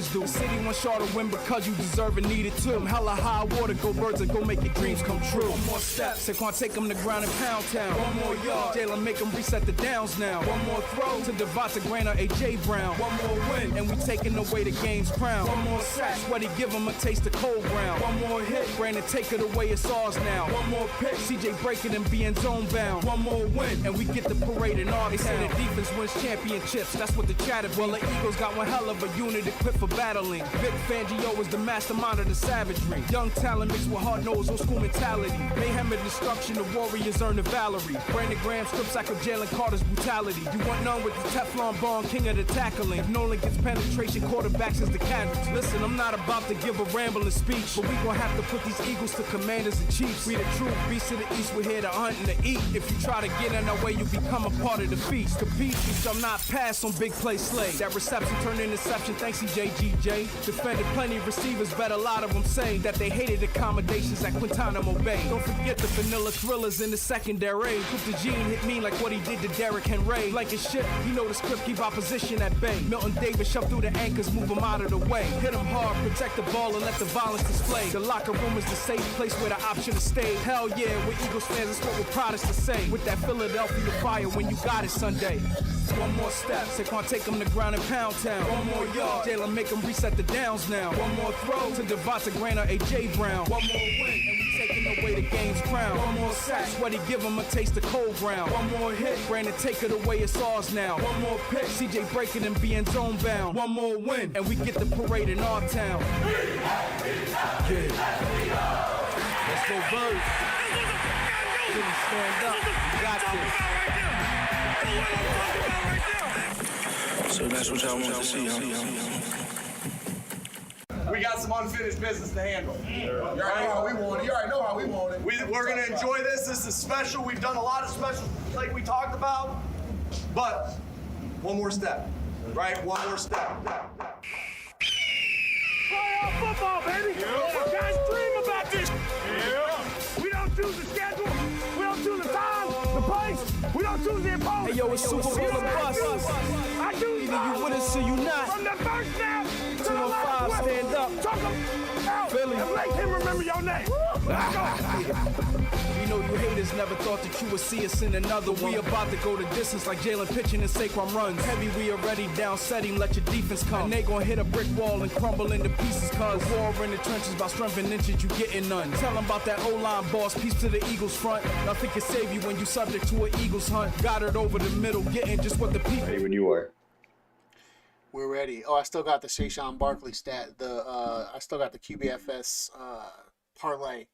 Eagles do. The city wants y'all to win because you deserve and need it too. I'm hella high water, go birds and go make your dreams come true. One more step, Saquon take them to ground and pound town. One more yard, Jalen make them reset the downs now. One more throw to Devonta Green or A.J. Brown. One more win, and we taking away the game's crown. One more sack, Sweaty give him a taste of cold ground. One more hit, Brandon take it away, it's ours now. One more pick, CJ breaking and being zone bound. One more win, and we get the parade in our town. They say the defense wins championships, that's what the chatter be. Well, the Eagles got one hell of a unit equipped for battling. Vic Fangio is the mastermind of the savagery. Young talent mixed with hard-nosed old school mentality. Mayhem and destruction, the Warriors earn the Valerie. Brandon Graham strips like of Jalen Carter's brutality. You want none with the Teflon Bond, king of the tackling. If Nolan gets penetration, quarterbacks is the casualty. Listen, I'm not about to give a rambling speech, but we gon' have to put these Eagles to Commanders and Chiefs. We the true beasts of the East, we're here to hunt and to eat. If you try to get in our way, you become a part of the feast. Compete, you shall not pass on big play slay. That reception turned interception, thanks CJGJ. Defended plenty of receivers, bet a lot of them say that they hated accommodations at Guantanamo Bay. Don't forget the vanilla thrillers in the secondary. Put the Gene hit me like what he did to Derrick Henry. Like his shit, he know the script, keep opposition at bay. Milton Davis shove through the anchors, move him out of the way. Hit him hard, protect the ball and let the violence display. The locker room is the safe place where the option to stay. Hell yeah, we're Eagles fans, that's what we're proudest to say. With that Philadelphia fire when you got it Sunday. One more step, Saquon take him to ground and pound town. One more yard, Jalen make him reset the downs now. One more throw to Devonta Green or A.J. Brown. One more win, and we taking away the game's crown. One more sack, Sweaty give him a taste of cold ground. One more hit, Brandon take it away, it's ours now. One more pick, CJ breaking and being zone bound. One more win, and we get the parade in our town. Yeah. Let's go Birds. Didn't stand up. You got this. So that's what y'all want to see, huh? We got some unfinished business to handle. You already know how we want it. You already know how we want it. We're going to enjoy this. This is special. We've done a lot of specials like we talked about. But one more step, right? One more step. Playoff football, baby! Yeah. Guys dream about this! Yeah. We don't choose the schedule, we don't choose the time, the place, we don't choose the opponent. Hey yo, it's Super Bowl or bust. I choose Either you with us or you not. From the first snap to the 205, last stand up. Talk them out Philly. and make him remember your name. Let's go. We know you haters never thought that you would see us in another one. We about to go the distance like Jalen pitching and Saquon runs. Heavy, we already down setting, let your defense come. And they gon' hit a brick wall and crumble into pieces, cause war in the trenches by strength and inches, you getting none. Tell them about that O-line boss, piece to the Eagles front. Nothing can save you when you subject to an Eagles hunt. Got it over the middle, getting just what the people. Ready when you are. We're ready. Oh, I still got the Saquon Barkley stat. I still got the QBFS parlay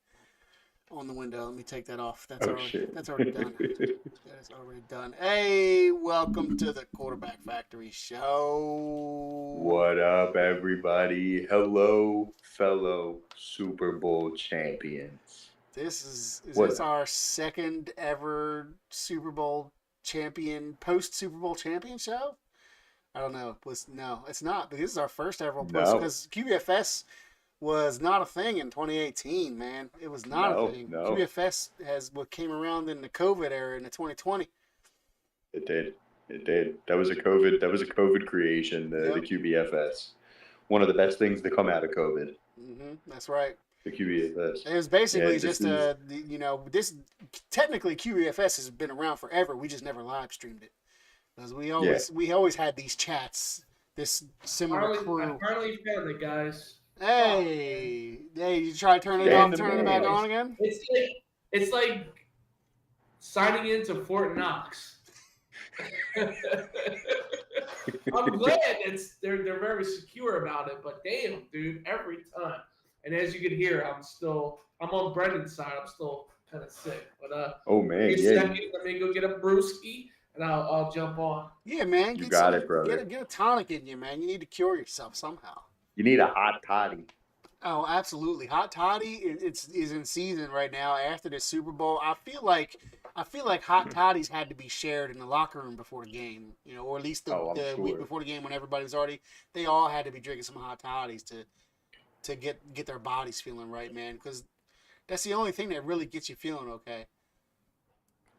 on the window. Let me take that off. That's already done. That is already done. Hey, welcome to the Quarterback Factory Show. What up, everybody? Hello, fellow Super Bowl champions. This is our second ever Super Bowl champion, post Super Bowl champion show? I don't know. No, it's not. This is our first ever post because QBFS was not a thing in 2018, man. It was not a thing. No. QBFS came around in the COVID era in the 2020. It did. That was a COVID creation, the QBFS. One of the best things to come out of COVID. Mm-hmm, that's right. The QBFS. It was basically this technically QBFS has been around forever. We just never live streamed it. Because we always had these chats, this similar crew. Harley family, guys. Hey, you try to turn it off, turn it back on again? It's like signing into Fort Knox. I'm glad they're very secure about it, but damn, dude, every time. And as you can hear, I'm on Brendan's side. I'm still kind of sick, but oh man, let me go get a brewski. And I'll jump on. Yeah, man. You got it, brother. Get a tonic in you, man. You need to cure yourself somehow. You need a hot toddy. Oh, absolutely. Hot toddy is in season right now after the Super Bowl. I feel like hot toddies had to be shared in the locker room before the game, or at least the week before the game when everybody was they all had to be drinking some hot toddies to get their bodies feeling right, man, because that's the only thing that really gets you feeling okay.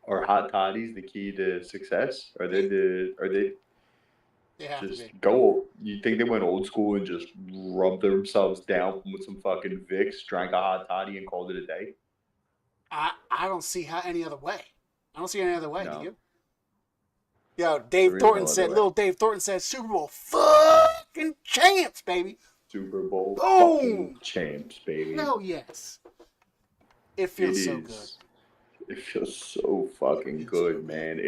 Are hot toddies the key to success? Are they They have Just to be. go. You think they went old school and just rubbed themselves down with some fucking Vicks, drank a hot toddy, and called it a day? I don't see how any other way. I don't see any other way. No. Do you? Yo, There is no other way. little Dave Thornton said, Super Bowl fucking champs, baby. Super Bowl Boom! fucking champs, baby. Hell yes. It feels so good. It feels so fucking good, man.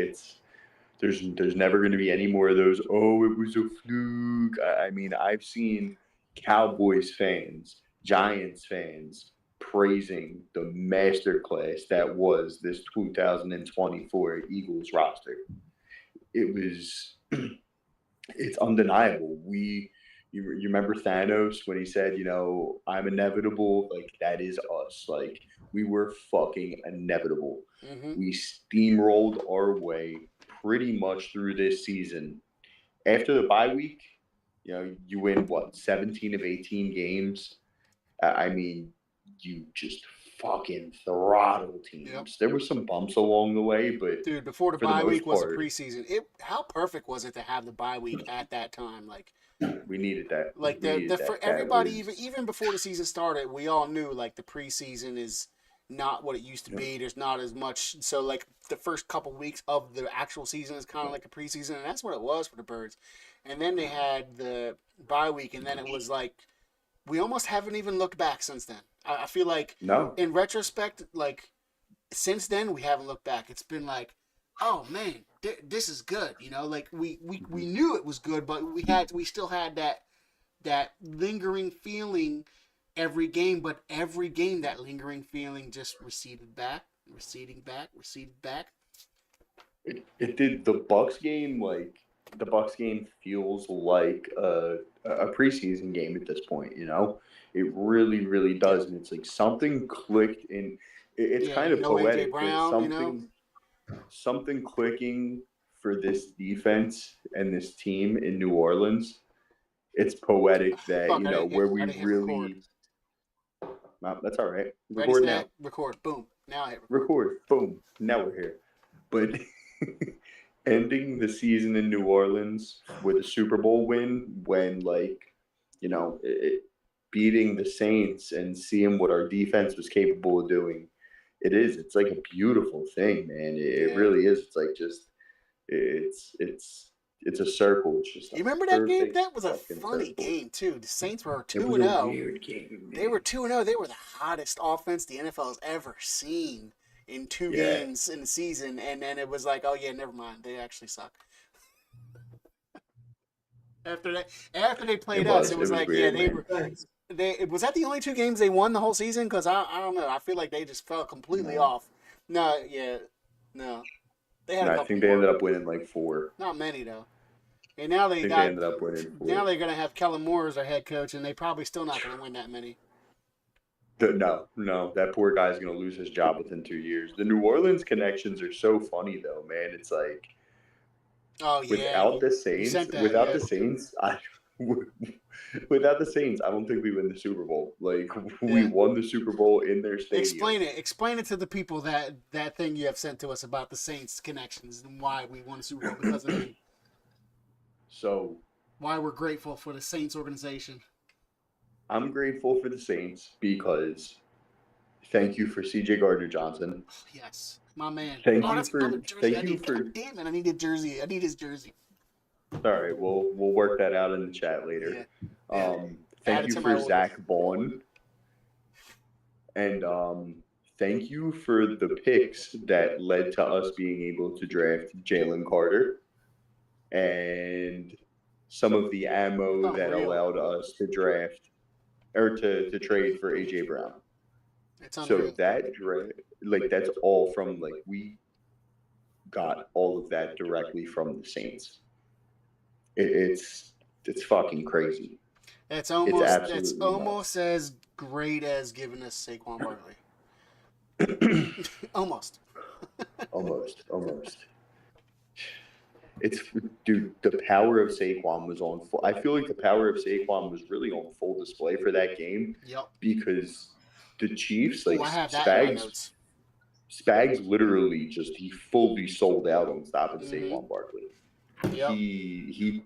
There's never going to be any more of those. Oh, it was a fluke. I mean, I've seen Cowboys fans, Giants fans praising the masterclass that was this 2024 Eagles roster. It's undeniable. You remember Thanos when he said, I'm inevitable? Like, that is us. Like, we were fucking inevitable. Mm-hmm. We steamrolled our way pretty much through this season. After the bye week, you win, 17 of 18 games? I mean, you just fucking throttle teams. Yep. There were some bumps along the way, but dude, before the for bye the most week was a part, preseason. How perfect was it to have the bye week at that time? Like, we needed that. like for everybody, even before the season started, we all knew like the preseason is not what it used to be. There's not as much. So like the first couple weeks of the actual season is kind of like a preseason, and that's what it was for the Birds. And then they had the bye week, and then it was like we almost haven't even looked back since then. I feel like in retrospect, like since then we haven't looked back. It's been like, oh man, this is good. Like we knew it was good, but we still had that lingering feeling every game. But every game, that lingering feeling just receded back. It did. The Bucks game, feels like a preseason game at this point. It really, really does, and it's like something clicked in. It's kind of poetic. AJ Brown, but something clicking for this defense and this team in New Orleans. It's poetic that where we really. No, that's all right. Record now. Record. Boom. Now I hit record. Boom. Now we're here. But ending the season in New Orleans with a Super Bowl win, when beating the Saints and seeing what our defense was capable of doing, it's like a beautiful thing, man. It really is. It's like just it's a circle. It's just you remember that game? That was a funny game too. The Saints were 2-0. Weird game. They were 2-0. They were the hottest offense the NFL has ever seen in two games in the season, and then it was like, oh yeah, never mind. They actually suck. After they played us, it was like, weird, yeah, was that the only two games they won the whole season? Because I don't know. I feel like they just fell completely off. No. They had. I think they ended up winning like 4. Not many though. And now they ended up winning 4. Now they're gonna have Kellen Moore as their head coach, and they probably still not gonna win that many. No, that poor guy's gonna lose his job within 2 years. The New Orleans connections are so funny though, man. It's like, without the Saints, without the Saints, I don't think we win the Super Bowl. Like we won the Super Bowl in their stadium. Explain it to the people that thing you have sent to us about the Saints connections and why we won the Super Bowl because of them. So why we're grateful for the Saints organization. I'm grateful for the Saints because thank you for C.J. Gardner-Johnson. Yes, my man. Thank you for. Damn it! I need a jersey. I need his jersey. All right, we'll work that out in the chat later. Yeah. Thank you for Zach Bond, and thank you for the picks that led to us being able to draft Jalen Carter, and some of the ammo that allowed us to draft or to trade for AJ Brown. So that draft, that's all from we got all of that directly from the Saints. It's fucking crazy. It's almost as great as giving us Saquon Barkley. Almost. Almost. Dude, the power of Saquon was on full. I feel like the power of Saquon was really on full display for that game. Yep. Because the Chiefs, Spags literally he fully sold out on stopping Saquon Barkley. Yep. He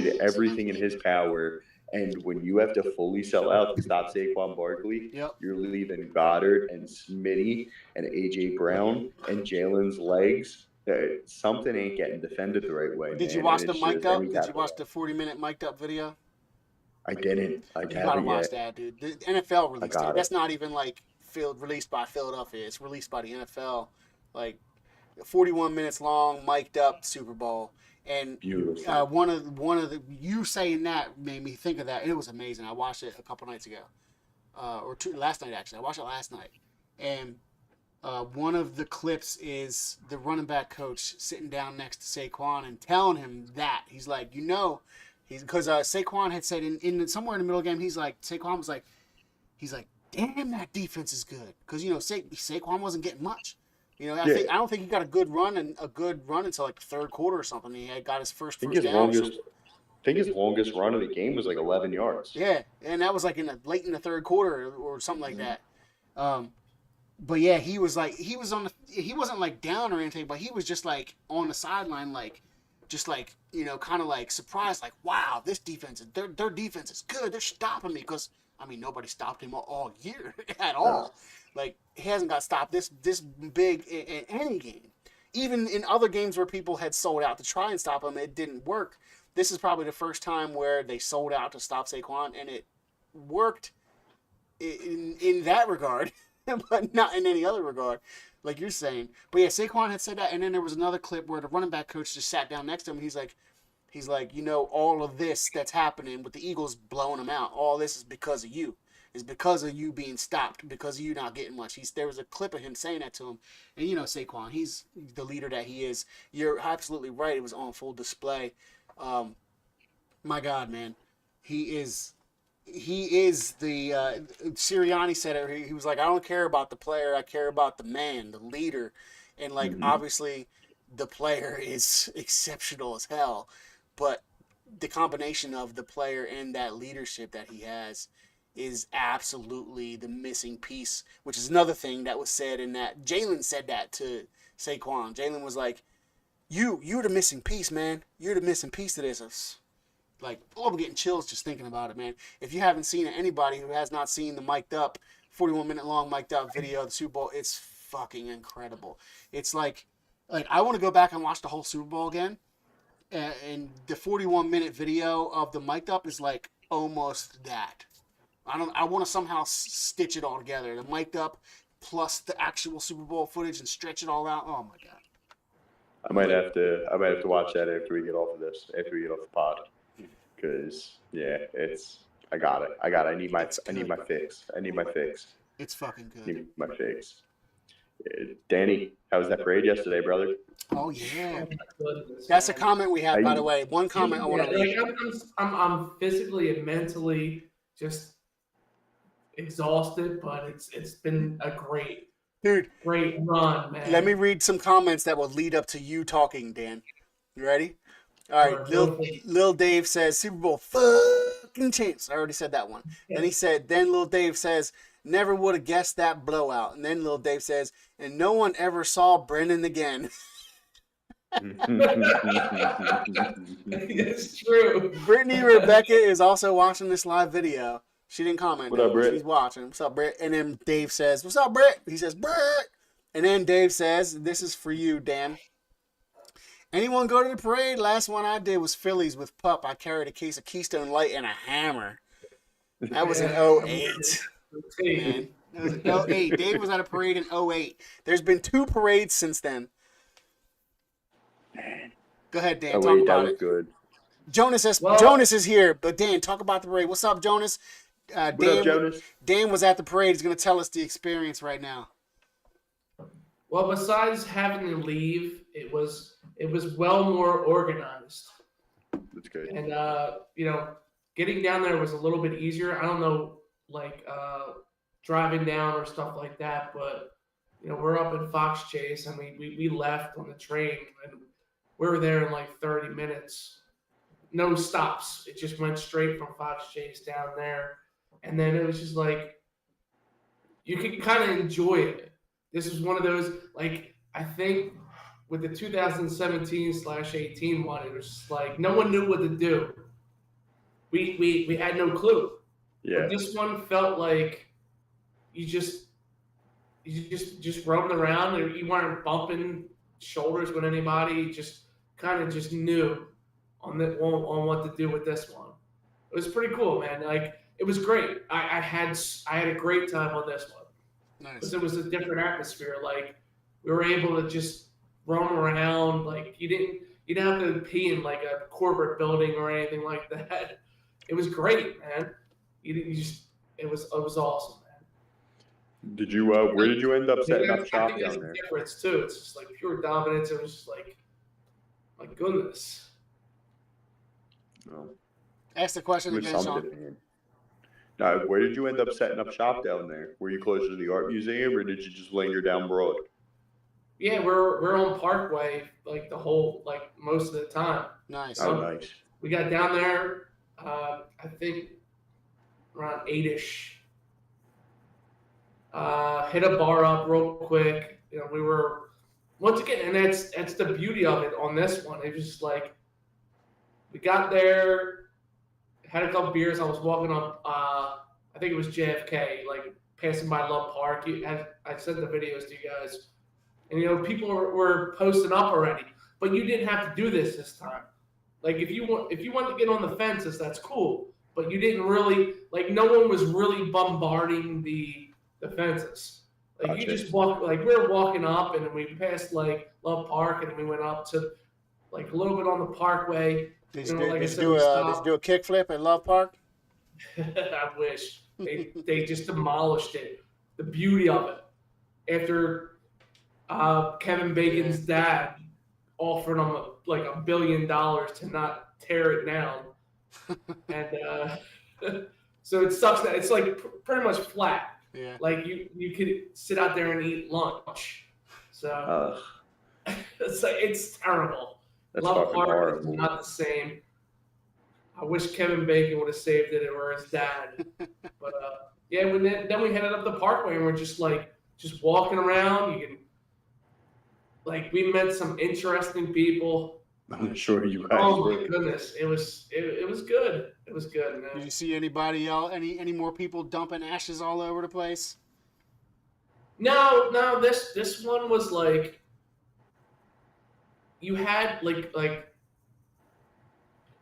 did everything in his power. And when you have to fully sell out to stop Saquon Barkley, you're leaving Goddard and Smitty and A.J. Brown and Jalen's legs. Something ain't getting defended the right way. Did you watch the mic'd up? Did you watch the 40-minute mic'd up video? I didn't. You gotta watch that, dude. The NFL released it. That's not even like released by Philadelphia. It's released by the NFL. Like 41 minutes long, mic'd up Super Bowl. And one of the you saying that made me think of that. It was amazing. I watched it a couple nights ago, last night actually. I watched it last night, and one of the clips is the running back coach sitting down next to Saquon and telling him that he's like, because Saquon had said in somewhere in the middle of the game, Saquon was like, damn, that defense is good, because Saquon wasn't getting much. I don't think he got a good run until like the third quarter or something. He had got his first down. I think his longest run of the game was like 11 yards. Yeah, and that was like late in the third quarter or something like that. But yeah, he wasn't like down or anything, but he was just like on the sideline, kind of like surprised, like, wow, this defense, their defense is good. They're stopping me because nobody stopped him all year at all. Like, he hasn't got stopped this big in any game. Even in other games where people had sold out to try and stop him, it didn't work. This is probably the first time where they sold out to stop Saquon, and it worked in that regard, but not in any other regard, like you're saying. But yeah, Saquon had said that, and then there was another clip where the running back coach just sat down next to him, and he's like, all of this that's happening with the Eagles blowing them out, all this is because of you. Is because of you being stopped, because of you not getting much. There was a clip of him saying that to him. And Saquon, he's the leader that he is. You're absolutely right. It was on full display. My God, man. He is the Sirianni said it. He was like, I don't care about the player. I care about the man, the leader. And obviously the player is exceptional as hell. But the combination of the player and that leadership that he has is absolutely the missing piece, which is another thing that was said in that. Jalen said that to Saquon. Jalen was like, you're the missing piece, man. You're the missing piece to this. Like, I'm getting chills just thinking about it, man. If you haven't seen it, anybody who has not seen the mic'd up, 41-minute long mic'd up video of the Super Bowl, it's fucking incredible. It's like I want to go back and watch the whole Super Bowl again. And the 41-minute video of the mic'd up is like almost that. I want to somehow stitch it all together. The mic'd up plus the actual Super Bowl footage and stretch it all out. Oh my God. I might have to watch that after we get off of this, after we get off the pod. Because I got it. I need my fix. It's fucking good. I need my fix. Danny, how was that parade yesterday, brother? Oh yeah. That's a comment we have, by the way. One comment I want to leave. I'm physically and mentally just exhausted, but it's been a great run, man. Let me read some comments that will lead up to you talking, Dan. You ready? All right. Lil Dave says Super Bowl fucking chance. I already said that one. Yeah. Then Lil Dave says, never would have guessed that blowout. And then Lil Dave says, and no one ever saw Brendan again. It's true. Brittany Rebecca is also watching this live video. She didn't comment. What up, Britt? She's watching. What's up, Britt? And then Dave says, what's up, Britt? He says, Britt. And then Dave says, this is for you, Dan. Anyone go to the parade? Last one I did was Phillies with Pup. I carried a case of Keystone Light and a hammer. That was in 08. Man. That was in 08. Dave was at a parade in 08. There's been 2 parades since then. Go ahead, Dan. Talk about it. Good. Jonas is here, but Dan, talk about the parade. What's up, Jonas? What up, Jonas? Dan was at the parade. He's going to tell us the experience right now. Well, besides having to leave, it was well more organized. That's good. And getting down there was a little bit easier. I don't know, driving down or stuff like that, but we're up in Fox Chase, and we left on the train, and we were there in like 30 minutes. No stops. It just went straight from Fox Chase down there. And then it was just like, you could kind of enjoy it. This was one of those, I think with the 2017/18 one, it was just like no one knew what to do. We had no clue. Yeah. But this one felt like you just roamed around and you weren't bumping shoulders with anybody. You just kind of just knew on what to do with this one. It was pretty cool, man. Like it was great. I had a great time on this one. Nice. Because it was a different atmosphere. Like we were able to just roam around. Like you didn't have to pee in like a corporate building or anything like that. It was great, man. It was awesome, man. Did you where did you end up setting up shop I think down there? Difference too. It's just like pure dominance. It was just like, my goodness. No. Ask the question again, Sean. Now, where did you end up setting up shop down there? Were you closer to the art museum, or did you just linger down Broad? Yeah, we're on Parkway like most of the time. Nice. Oh, nice. We got down there, I think around 8-ish. Hit a bar up real quick. You know, we were once again, and that's the beauty of it on this one. It was just like we got there, had a couple beers. I was walking up, I think it was JFK, like passing by Love Park. I sent the videos to you guys, and you know people were posting up already. But you didn't have to do this time. Like if you want to get on the fences, that's cool. But you didn't really no one was really bombarding the fences. Like you just walk we were walking up and we passed like Love Park and then we went up to like a little bit on the Parkway. Did you do a kickflip at Love Park? I wish. They just demolished it. The beauty of it. After Kevin Bacon's dad offered him $1 billion to not tear it down. And so it sucks that it's like pretty much flat. Yeah. Like you could sit out there and eat lunch. So it's terrible. That's Love Park horrible. is not the same. I wish Kevin Bacon would have saved it or his dad. But yeah, then we headed up the Parkway and we're just walking around. You can we met some interesting people. I'm sure you guys Oh were. my goodness, it was good. It was good, man. Did you see anybody else? Any more people dumping ashes all over the place? No. This one was like you had like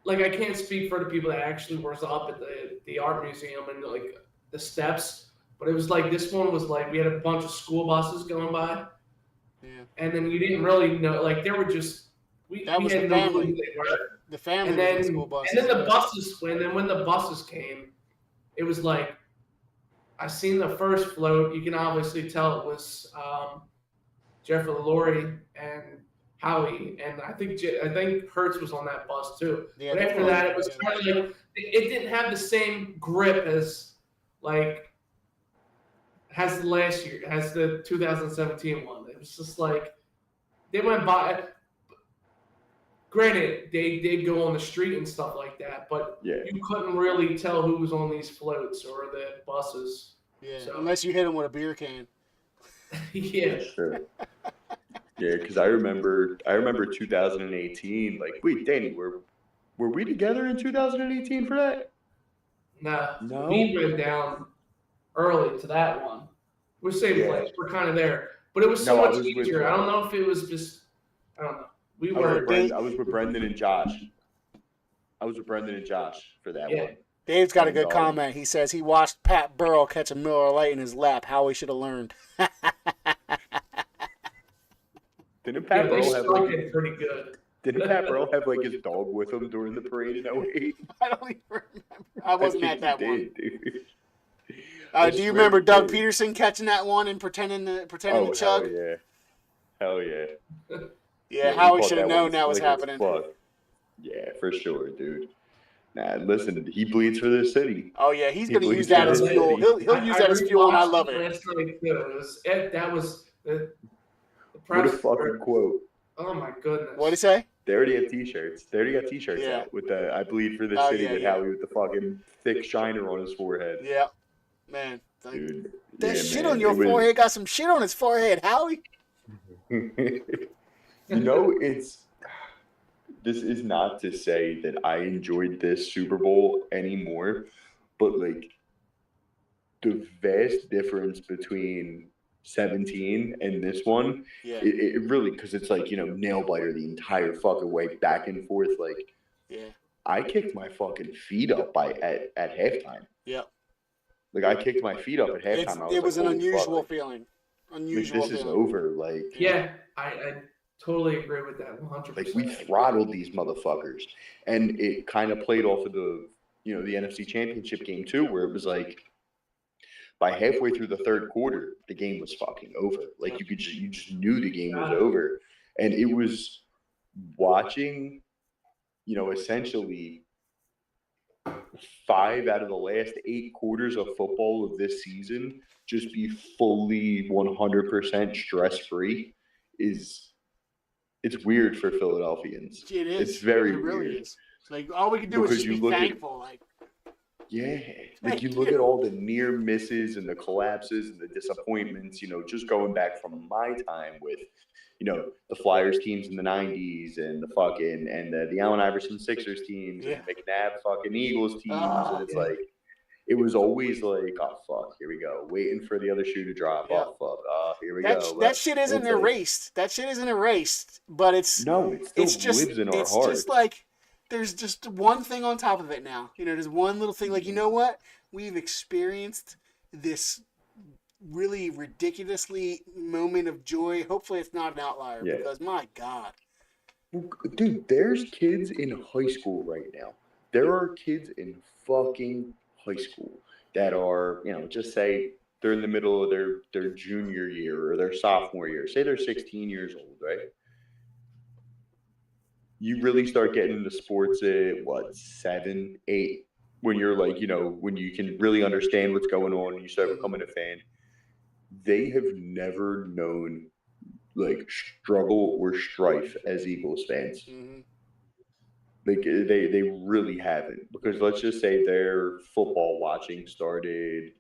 I can't speak for the people that actually was up at the art museum and like the steps, but it was like this one was like we had a bunch of school buses going by, and then you didn't really know there were just we had the no family. clue who they were. The family And then, was the school buses. and then the buses, when the buses came, it was like, I seen the first float. You can obviously tell it was Jeffrey Lurie and Howie, and I think Hurts was on that bus too. Yeah, but after that, it was kind of like it didn't have the same grip as has the 2017 one. It was just like they went by. Granted, they did go on the street and stuff like that, but you couldn't really tell who was on these floats or the buses. Yeah, so. Unless you hit them with a beer can. Yeah, sure. Yeah, because I remember 2018. Like, wait, Danny, were we together in 2018 for that? No. We went down early to that one. We're same place. We're kind of there, but it was so much easier. I don't know if it was just. I don't know. I was with Brendan and Josh. For that one. Dave's got a good comment. He says he watched Pat Burrell catch a Miller Lite in his lap. How he should have learned. Didn't Pat Burrell have pretty good? Didn't Pat Burrell have his dog with him during the parade in 08? I don't even remember. I wasn't at that one. Dude. Do you remember Doug Peterson catching that one and pretending to chug? Hell yeah. Yeah, Howie should have known that was happening. Yeah, for sure, dude. Nah, listen, he bleeds for this city. Oh yeah, he's gonna use that as fuel. He'll use that as fuel, and I love it. That was the what a fucking quote! Oh my goodness! What'd he say? They already have T-shirts. Out with the "I bleed for this city" with Howie with the fucking thick shiner on his forehead. Yeah, man. Dude, that shit on your forehead got some shit on his forehead, Howie. This is not to say that I enjoyed this Super Bowl anymore, but like the vast difference between 17 and this one, it really, because it's like, nail biter the entire fucking way, back and forth. Like, I kicked my fucking feet up at halftime. Yep. Like, I kicked my feet up at halftime. It was an unusual feeling. Unusual. Like, this is over. Like, yeah, I totally agree with that 100%. Like, we throttled these motherfuckers, and it kind of played off of the the NFC Championship game too, where it was like by halfway through the third quarter, the game was fucking over. Like, you just knew the game was over, and it was watching, essentially 5 out of the last 8 quarters of football of this season just be fully 100% stress-free it's weird for Philadelphians. It is. It's very really weird. Is. Like, all we can do is just be thankful. Like, you look at all the near misses and the collapses and the disappointments, just going back from my time with, the Flyers teams in the 90s and the Allen Iverson Sixers teams and the McNabb fucking Eagles teams. And it's like, it was always like, oh, fuck, here we go. Waiting for the other shoe to drop. Yeah. Oh, fuck, here we go. That shit isn't erased. That shit isn't erased, but it still lives in our hearts. It's just like, there's just one thing on top of it now. There's one little thing. Like, you know what? We've experienced this really ridiculously moment of joy. Hopefully it's not an outlier because, my God. Dude, there's kids in high school right now. There are kids in fucking high school that are, just say they're in the middle of their junior year or their sophomore year. Say they're 16 years old, right? You really start getting into sports at 7, 8, when you're like, when you can really understand what's going on and you start becoming a fan. They have never known like struggle or strife as Eagles fans. Mm-hmm. Like, they really haven't, because let's just say their football watching started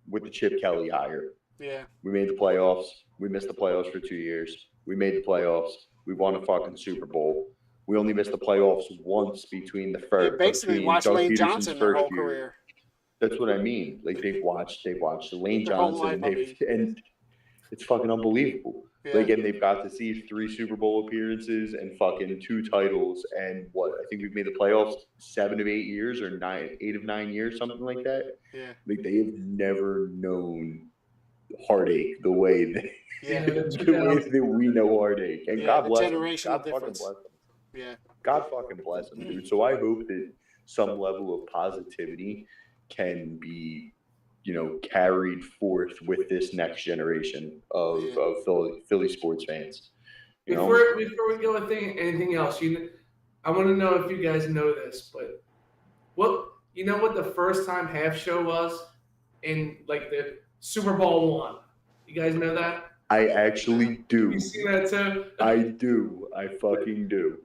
with the Chip Kelly hire. Yeah. We made the playoffs. We missed the playoffs for 2 years. We made the playoffs. We won a fucking Super Bowl. We only missed the playoffs once between the first. They basically watched Lane Johnson their whole career. That's what I mean. Like, they've watched Lane Johnson, and it's fucking unbelievable. Yeah. Like, and they've got to see 3 Super Bowl appearances and fucking 2 titles, and I think we've made the playoffs 7 of 8 years or 8 of 9 years, something like that. Yeah. Like, they have never known heartache the way that we know heartache. And God bless them. God fucking bless them. Yeah. God fucking bless them, dude. So I hope that some level of positivity can be, carried forth with this next generation of Philly sports fans. Before we go with anything else, I want to know if you guys know this, but what the first time half show was in like the Super Bowl I? You guys know that? I actually do. You see that too? I do. I fucking do.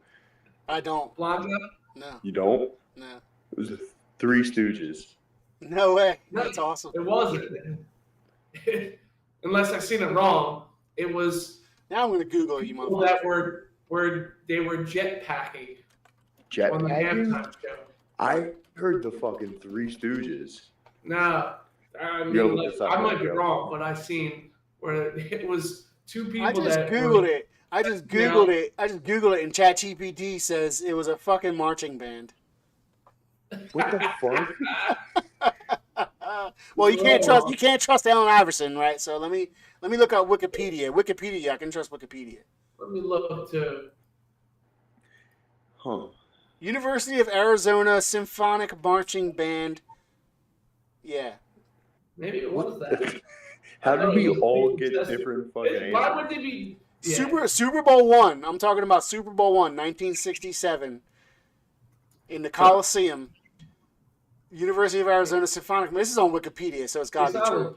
I don't. Blanca? No. You don't? No. It was the Three Stooges. No way. That's awesome. It wasn't. Unless I've seen it wrong. It was. Now I'm going to Google it, you motherfucker. That they were jetpacking. Jetpacking? On the halftime show. I heard the fucking Three Stooges. No. I might be wrong, but I've seen where it was 2 people I just Googled it. I just Googled it, and ChatGPT says it was a fucking marching band. What the fuck? Well, you can't trust Allen Iverson, right? So let me look up Wikipedia. I can trust Wikipedia. Let me look too. Huh. University of Arizona Symphonic Marching Band. Yeah. Maybe it was that. How did we all get different fucking answers? Why would they be? Yeah. Super Bowl I. I'm talking about Super Bowl I, 1967, in the Coliseum. University of Arizona Symphonic. This is on Wikipedia, so it's got to be true.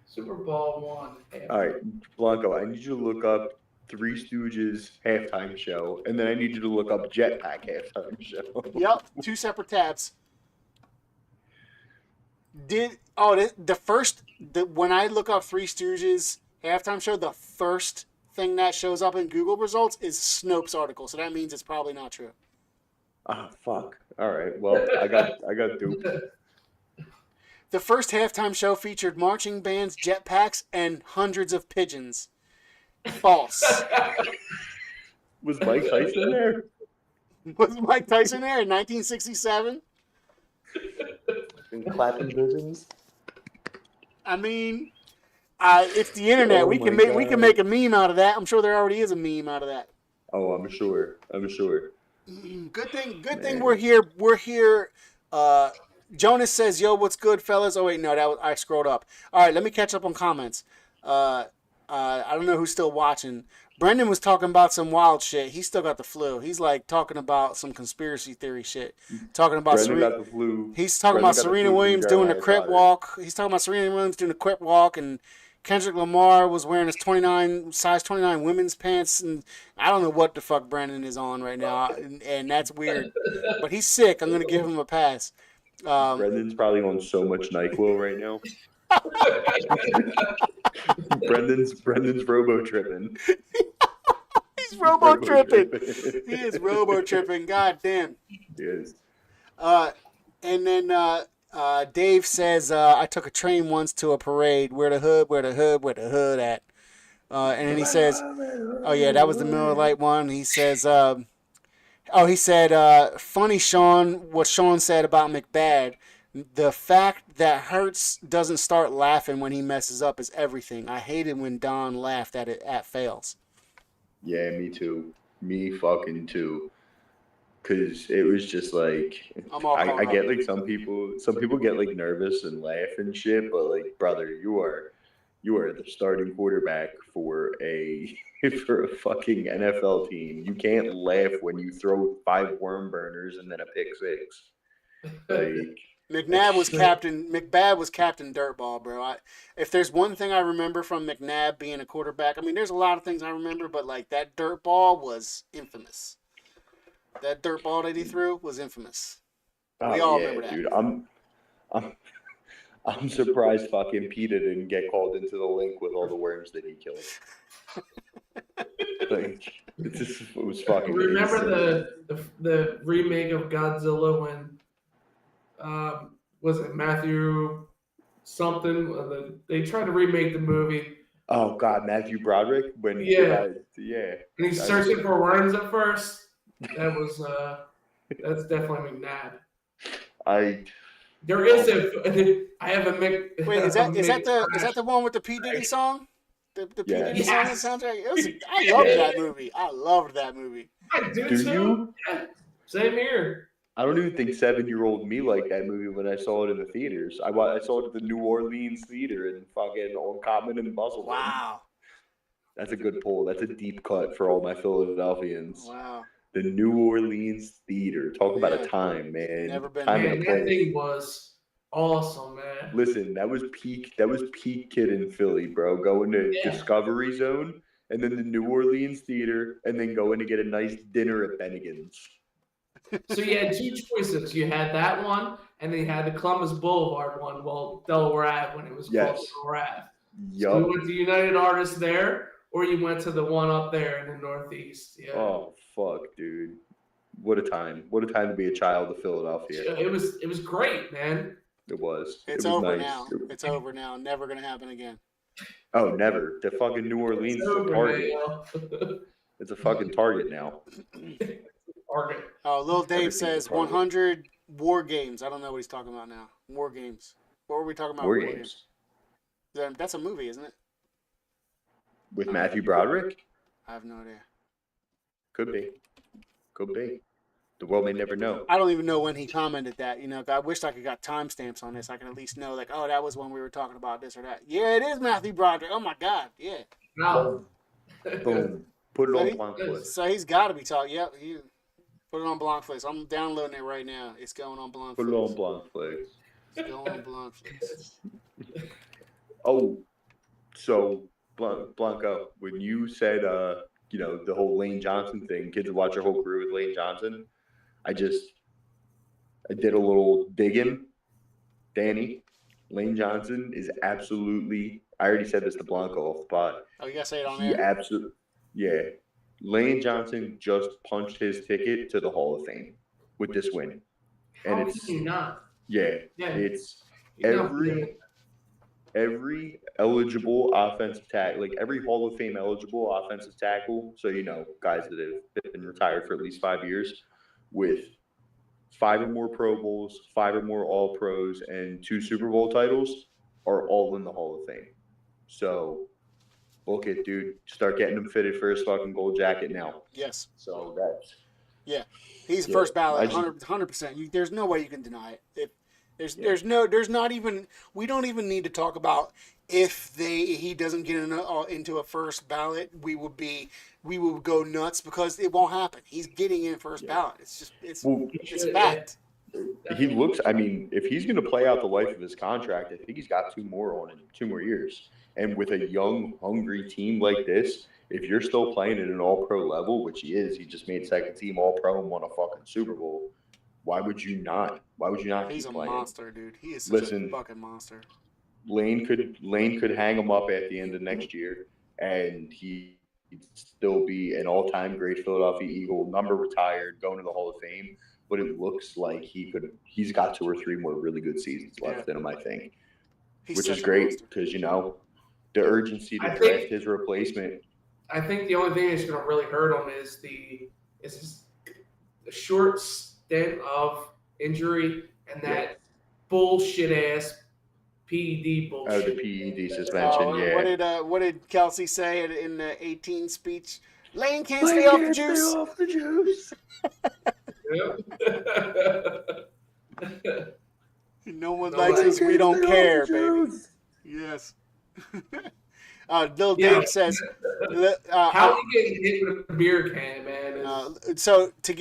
Super Bowl I. All right, Blanco, I need you to look up Three Stooges halftime show, and then I need you to look up Jetpack halftime show. Yep, 2 separate tabs. When I look up Three Stooges halftime show, the first thing that shows up in Google results is Snopes article, so that means it's probably not true. Ah, fuck. All right. Well, I got duped. The first halftime show featured marching bands, jetpacks, and hundreds of pigeons. False. Was Mike Tyson there? Was Mike Tyson there in 1967? And clapping pigeons? I mean, it's the internet. We can make a meme out of that. I'm sure there already is a meme out of that. Oh, I'm sure. Good thing we're here. We're here. Jonas says, "Yo, what's good, fellas?" Oh wait, no, I scrolled up. All right, let me catch up on comments. I don't know who's still watching. Brendan was talking about some wild shit. He still got the flu. He's like talking about some conspiracy theory shit. Talking about Brendan got the flu. He's talking about Serena Williams doing the crip walk. He's talking about Serena Williams doing the crip walk, and Kendrick Lamar was wearing his size 29 women's pants, and I don't know what the fuck Brendan is on right now, and that's weird. But he's sick. I'm gonna give him a pass. Brendan's probably on so much NyQuil right now. Brendan's robo tripping. He's robo tripping. He is robo tripping. God damn. He is. And then Dave says, I took a train once to a parade. Where the hood at? And then he says, oh yeah, that was the Miller Lite one. He says, he said, funny Sean, what Sean said about McBad. The fact that Hurts doesn't start laughing when he messes up is everything. I hated when Don laughed at fails. Yeah, me too. Me fucking too. Cause it was just like I get like some people get like nervous and laugh and shit, but like brother, you are the starting quarterback for a fucking NFL team. You can't laugh when you throw 5 worm burners and then a pick 6. Like McNabb was captain dirtball, bro. If there's one thing I remember from McNabb being a quarterback, I mean, there's a lot of things I remember, but like that dirtball was infamous. That dirtball that he threw was infamous. We all remember that. Dude, I'm surprised fucking Peter didn't get called into the link with all the worms that he killed. Like it was fucking. Remember the remake of Godzilla when was it Matthew something? They tried to remake the movie. Oh God, Matthew Broderick when And he's searching for worms at first. That was that's definitely McNabb. I have a Mc. Wait, is that the one with the P Diddy song? The P Diddy song and soundtrack. I loved that movie. I do too. You? Yeah. Same here. I don't even think 7-year-old me liked that movie when I saw it in the theaters. I saw it at the New Orleans theater in fucking on Common and Buzzle. Wow. That's a good pull. That's a deep cut for all my Philadelphians. Wow. The New Orleans theater. Talk about a time, man. Never been. Time Man, that thing was awesome, man. Listen, that was peak kid in Philly, bro. Going to Discovery Zone and then the New Orleans theater and then going to get a nice dinner at Bennigan's. So you had 2 choices. You had that one, and then you had the Columbus Boulevard one. Well, Delaware Ave when it was called Delaware Ave. Yep. So you went to United Artists there, or you went to the one up there in the Northeast. Yeah. Oh fuck, dude! What a time! What a time to be a child of Philadelphia. It was great, man. It was. It's over now. It's over now. Never gonna happen again. Oh, never. The fucking New Orleans is a target. It's a fucking target now. Target. Oh, Lil Dave says 100 war games. I don't know what he's talking about now. War games. What were we talking about? War games. That's a movie, isn't it? With Matthew Broderick? I have no idea. Could be. Could be. The world may never know. I don't even know when he commented that. You know, I wish I could got timestamps on this. I can at least know, like, oh, that was when we were talking about this or that. Yeah, it is Matthew Broderick. Oh my God, yeah. No. Boom. Put it on Blancflix. So he's got to be talking. Yep, put it on Blancflix. I'm downloading it right now. It's going on Blancflix. Put it on Blancflix. It's going on Blancflix. Oh, so Blanco, when you said, the whole Lane Johnson thing, kids watch your whole career with Lane Johnson. I did a little digging. Danny, Lane Johnson is absolutely. I already said this to Blanco off the pod. Oh, you gotta say it on there. Yeah. Lane Johnson just punched his ticket to the Hall of Fame with this win. How And can you not? yeah, it's every eligible offensive tackle, like every Hall of Fame eligible offensive tackle. So, guys that have been retired for at least 5 years with 5 or more Pro Bowls, 5 or more All Pros, and 2 Super Bowl titles are all in the Hall of Fame. So, book it, dude. Start getting him fitted for his fucking gold jacket now. Yes. So that's he's first ballot, 100%. There's no way you can deny it. There's not even. We don't even need to talk about if he doesn't get into a first ballot. We would go nuts because it won't happen. He's getting in first ballot. It's fact. He looks. I mean, if he's going to play out the life of his contract, I think he's got 2 more on him, 2 more years. And with a young, hungry team like this, if you're still playing at an All-Pro level, which he is, he just made second team All-Pro and won a fucking Super Bowl. Why would you not? Why would you not He's keep a playing? monster, dude. He is such a fucking monster. Lane could hang him up at the end of next year, and he'd still be an all-time great Philadelphia Eagle, number retired, going to the Hall of Fame. But it looks like he's got 2 or 3 more really good seasons left in him, I think, which is great because the urgency to draft his replacement. I think the only thing that's going to really hurt him is the short stint of injury and that bullshit ass PED bullshit. Oh, the PED suspension. What did Kelsey say in the 18 speech? Lane can't stay off the juice. No one likes us. We don't care, baby. Yes. Lil Dave says, "How are you getting hit with a beer can, man?" So to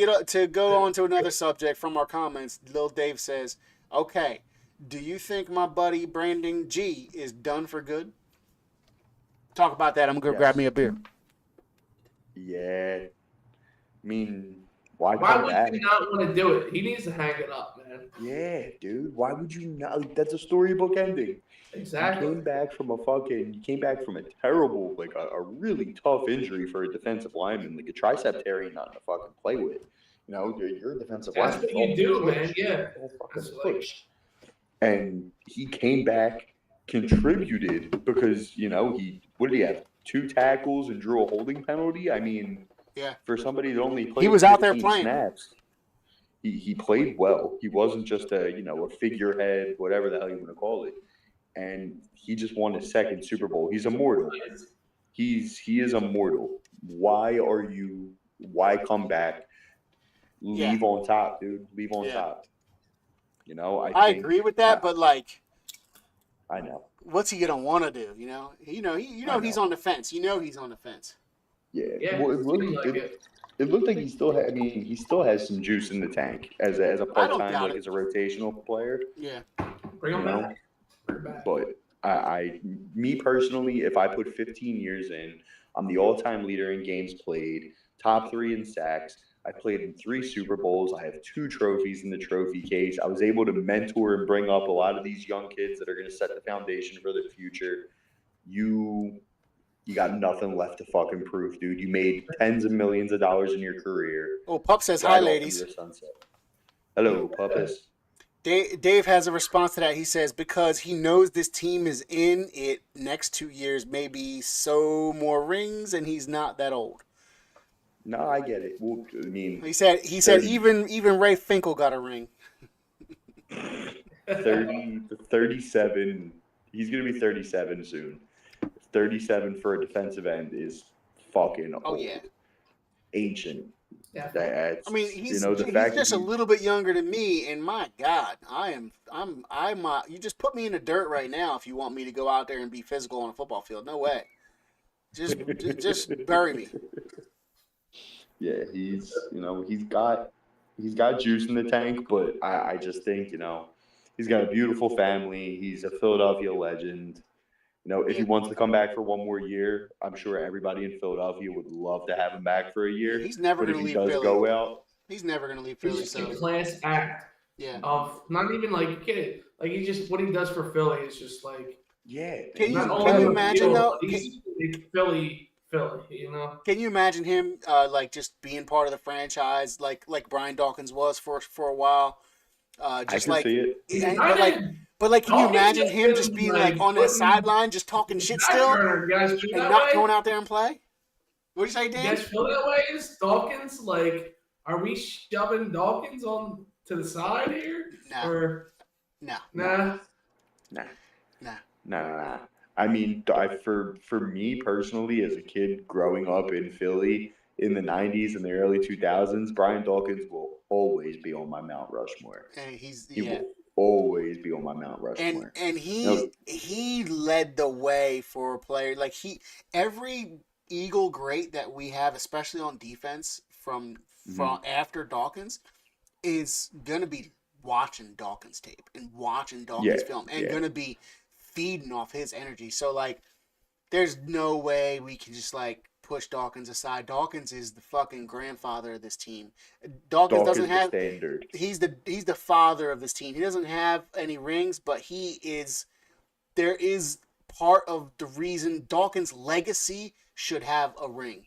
go on to another subject from our comments, Lil Dave says, "Okay, do you think my buddy Brandon G is done for good?" Talk about that. I'm gonna grab me a beer. Yeah, I mean, why would you not want to do it? He needs to hang it up, man. Yeah, dude. Why would you not? That's a storybook ending. Exactly. You came back from a terrible, like a really tough injury for a defensive lineman, like a tricep tear ain't nothing to fucking play with. You're a defensive lineman. That's what you do, man. Yeah. And he came back, contributed because what did he have? 2 tackles and drew a holding penalty. I mean, for somebody that only played, he was out there playing snaps. He played well. He wasn't just a figurehead, whatever the hell you want to call it. And he just won his 2nd Super Bowl. He's immortal. He is immortal. Why come back? Leave on top, dude. Leave on top. I agree with that, but I know. What's he gonna want to do? He's on the fence. He's on the fence. Yeah. Well, it looked like he still had. I mean, he still has some juice in the tank as a part-time, as a rotational player. Yeah. Bring him back. But me personally, if I put 15 years in, I'm the all-time leader in games played, top 3 in sacks. I played in 3 Super Bowls. I have 2 trophies in the trophy case. I was able to mentor and bring up a lot of these young kids that are going to set the foundation for the future. You got nothing left to fucking prove, dude. You made tens of millions of dollars in your career. Oh, Pup says hi, ladies. Hello, Puppus. Dave has a response to that. He says, because he knows this team is in it next 2 years, maybe so more rings, and he's not that old. No, I get it. Well, I mean, he said even Ray Finkel got a ring. 37. He's gonna be 37 soon. 37 for a defensive end is fucking old. Ancient. I mean, he's just a little bit younger than me, and my God, I'm. You just put me in the dirt right now if you want me to go out there and be physical on a football field. No way. Just bury me. Yeah, he's got juice in the tank, but I just think he's got a beautiful family. He's a Philadelphia legend. If he wants to come back for 1 more year, I'm sure everybody in Philadelphia would love to have him back for a year. He's never going to leave Philly. Go out, he's never going to leave Philly. He's just a class act. Yeah. Of not even he just what he does for Philly is just like. Yeah. Can you imagine though? He's Philly Philly, you know. Can you imagine him like just being part of the franchise, like Brian Dawkins was for a while? Just I like, can see it. but like, can you Dawkins imagine has him been, just being like on the putting sideline, just talking shit back still, burner. You guys feel and that not way? going out there and play? What do you say, You Dan? guys feel that way? Is Dawkins like? Are we shoving Dawkins on to the side here? Nah. Or Nah. Nah. I mean, for me personally, as a kid growing up in Philly in the 90s and the early 2000s, Brian Dawkins will always be on my Mount Rushmore. And He will always be on my Mount Rushmore. And he led the way for a player. Like, every Eagle great that we have, especially on defense from after Dawkins, is going to be watching Dawkins tape and watching Dawkins film and going to be feeding off his energy. So, like, there's no way we can just, like, push Dawkins aside. Dawkins is the fucking grandfather of this team. Dawkins doesn't have standard. He's the father of this team. He doesn't have any rings, but there is part of the reason Dawkins' legacy should have a ring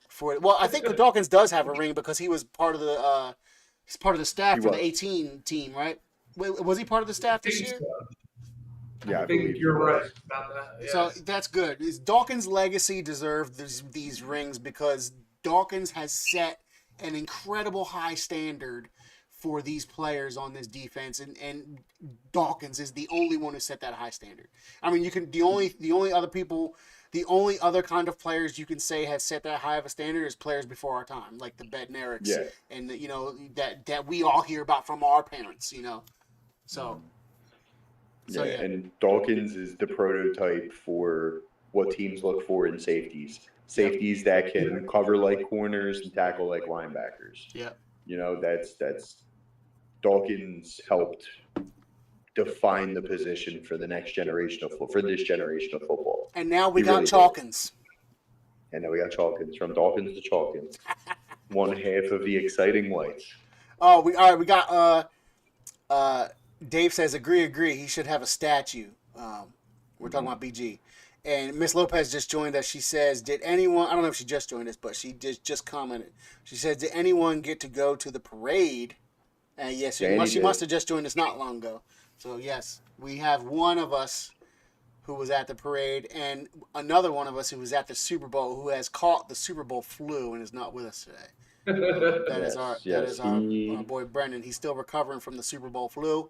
for it. Well, I think Dawkins does have a ring because he was part of the staff for the 18 team, right? Was he part of the staff this year? Yeah, I think you're right about that. Yeah. So that's good. Dawkins' legacy deserves these rings because Dawkins has set an incredible high standard for these players on this defense, and Dawkins is the only one who set that high standard. I mean, the only other kind of players you can say have set that high of a standard is players before our time, like the Bednareks, and that we all hear about from our parents, So and Dawkins is the prototype for what teams look for in safeties. Safeties that can cover like corners and tackle like linebackers. Yeah. That's Dawkins helped define the position for the next generation of this generation of football. And now we got Chalkins. And now we got Chalkins, from Dawkins to Chalkins. One half of the exciting whites. Oh, we got Dave says agree. He should have a statue. We're talking about BG. And Miss Lopez just joined us. She says, did anyone, I don't know if she just joined us, but she just commented. She says, did anyone get to go to the parade? And yes, she must have just joined us not long ago. So yes, we have one of us who was at the parade and another one of us who was at the Super Bowl who has caught the Super Bowl flu and is not with us today. That is our boy Brendan. He's still recovering from the Super Bowl flu.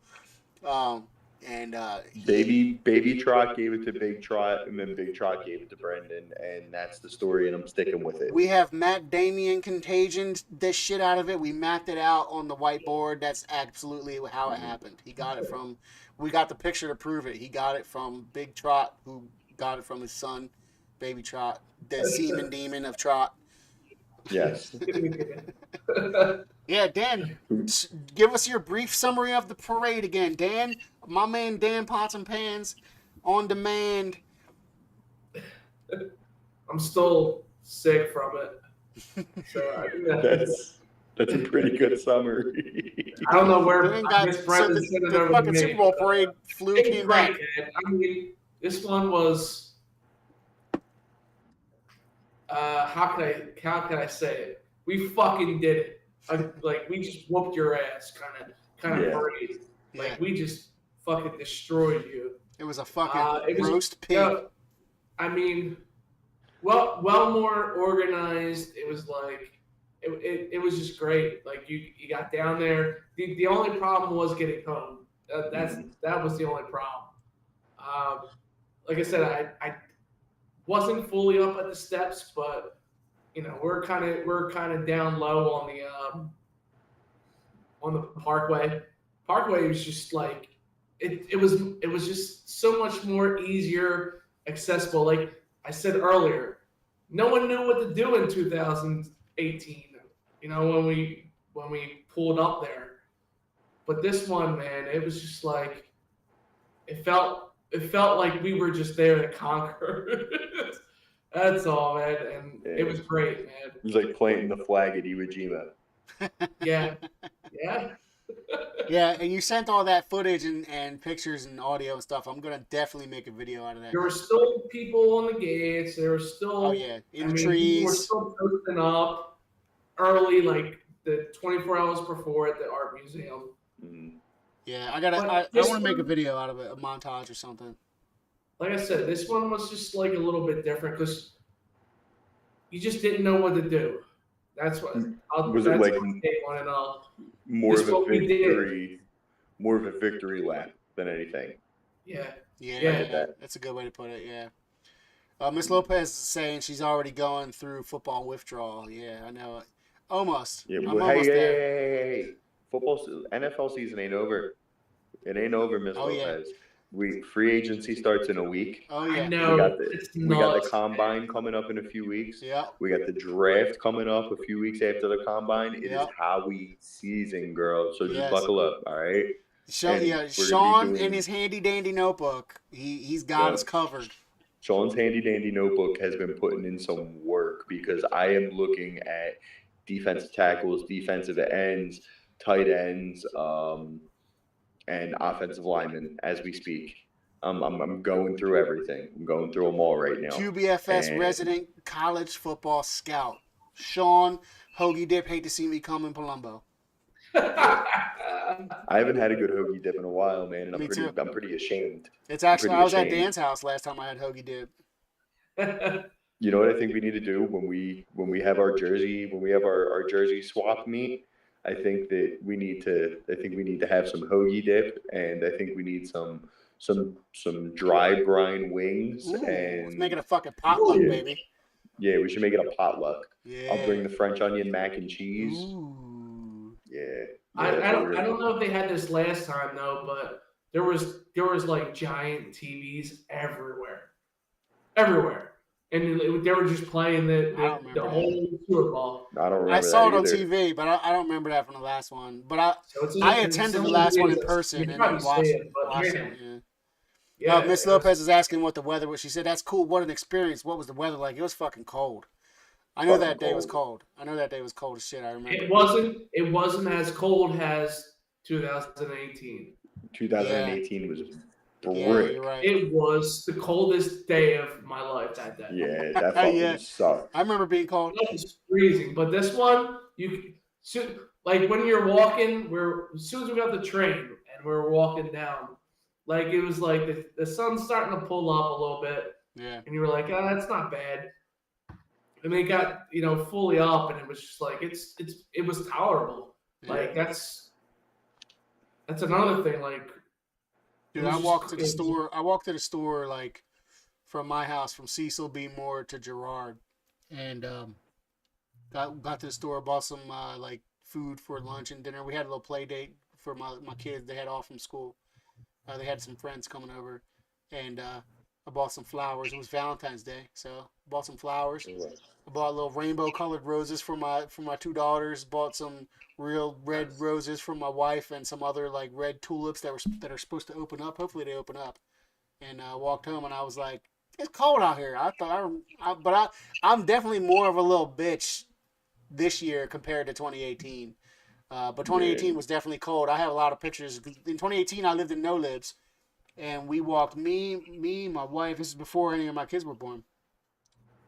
Baby Trot gave it to Big Trot, and then Big Trot gave it to Brendan, and that's the story, and I'm sticking with it. We have Matt Damien contagion this shit out of it. We mapped it out on the whiteboard. That's absolutely how it happened. He got it from, we got the picture to prove it. He got it from Big Trot, who got it from his son, Baby Trot, the semen demon of Trot. Yes. Yeah, Dan, give us your brief summary of the parade again. Dan, my man Dan Pots and Pans, on demand. I'm still sick from it. So that's a pretty good summary. I don't know where the fucking Super Bowl parade flu came back. I mean, this one was how can I say it? We fucking did it. Like we just whooped your ass, kind of parade. Like we just fucking destroyed you. It was a fucking roast pig. I mean, well more organized. It was like it was just great. Like you got down there. The only problem was getting home. That was the only problem. Like I said, I wasn't fully up at the steps, but we're kind of down low on the Parkway. Parkway was just like it was just so much more easier, accessible. Like I said earlier, no one knew what to do in 2018. When we pulled up there. But this one, man, it was just like it felt like we were just there to conquer. That's all, man, and it was great, man. It was like planting the flag at Iwo Jima. Yeah. Yeah, and you sent all that footage and pictures and audio and stuff. I'm gonna definitely make a video out of that. There were still people on the gates. There were still, Oh yeah, in the people were trees. still posting up early, like the 24 hours before at the art museum. Yeah, I want to make a video out of it, a montage or something. Like I said, this one was just like a little bit different because you just didn't know what to do. That's what Was it like more of a victory lap than anything? Yeah. That's a good way to put it. Yeah. Miss Lopez is saying she's already going through football withdrawal. Yeah, I know it. Almost. Yeah, I'm almost there. Hey. NFL season ain't over. It ain't over, Miss Lopez. Free agency starts in a week. Oh yeah. No, we got the combine coming up in a few weeks. Yeah. We got the draft coming up a few weeks after the combine. It is Howie season, girl. So just buckle up, all right? Sean in his handy dandy notebook, he's got us covered. Sean's handy dandy notebook has been putting in some work because I am looking at defensive tackles, defensive ends, tight ends, and offensive linemen as we speak. I'm going through everything. I'm going through them all right now. QBFS resident college football scout. Sean, Hoagie Dip, hate to see me come in Palumbo. I haven't had a good hoagie dip in a while, man, and I'm pretty ashamed. It's actually I was at Dan's house last time I had hoagie dip. You know what I think we need to do when we have our jersey our jersey swap meet? I think we need to have some hoagie dip, and I think we need some dry brine wings. Ooh, and let's make it a fucking potluck, baby. Yeah, we should make it a potluck. Yeah. I'll bring the French onion mac and cheese. Ooh. Yeah. I don't know if they had this last time though, but there was like giant TVs everywhere, and they were just playing the whole Super Bowl. I don't remember. I saw it on either. TV, but I don't remember that from the last one. But I attended the last one in person and then watched it. Yeah. Miss Lopez is asking what the weather was. She said, "That's cool. What an experience. What was the weather like? It was fucking cold. I know that day was cold. I know that day was cold as shit. I remember. It wasn't as cold as 2018. 2018 was brick. Yeah, you're right. It was the coldest day of my life that day. Yeah, that fucking sucked. I remember being cold. It was freezing, but this one, like when you're walking, as soon as we got the train and we were walking down, like it was like the sun's starting to pull up a little bit. Yeah. And you were like, oh, that's not bad. And they got, fully up, and it was just like it was tolerable. Yeah. Like that's another thing. Like, dude, I walked to the store like from my house from Cecil B. Moore to Girard, and got to the store, bought some like food for lunch and dinner. We had a little play date for my kids. They had off from school. They had some friends coming over, and I bought some flowers. It was Valentine's Day, so I bought some flowers. I bought little rainbow-colored roses for my two daughters. Bought some real red roses for my wife, and some other like red tulips that are supposed to open up. Hopefully, they open up. And I walked home, and I was like, "It's cold out here." I'm definitely more of a little bitch this year compared to 2018. But 2018 was definitely cold. I have a lot of pictures. In 2018, I lived in No Libs. And we walked, me, my wife, this is before any of my kids were born.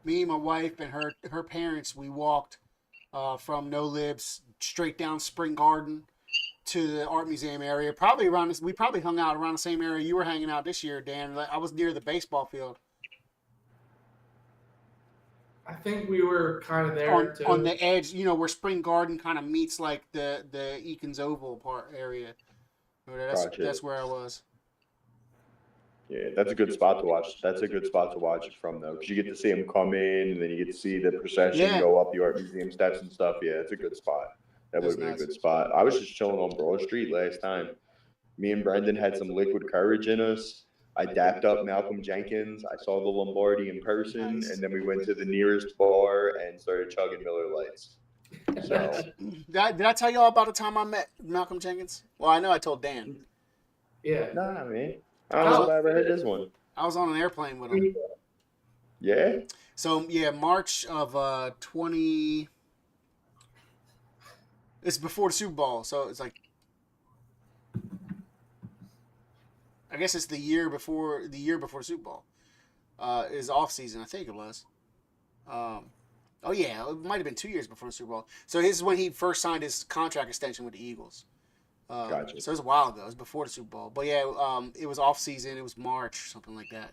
Me, my wife, and her parents, we walked from No Libs straight down Spring Garden to the art museum area. We probably hung out around the same area you were hanging out this year, Dan. I was near the baseball field. I think we were kind of there too. On the edge, where Spring Garden kind of meets like the Eakins Oval part area. That's where I was. Yeah, that's a good spot to watch. That's a good spot to watch it from, though, because you get to see them come in, and then you get to see the procession go up the art museum steps and stuff. Yeah, it's a good spot. That would have been a good spot. I was just chilling on Broad Street last time. Me and Brendan had some liquid courage in us. I dapped up Malcolm Jenkins. I saw the Lombardi in person, and then we went to the nearest bar and started chugging Miller Lights. So, did I tell you all about the time I met Malcolm Jenkins? Well, I know I told Dan. Yeah. Nah, man. I don't know if I ever heard this one. I was on an airplane with him. Yeah? So, March of 20... It's before the Super Bowl, so it's like I guess it's the year before Super Bowl. Is off season, I think it was. Oh yeah, it might have been 2 years before the Super Bowl. So this is when he first signed his contract extension with the Eagles. Gotcha. So it was a while ago. It was before the Super Bowl. But yeah, it was off season. It was March, something like that.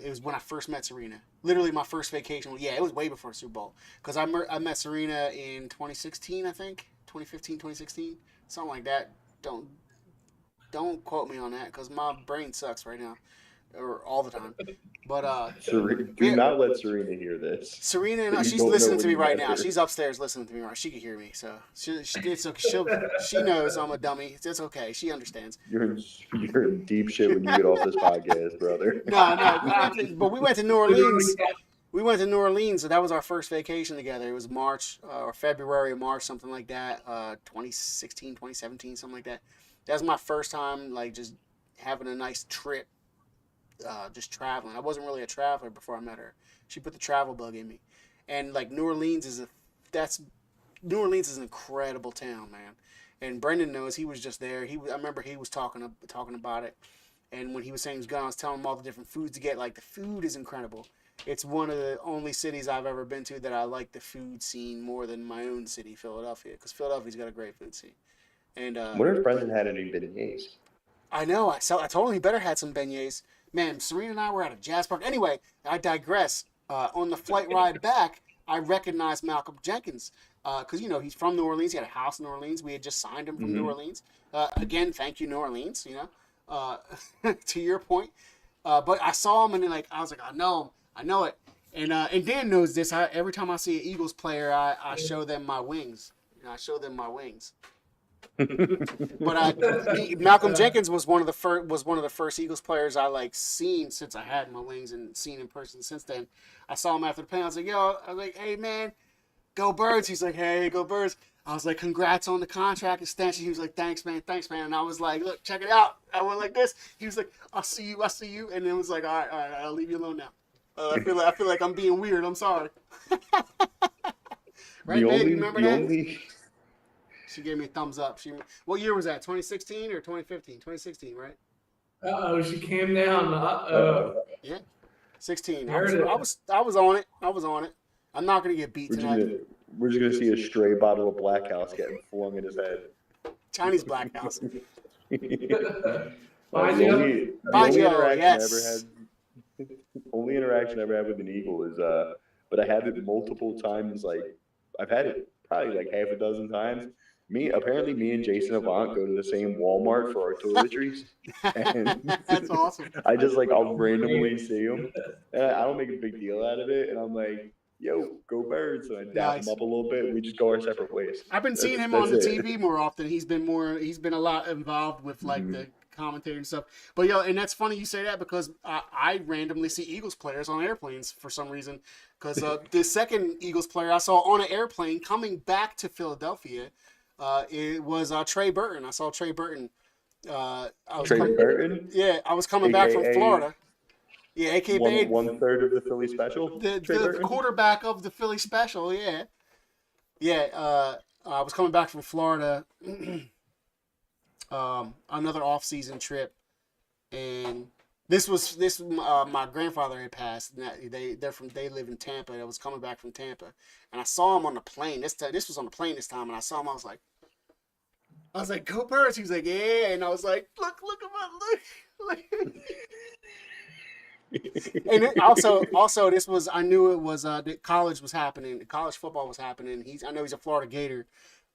It was when I first met Serena. Literally my first vacation. Yeah, it was way before the Super Bowl. Because I met Serena in 2016, I think. 2015, 2016. Something like that. Don't quote me on that because my brain sucks right now. Or all the time. But do not let Serena hear this. Serena, no, she's listening to me right now. She's upstairs listening to me right. She can hear me, so she knows I'm a dummy. It's okay. She understands. You're in deep shit when you get off this podcast, brother. No, but we went to New Orleans. We went to New Orleans, so that was our first vacation together. It was March or February or March, something like that. 2016, 2017, something like that. That was my first time, like, just having a nice trip. Just traveling. I wasn't really a traveler before I met her. She put the travel bug in me, and like New Orleans is an incredible town, man. And Brendan knows. He was just there. I remember he was talking about it, and when he was saying he was going, I was telling him all the different foods to get. Like the food is incredible. It's one of the only cities I've ever been to that I like the food scene more than my own city, Philadelphia, because Philadelphia's got a great food scene. And what if Brendan had any beignets? I know. I told him he better had some beignets. Man, Serena and I were at a jazz park. Anyway, I digress. On the flight ride back, I recognized Malcolm Jenkins because, he's from New Orleans. He had a house in New Orleans. We had just signed him from New Orleans. Again, thank you, New Orleans, to your point. But I saw him, and I was like, I know it. And Dan knows this. Every time I see an Eagles player, I show them my wings. But Malcolm Jenkins was one of the first Eagles players I seen since I had my wings and seen in person since then. I saw him after the play. I was like, hey man, go Birds. He's like, hey, go Birds. I was like, congrats on the contract extension. He was like, thanks man. And I was like, look, check it out. I went like this. He was like, I'll see you. And then was like, all right, I'll leave you alone now. I feel like I'm being weird. I'm sorry. Right, babe? Remember that? She gave me a thumbs up. What year was that? 2016 or 2015? 2016, right? She came down. Yeah, 16. I was on it. I'm not gonna get beat tonight. We're just gonna see a stray bottle of Black House getting flung in his head. Chinese Black House. Only interaction I ever had with an Eagle is but I had it multiple times. Like I've had it probably like half a dozen times. Me and Jason Avant go to the same Walmart for our toiletries. And that's awesome. I'll randomly see him, and I don't make a big deal out of it. And I'm like, yo, go Birds. And I dap him up a little bit. We just go our separate ways. I've been seeing him on the TV more often. He's been a lot involved with the commentator and stuff. But and that's funny you say that because I randomly see Eagles players on airplanes for some reason. Because the second Eagles player I saw on an airplane coming back to Philadelphia, it was Trey Burton. I saw Trey Burton. Burton? Yeah, I was coming back from Florida. Yeah, AKA one third of the Philly special. The quarterback of the Philly special. Yeah, yeah. I was coming back from Florida. Another off-season trip, and this my grandfather had passed. They live in Tampa. I was coming back from Tampa, and I saw him on the plane. This was on the plane this time, and I saw him. I was like, go Birds. He was like, yeah, and I was like, look at my look. And it also this was, I knew it was college was happening. College football was happening. I know he's a Florida Gator.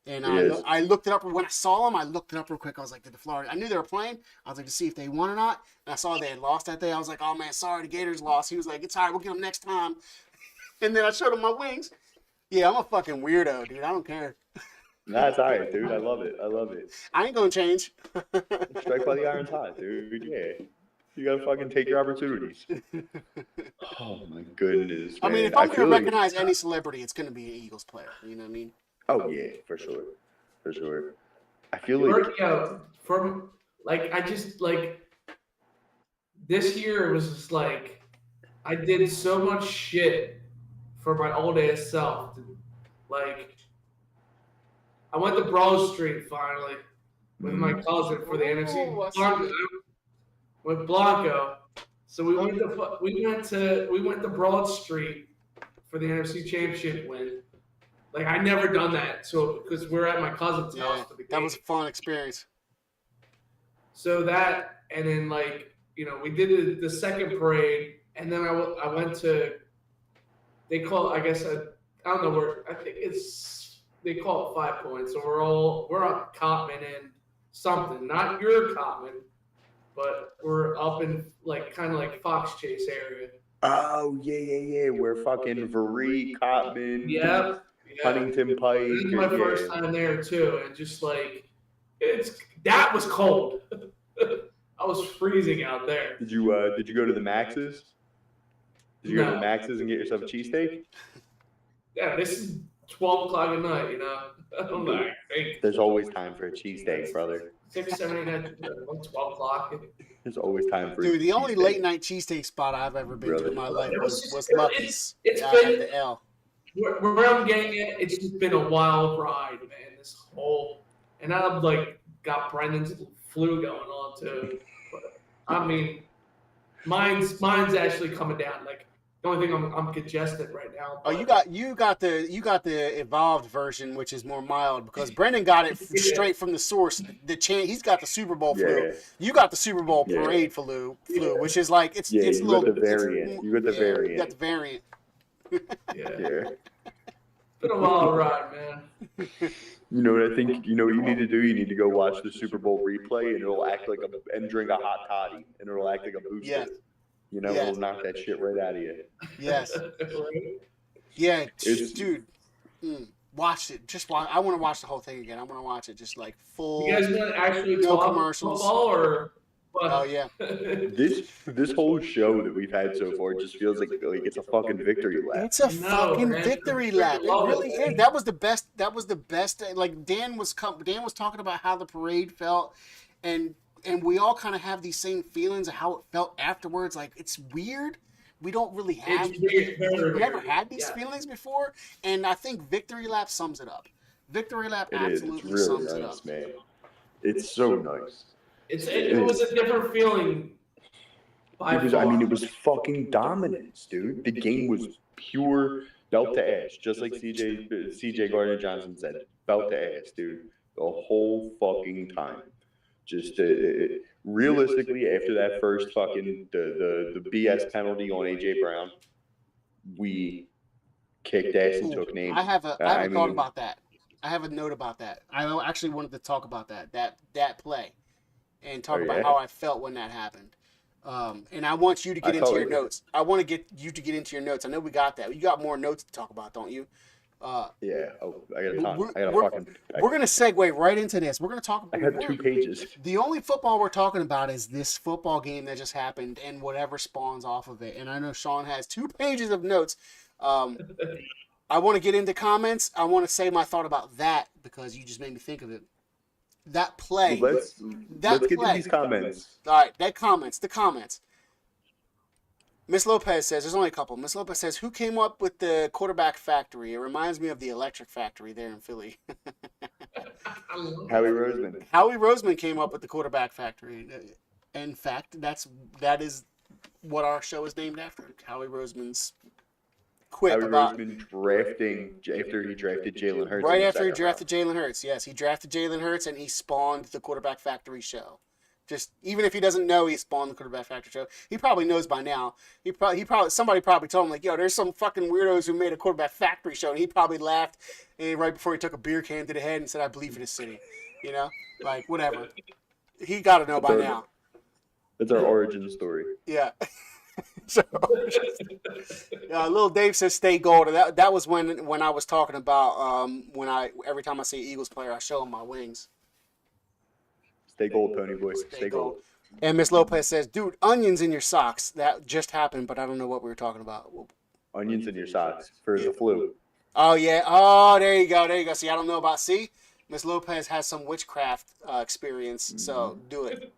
And I looked it up. When I saw him, I looked it up real quick. I was like, I knew they were playing. I was like, to see if they won or not. And I saw they had lost that day. I was like, oh, man, sorry, the Gators lost. He was like, it's all right. We'll get them next time. And then I showed him my wings. Yeah, I'm a fucking weirdo, dude. I don't care. Nah, it's all right, dude. I love it. I ain't going to change. Strike while the iron's hot, dude. Yeah. You got to fucking take your opportunities. Oh, my goodness, man. I mean, if I'm going to recognize any celebrity, it's going to be an Eagles player. You know what I mean? Oh yeah, for sure. I feel like this year it was just like I did so much shit for my old ass self. Like I went to Broad Street finally with my cousin for the NFC. with Blanco. So we went to Broad Street for the NFC Championship win. Like I never done that, so because we're at my cousin's house for the game. That was a fun experience. So that, and then we did the second parade, and then I went to. They call it, I guess I don't know where. I think they call it 5 points. So we're up Cotman and something, not your Cotman, but we're up in kind of like Fox Chase area. Oh yeah. We're fucking Varee, Cotman. Yep. Huntington Pike. This is my first time there too, and just that was cold. I was freezing out there. Did you go to the Max's? Did you go to the Max's and get yourself a cheesesteak? Yeah, this is 12 o'clock at night. I'm like, there's always time for a cheesesteak, brother. 6, 7, 8, 12 o'clock. There's always time for. Dude, the only late night cheesesteak spot I've ever been to in my life was Lucky's. It's been at the L. Where I'm getting it, it's just been a wild ride, man. This whole, and I've got Brendan's flu going on too. But I mean, mine's actually coming down. The only thing I'm congested right now. Oh, you got the evolved version, which is more mild because Brendan got it straight from the source. He's got the Super Bowl flu. You got the Super Bowl parade flu, which is it's you a little. Got the variant. You got the variant. You got the variant. Yeah. It's been a wild ride, man. You know what I think? You know what you need to do? You need to go watch the Super Bowl replay, and it'll act and drink a hot toddy, and it'll act like a booster. Yes. It'll knock that shit right out of you. Yes. Yeah, dude. Watch it. Just watch. I want to watch the whole thing again. I want to watch it just full. You guys want to actually no talk commercials. Football or? Oh yeah. This whole show that we've had so far just feels like it's a fucking victory lap. It's a fucking victory lap. It really is. That was the best. That was the best. Dan was talking about how the parade felt, and we all kind of have these same feelings of how it felt afterwards. It's weird. We don't really have. We've never had these feelings before, and I think victory lap sums it up. Victory lap absolutely sums it up. Man. It's so nice. It was a different feeling. It was fucking dominance, dude. The game was pure belt to ass, just like CJ Gardner-Johnson said. Belt to ass, dude. The whole fucking time. Just realistically, after that first fucking the BS penalty on AJ Brown, we kicked ass and took names. I have a thought about that. I have a note about that. I actually wanted to talk about that play. And talk about how I felt when that happened. And I want you to get into your notes. I want to get you to get into your notes. I know we got that. You got more notes to talk about, don't you? Yeah. Oh, I gotta we're going to segue right into this. We're going to talk about. I have 2 pages. The only football we're talking about is this football game that just happened and whatever spawns off of it. And I know Sean has 2 pages of notes. I want to get into comments. I want to say my thought about that because you just made me think of it. That play. Well, let's get to these comments. All right, the comments. Miss Lopez says, there's only a couple. Miss Lopez says, who came up with the quarterback factory? It reminds me of the electric factory there in Philly. Howie Roseman. Howie Roseman came up with the quarterback factory. In fact, that is what our show is named after. Howie Roseman's quip about Roseman drafting after he drafted Jalen Hurts. Right after he drafted Jalen Hurts. Yes, he drafted Jalen Hurts and he spawned the quarterback factory show. Just even if he doesn't know he spawned the quarterback factory show, he probably knows by now. Somebody probably told him yo, there's some fucking weirdos who made a quarterback factory show, and he probably laughed right before he took a beer can to the head and said, "I believe in this city," whatever. He got to know by now. That's our origin story. Yeah. So, little Dave says stay gold. That was when I was talking about every time I see an Eagles player, I show him my wings. Stay gold, Tony boy. Stay gold. And Miss Lopez says, dude, onions in your socks. That just happened, but I don't know what we were talking about. Onions in your socks for the flu. Oh, yeah. Oh, there you go. See, I don't know about. See, Miss Lopez has some witchcraft experience, so do it.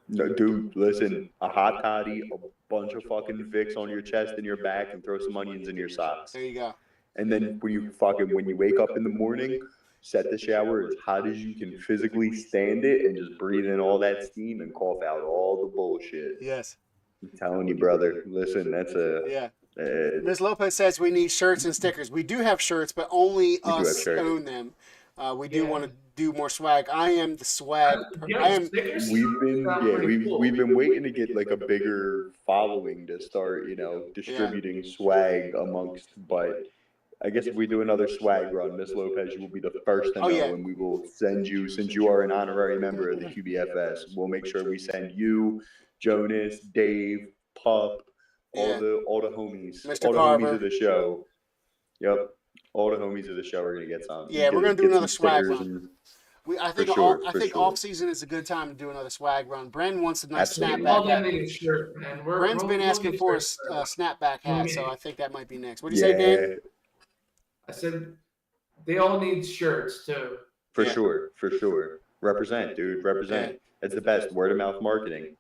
No, dude, listen. A hot toddy, a bunch of fucking Vicks on your chest and your back, and throw some onions in your socks. There you go. And then when you wake up in the morning, set the shower as hot as you can physically stand it and just breathe in all that steam and cough out all the bullshit. Yes. I'm telling you, brother. Listen, that's a... Yeah. Ms. Lopez says we need shirts and stickers. We do have shirts, but only us own them. We do want to do more swag. I am the swag. We've been waiting to get like a bigger following to start, distributing swag amongst. But I guess if we do another swag run, Miss Lopez, you will be the first to know, and we will send you, since you are an honorary member of the QBFS, we'll make sure we send you, Jonas, Dave, Pup, all the homies, Mr. all the Carver. homies of the show. Yep. All the homies of the show are gonna get some. Yeah, we're gonna do another swag run. I think sure. off season is a good time to do another swag run. Bren wants a nice Absolutely. snapback hat. Bren's been asking for a snapback hat, so I think that might be next. What do you say, Dan? I said they all need shirts too. For sure. Represent, dude. Represent. It's the best. Word of mouth marketing.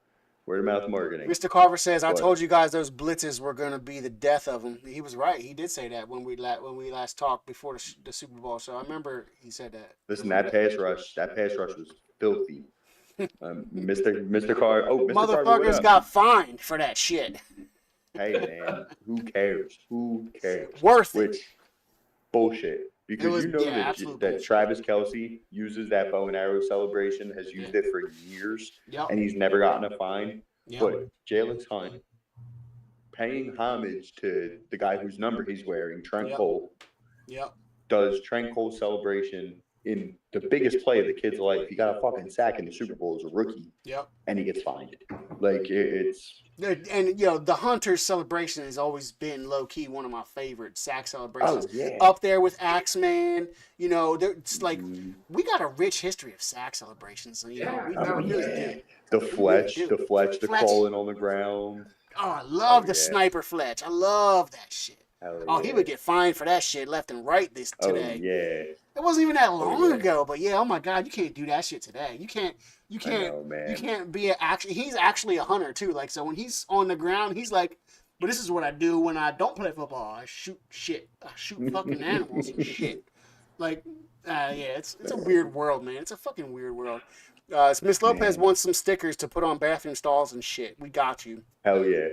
Mr. Carver says, "I told you guys those blitzes were going to be the death of them." He was right. He did say that when we last talked before the Super Bowl. So I remember he said that. Listen, that pass rush was filthy. Mr. Carver. Oh, Mr. Motherfuckers got fined for that shit. Hey man, who cares? Worth it. Bullshit. Because that Travis Kelce uses that bow and arrow celebration, has used it for years, and he's never gotten a fine. But Jalen Hunt, paying homage to the guy whose number he's wearing, Trent Cole, does Trent Cole's celebration in the biggest play of the kid's life. He got a fucking sack in the Super Bowl as a rookie, and he gets fined. Like, it's... And, the Hunter's celebration has always been low-key one of my favorite sack celebrations. Oh, yeah. Up there with Axeman. It's like, we got a rich history of sack celebrations. We really do. The crawling on the ground. Oh, I love the sniper Fletch. I love that shit. He would get fined for that shit left and right today. Oh, yeah. It wasn't even that long ago, but oh my God, you can't do that shit today. You can't man. You can't be he's actually a hunter too. Like, so when he's on the ground, he's like, but this is what I do when I don't play football. I shoot shit. I shoot fucking animals and shit. Like, it's a weird world, man. It's a fucking weird world. Miss Lopez wants some stickers to put on bathroom stalls and shit. We got you. Hell yeah.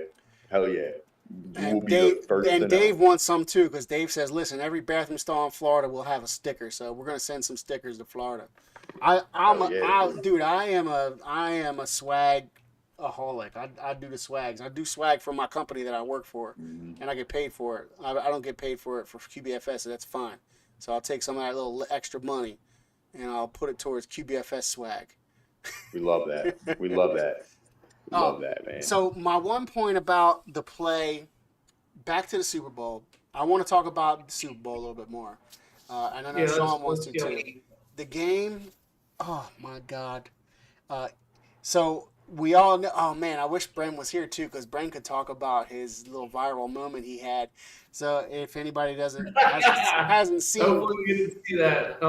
And Dave wants some too, because Dave says, listen, every bathroom stall in Florida will have a sticker, so we're gonna send some stickers to Florida. I am a swag-aholic. I do the swags. I do swag for my company that I work for, and I get paid for it. I don't get paid for it for QBFS, so that's fine. So I'll take some of that little extra money, and I'll put it towards QBFS swag. We love that. Love that, man. So my one point about the play, back to the Super Bowl. I want to talk about the Super Bowl a little bit more. And I know Sean wants to too. The game, oh my God. So we all know, oh man, I wish Bren was here too, because Bren could talk about his little viral moment he had. So if anybody hasn't seen, hopefully you didn't see that.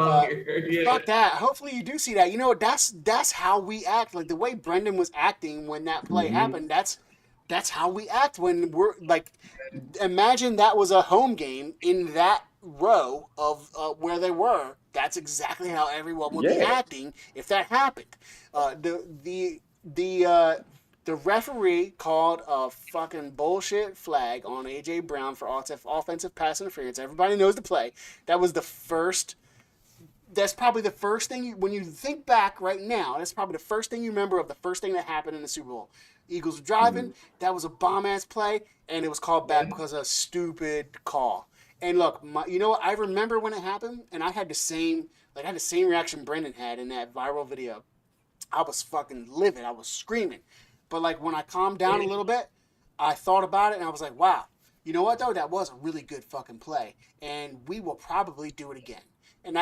Fuck that. Hopefully you do see that. That's how we act. Like the way Brendan was acting when that play happened. That's how we act when we're like. Imagine that was a home game in that row of where they were. That's exactly how everyone would be acting if that happened. The referee called a fucking bullshit flag on A.J. Brown for offensive pass interference. Everybody knows the play. That's probably the first thing when you think back right now, that's probably the first thing you remember of the first thing that happened in the Super Bowl. Eagles were driving. That was a bomb-ass play, and it was called back because of a stupid call. And look, I remember when it happened, and I had the same reaction Brendan had in that viral video. I was fucking livid. I was screaming. But like when I calmed down a little bit, I thought about it and I was like, wow, you know what though? That was a really good fucking play. And we will probably do it again. And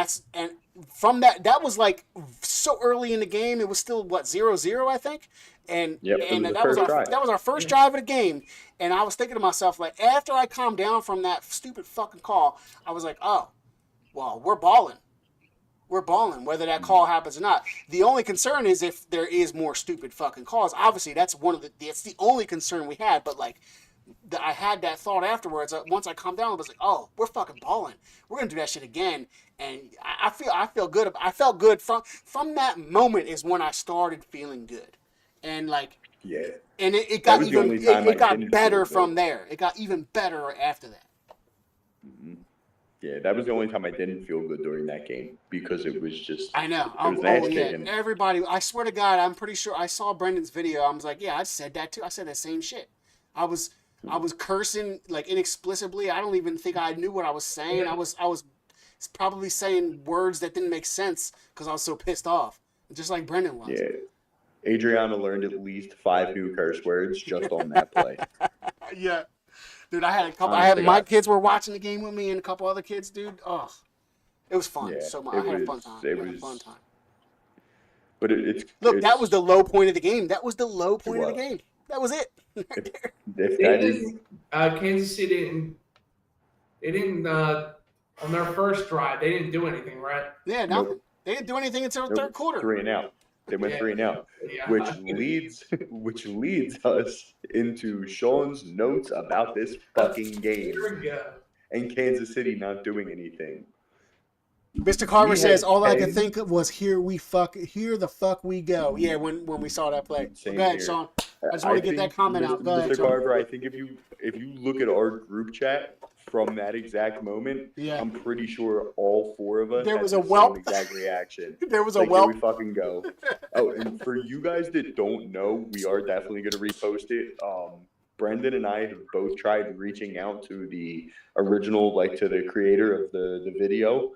from that was like so early in the game. It was still 0-0, I think. And that was our first drive of the game. And I was thinking to myself, like, after I calmed down from that stupid fucking call, I was like, oh, well, we're balling. We're balling, whether that call happens or not. The only concern is if there is more stupid fucking calls. Obviously, that's the only concern we had. But like, I had that thought afterwards. Once I calmed down, I was like, oh, we're fucking balling. We're gonna do that shit again. And I feel good. I felt good from that moment is when I started feeling good, and like and it got even it got better from there. It got even better after that. Mm-hmm. Yeah, that was the only time I didn't feel good during that game because it was just. I know. It was ass kicking. Everybody. I swear to God, I'm pretty sure I saw Brendan's video. I was like, yeah, I said that too. I said that same shit. I was cursing like inexplicably. I don't even think I knew what I was saying. I was probably saying words that didn't make sense because I was so pissed off, just like Brendan was. Yeah, Adriana learned at least 5 new curse words just on that play. Yeah. Dude, I had a couple. My kids were watching the game with me, and a couple other kids. Dude, oh, it was fun. Yeah, so much. I had a fun time. It was a fun time. But that was the low point of the game. That was the low point of the game. That was it. Kansas City didn't on their first drive. They didn't do anything, right? Yeah, nothing. Nope. They didn't do anything until the third quarter. 3 and out. They went 3 and out, which leads us into Sean's notes about this fucking game and Kansas City not doing anything. Mr. Carver says all I could think of was here the fuck we go. Yeah, when we saw that play. Go ahead, Sean. I just want to get that comment out. Go ahead, Mr. Carver. I think if you look at our group chat from that exact moment, I'm pretty sure all 4 of us had the same exact reaction. There was a whelp. Here we fucking go. Oh, and for you guys that don't know, we are definitely going to repost it. Brendan and I have both tried reaching out to the original, to the creator of the video.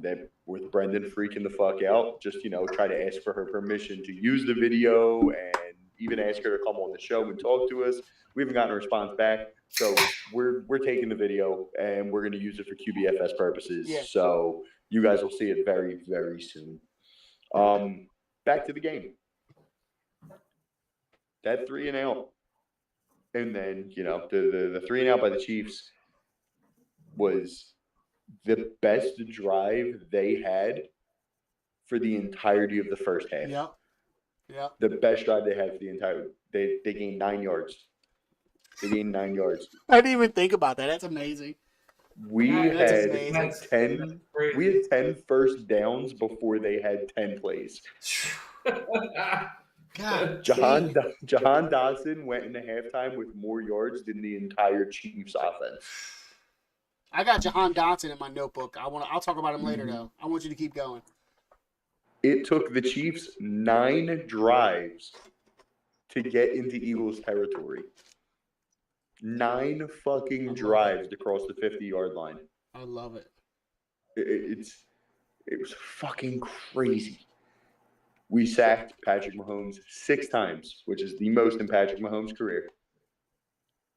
That with Brendan freaking the fuck out, just try to ask for her permission to use the video and even ask her to come on the show and talk to us. We haven't gotten a response back, so we're taking the video and we're going to use it for QBFS purposes. Yeah. So you guys will see it very, very soon. Back to the game. That 3 and out, and then the 3 and out by the Chiefs was the best drive they had for the entirety of the first half. Yeah. The best drive they had for the entire. They gained 9 yards. They gained 9 yards. I didn't even think about that. That's amazing. We had 10. We had 10 first downs before they had 10 plays. God. Jahan Dodson went into halftime with more yards than the entire Chiefs offense. I got Jahan Dodson in my notebook. I'll talk about him later though. I want you to keep going. It took the Chiefs 9 drives to get into Eagles territory. 9 fucking drives to cross the 50-yard line. I love it. It was fucking crazy. We sacked Patrick Mahomes 6 times, which is the most in Patrick Mahomes' career.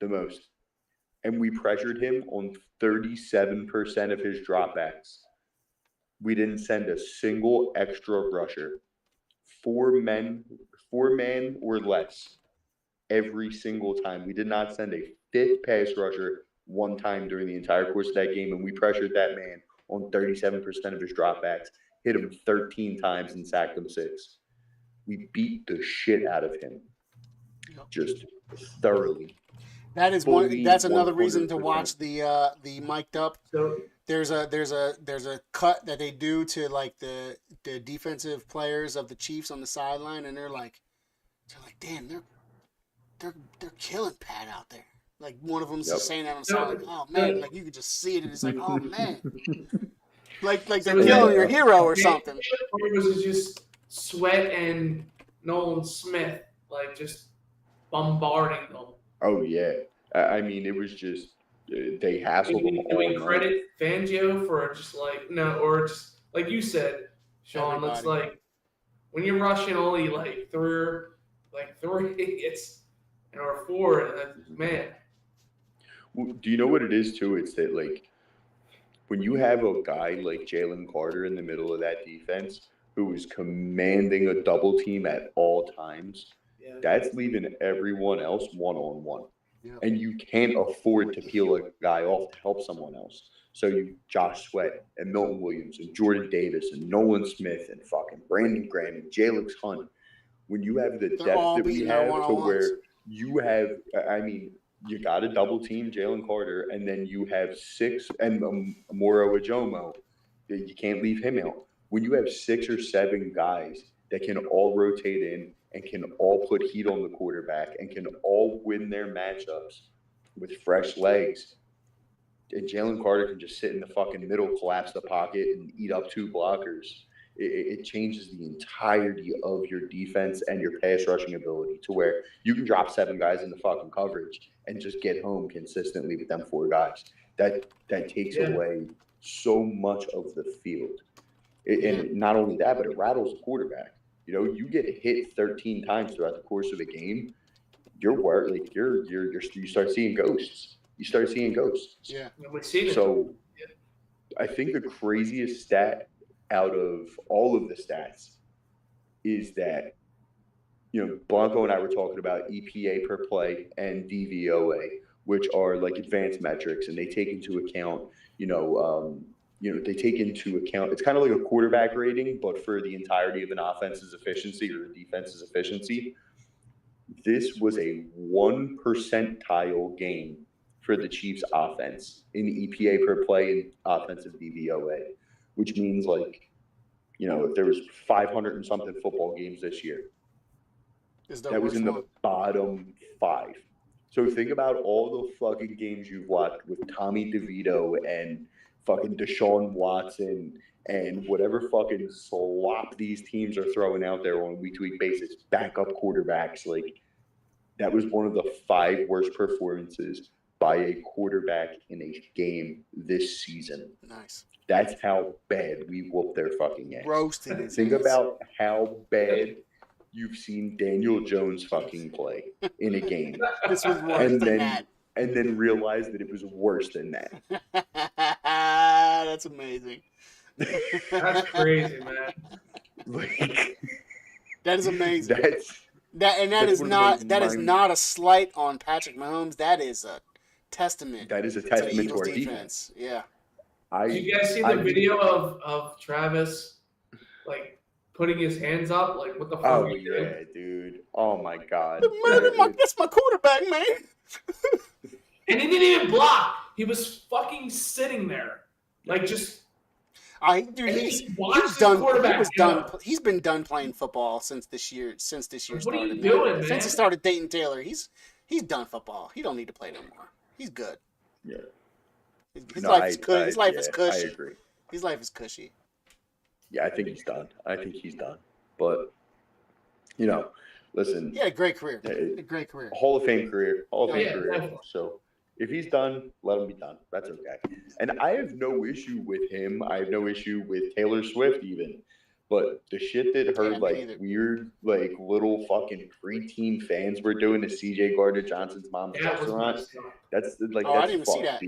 The most. And we pressured him on 37% of his dropbacks. We didn't send a single extra rusher. 4 man or less every single time. We did not send a 5th pass rusher one time during the entire course of that game, and we pressured that man on 37% of his dropbacks, hit him 13 times and sacked him 6. We beat the shit out of him. Just thoroughly. That is one. That's another reason to watch the mic'd up. There's a cut that they do to the defensive players of the Chiefs on the sideline, and they're like, damn, they're killing Pat out there. Like one of them's just saying that on the side, like, oh man, like you could just see it, and it's like, oh man, like they're killing your hero or something. It was just Sweat and Nolan Smith, just bombarding them. Oh, yeah. I mean, it was just, they hassled them all night. Credit Fangio for just like you said, Sean, it's like, when you're rushing only three hits or 4, man. Do you know what it is, too? It's that, when you have a guy like Jalen Carter in the middle of that defense who is commanding a double team at all times, that's leaving everyone else one-on-one. Yeah. And you can't afford to peel a guy off to help someone else. So you Josh Sweat and Milton Williams and Jordan Davis and Nolan Smith and fucking Brandon Graham and Jalix Hunt. When you have the depth that we have to where you have, you got to double team Jalen Carter, and then you have 6 and Moro Ajomo. You can't leave him out. When you have 6 or 7 guys that can all rotate in and can all put heat on the quarterback and can all win their matchups with fresh legs, and Jalen Carter can just sit in the fucking middle, collapse the pocket, and eat up 2 blockers, it changes the entirety of your defense and your pass rushing ability to where you can drop 7 guys in the fucking coverage and just get home consistently with them 4 guys. That takes away so much of the field. And not only that, but it rattles the quarterback. You know, you get hit 13 times throughout the course of a game, you start seeing ghosts. You start seeing ghosts. Yeah. So I think the craziest stat out of all of the stats is that, you know, Blanco and I were talking about EPA per play and DVOA, which are like advanced metrics, and they take into account, they take into account, it's kind of like a quarterback rating, but for the entirety of an offense's efficiency or a defense's efficiency. This was a 1 percentile game for the Chiefs offense in EPA per play and offensive DVOA, which means, like, you know, if there was 500 and something football games this year, that was in the bottom 5. So think about all the fucking games you've watched with Tommy DeVito and fucking Deshaun Watson and whatever fucking slop these teams are throwing out there on a week-to-week basis, backup quarterbacks. Like, that was one of the 5 worst performances by a quarterback in a game this season. Nice. That's how bad we whooped their fucking ass. Roasted his Think ass. about how bad you've seen Daniel Jones fucking play in a game. This was worse than that. And then realize that it was worse than that. That's amazing. That's crazy, man. Like, that is amazing. That is not a slight on Patrick Mahomes. That is a testament. That is a testament to our defense. Yeah. Did you guys see the video of Travis, like, putting his hands up? Like, what the fuck? Oh, yeah, dude. Oh, my God. That's my quarterback, man. And he didn't even block. He was fucking sitting there. Like, just... He's done. He's been done playing football since this year started. What are you doing, man? Since he started dating Taylor, he's done football. He don't need to play no more. He's good. Yeah. His life is cushy. I agree. His life is cushy. Yeah, I think he's done. But, you know, listen. He had a great career. Hall of Fame career. So if he's done, let him be done. That's okay. And I have no issue with him. I have no issue with Taylor Swift even. But the shit that her weird, like, little fucking preteen fans were doing to CJ Gardner-Johnson's mom's restaurant, that's like, I that's didn't even see that.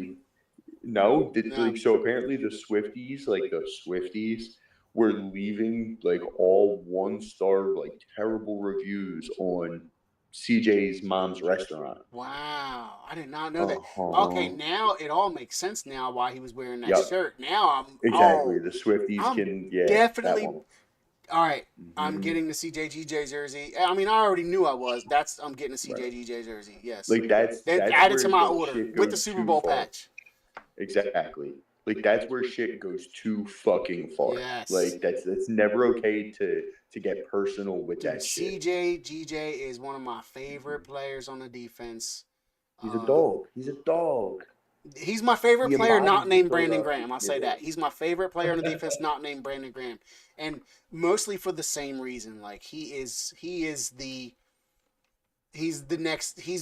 No, so apparently the Swifties were leaving like all 1-star, like, terrible reviews on CJ's mom's restaurant. Wow, I did not know that. Okay, now it all makes sense now why he was wearing that shirt. Now the Swifties can definitely. All right, I'm getting the CJGJ jersey. I mean, I already knew I was. I'm getting a CJGJ jersey. Yes, like that's added to my order with the Super Bowl patch. Exactly. Like, that's where shit goes too fucking far. Yes. Like, that's never okay to get personal with that shit. CJGJ is one of my favorite players on the defense. He's a dog. He's my favorite player not named Brandon Graham. I'll say that. He's my favorite player on the defense not named Brandon Graham. And mostly for the same reason. Like, he's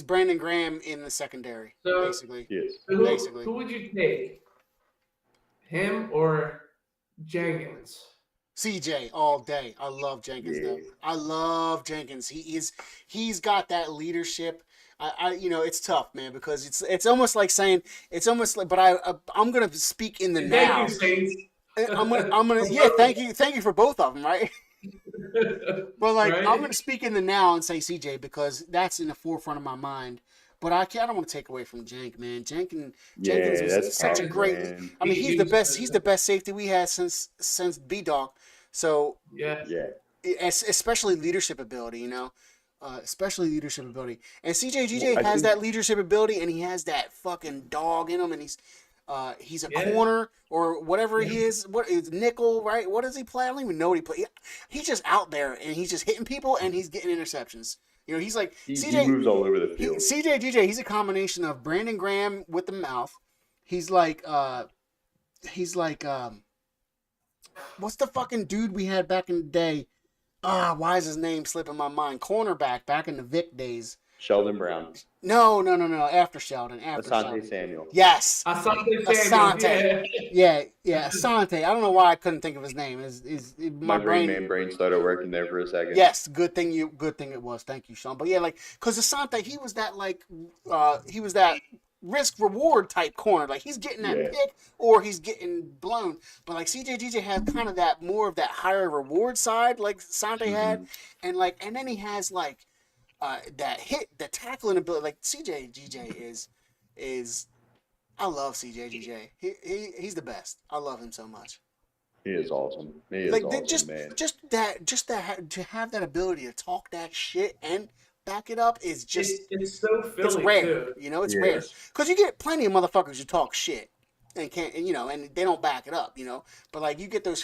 Brandon Graham in the secondary, basically. Yes. Who would you take? Him or Jenkins? CJ all day. I love Jenkins though. I love Jenkins. He's got that leadership. It's tough, man, because it's almost like saying but I'm gonna speak in the now. I'm gonna thank you for both of them, right? But I'm gonna speak in the now and say CJ because that's in the forefront of my mind. But I don't want to take away from Jank, man. Jenkins was such a great. Man. I mean, he's the best. He's the best safety we had since B-Dog. So especially leadership ability, especially leadership ability. And CJGJ has that leadership ability, and he has that fucking dog in him, and He's a corner or whatever he is. What is nickel, right? What does he play? I don't even know what he plays. He's just out there and he's just hitting people and he's getting interceptions. You know, he's like he CJ. moves all over the field. CJ DJ. He's a combination of Brandon Graham with the mouth. He's like what's the fucking dude we had back in the day? Why is his name slipping my mind? Cornerback back in the Vic days. Sheldon Brown. No. After Sheldon. Asante Samuel. Yes. Asante. Yeah. Asante. I don't know why I couldn't think of his name. My brain started working there for a second. Yes, good thing it was. Thank you, Sean. But yeah, like, cause Asante, he was that risk reward type corner. Like he's getting that pick or he's getting blown. But like CJ has kind of that more of that higher reward side, like Asante had, and then he has like. That hit, the tackling ability, like CJ is I love CJ. He's the best. I love him so much. He is awesome. He is awesome, man. Just that to have that ability to talk that shit and back it up is just it's so Philly, it's rare. too. You know, it's rare because you get plenty of motherfuckers who talk shit and can't, and they don't back it up. But like you get those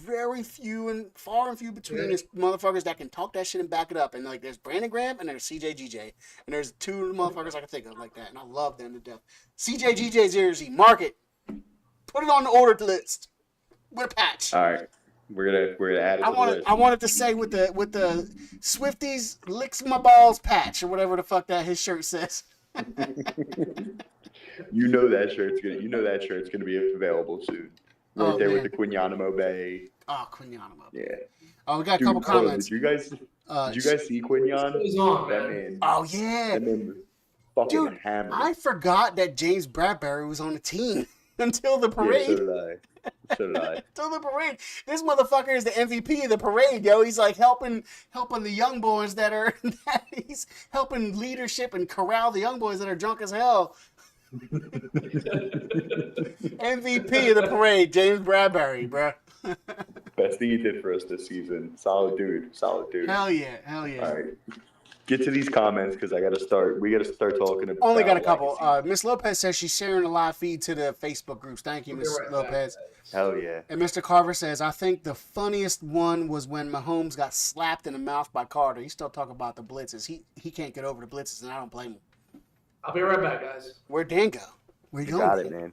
very few and far and few between these motherfuckers that can talk that shit and back it up. And like there's Brandon Graham and there's CJ and there's two motherfuckers I can think of like that, and I love them to death. CJ jersey, mark it, put it on the ordered list with a patch. All right, we're gonna add it. I wanted to say with the Swifties licks my balls patch or whatever the fuck that his shirt says. You know that shirt's gonna be available soon. Right there with the Quinyanamo Bay. Oh, Quinyanamo. Yeah. Oh, we got a couple comments. Did you guys see Quinyan? That man. Oh yeah. That man fucking hammered. I forgot that James Bradbury was on the team until the parade. Yeah, so did I. Until the parade. This motherfucker is the MVP of the parade, yo. He's like helping the young boys he's helping leadership and corral the young boys that are drunk as hell. MVP of the parade, James Bradbury, bro. Best thing he did for us this season. Solid dude. Hell yeah. All right, get to these comments because we got to start talking about. Only got a couple. Miss Lopez says she's sharing a live feed to the Facebook groups. Thank you, Miss Lopez. Hell yeah. And Mr. Carver says, I think the funniest one was when Mahomes got slapped in the mouth by Carter. He's still talking about the blitzes. He can't get over the blitzes, and I don't blame him. I'll be right back, guys. Where'd Dan go? Where you going? Got it, man.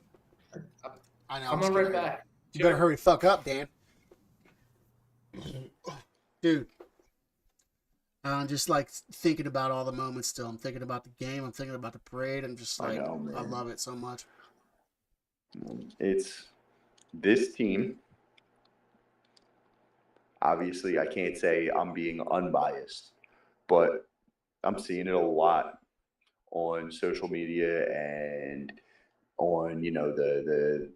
I know. I'm right back. You better hurry the fuck up, Dan. Dude. I'm just like thinking about all the moments still. I'm thinking about the game. I'm thinking about the parade. I'm just like, I love it so much. It's this team. Obviously, I can't say I'm being unbiased, but I'm seeing it a lot on social media and on the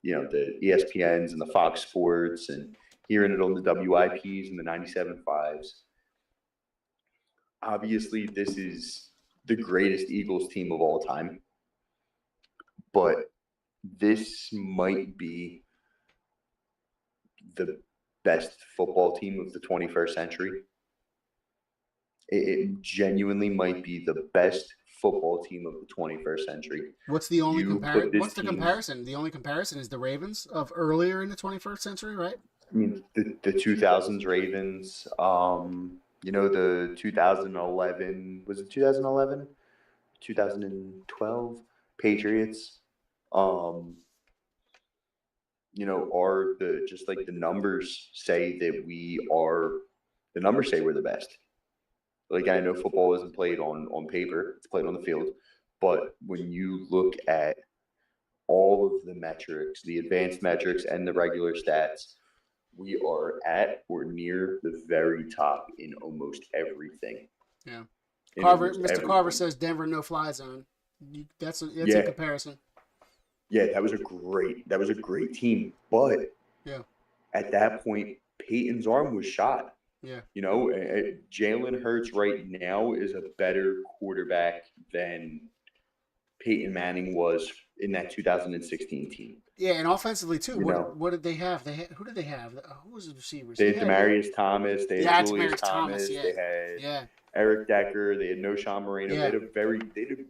ESPNs and the Fox Sports and hearing it on the WIPs and the 97.5s. Obviously, this is the greatest Eagles team of all time, but this might be the best football team of the 21st century. It genuinely might be the best football team of the 21st century. What's the only comparison? What's the comparison? The only comparison is the Ravens of earlier in the 21st century, right? I mean, the 2000s Ravens, the 2011, was it 2011? 2012 Patriots, are the numbers say that the numbers say we're the best. Like, I know football isn't played on paper, it's played on the field. But when you look at all of the metrics, the advanced metrics and the regular stats, we are at or near the very top in almost everything. Yeah. Mr. Carver says Denver no-fly zone. That's a comparison. Yeah, that was a great team. But at that point, Peyton's arm was shot. Yeah. Jalen Hurts right now is a better quarterback than Peyton Manning was in that 2016 team. Yeah, and offensively too. What did they have? Who did they have? Who was the receivers? They had Demaryius Thomas. They had Julius Thomas. Yeah. They had Eric Decker. They had no Sean Moreno. They had a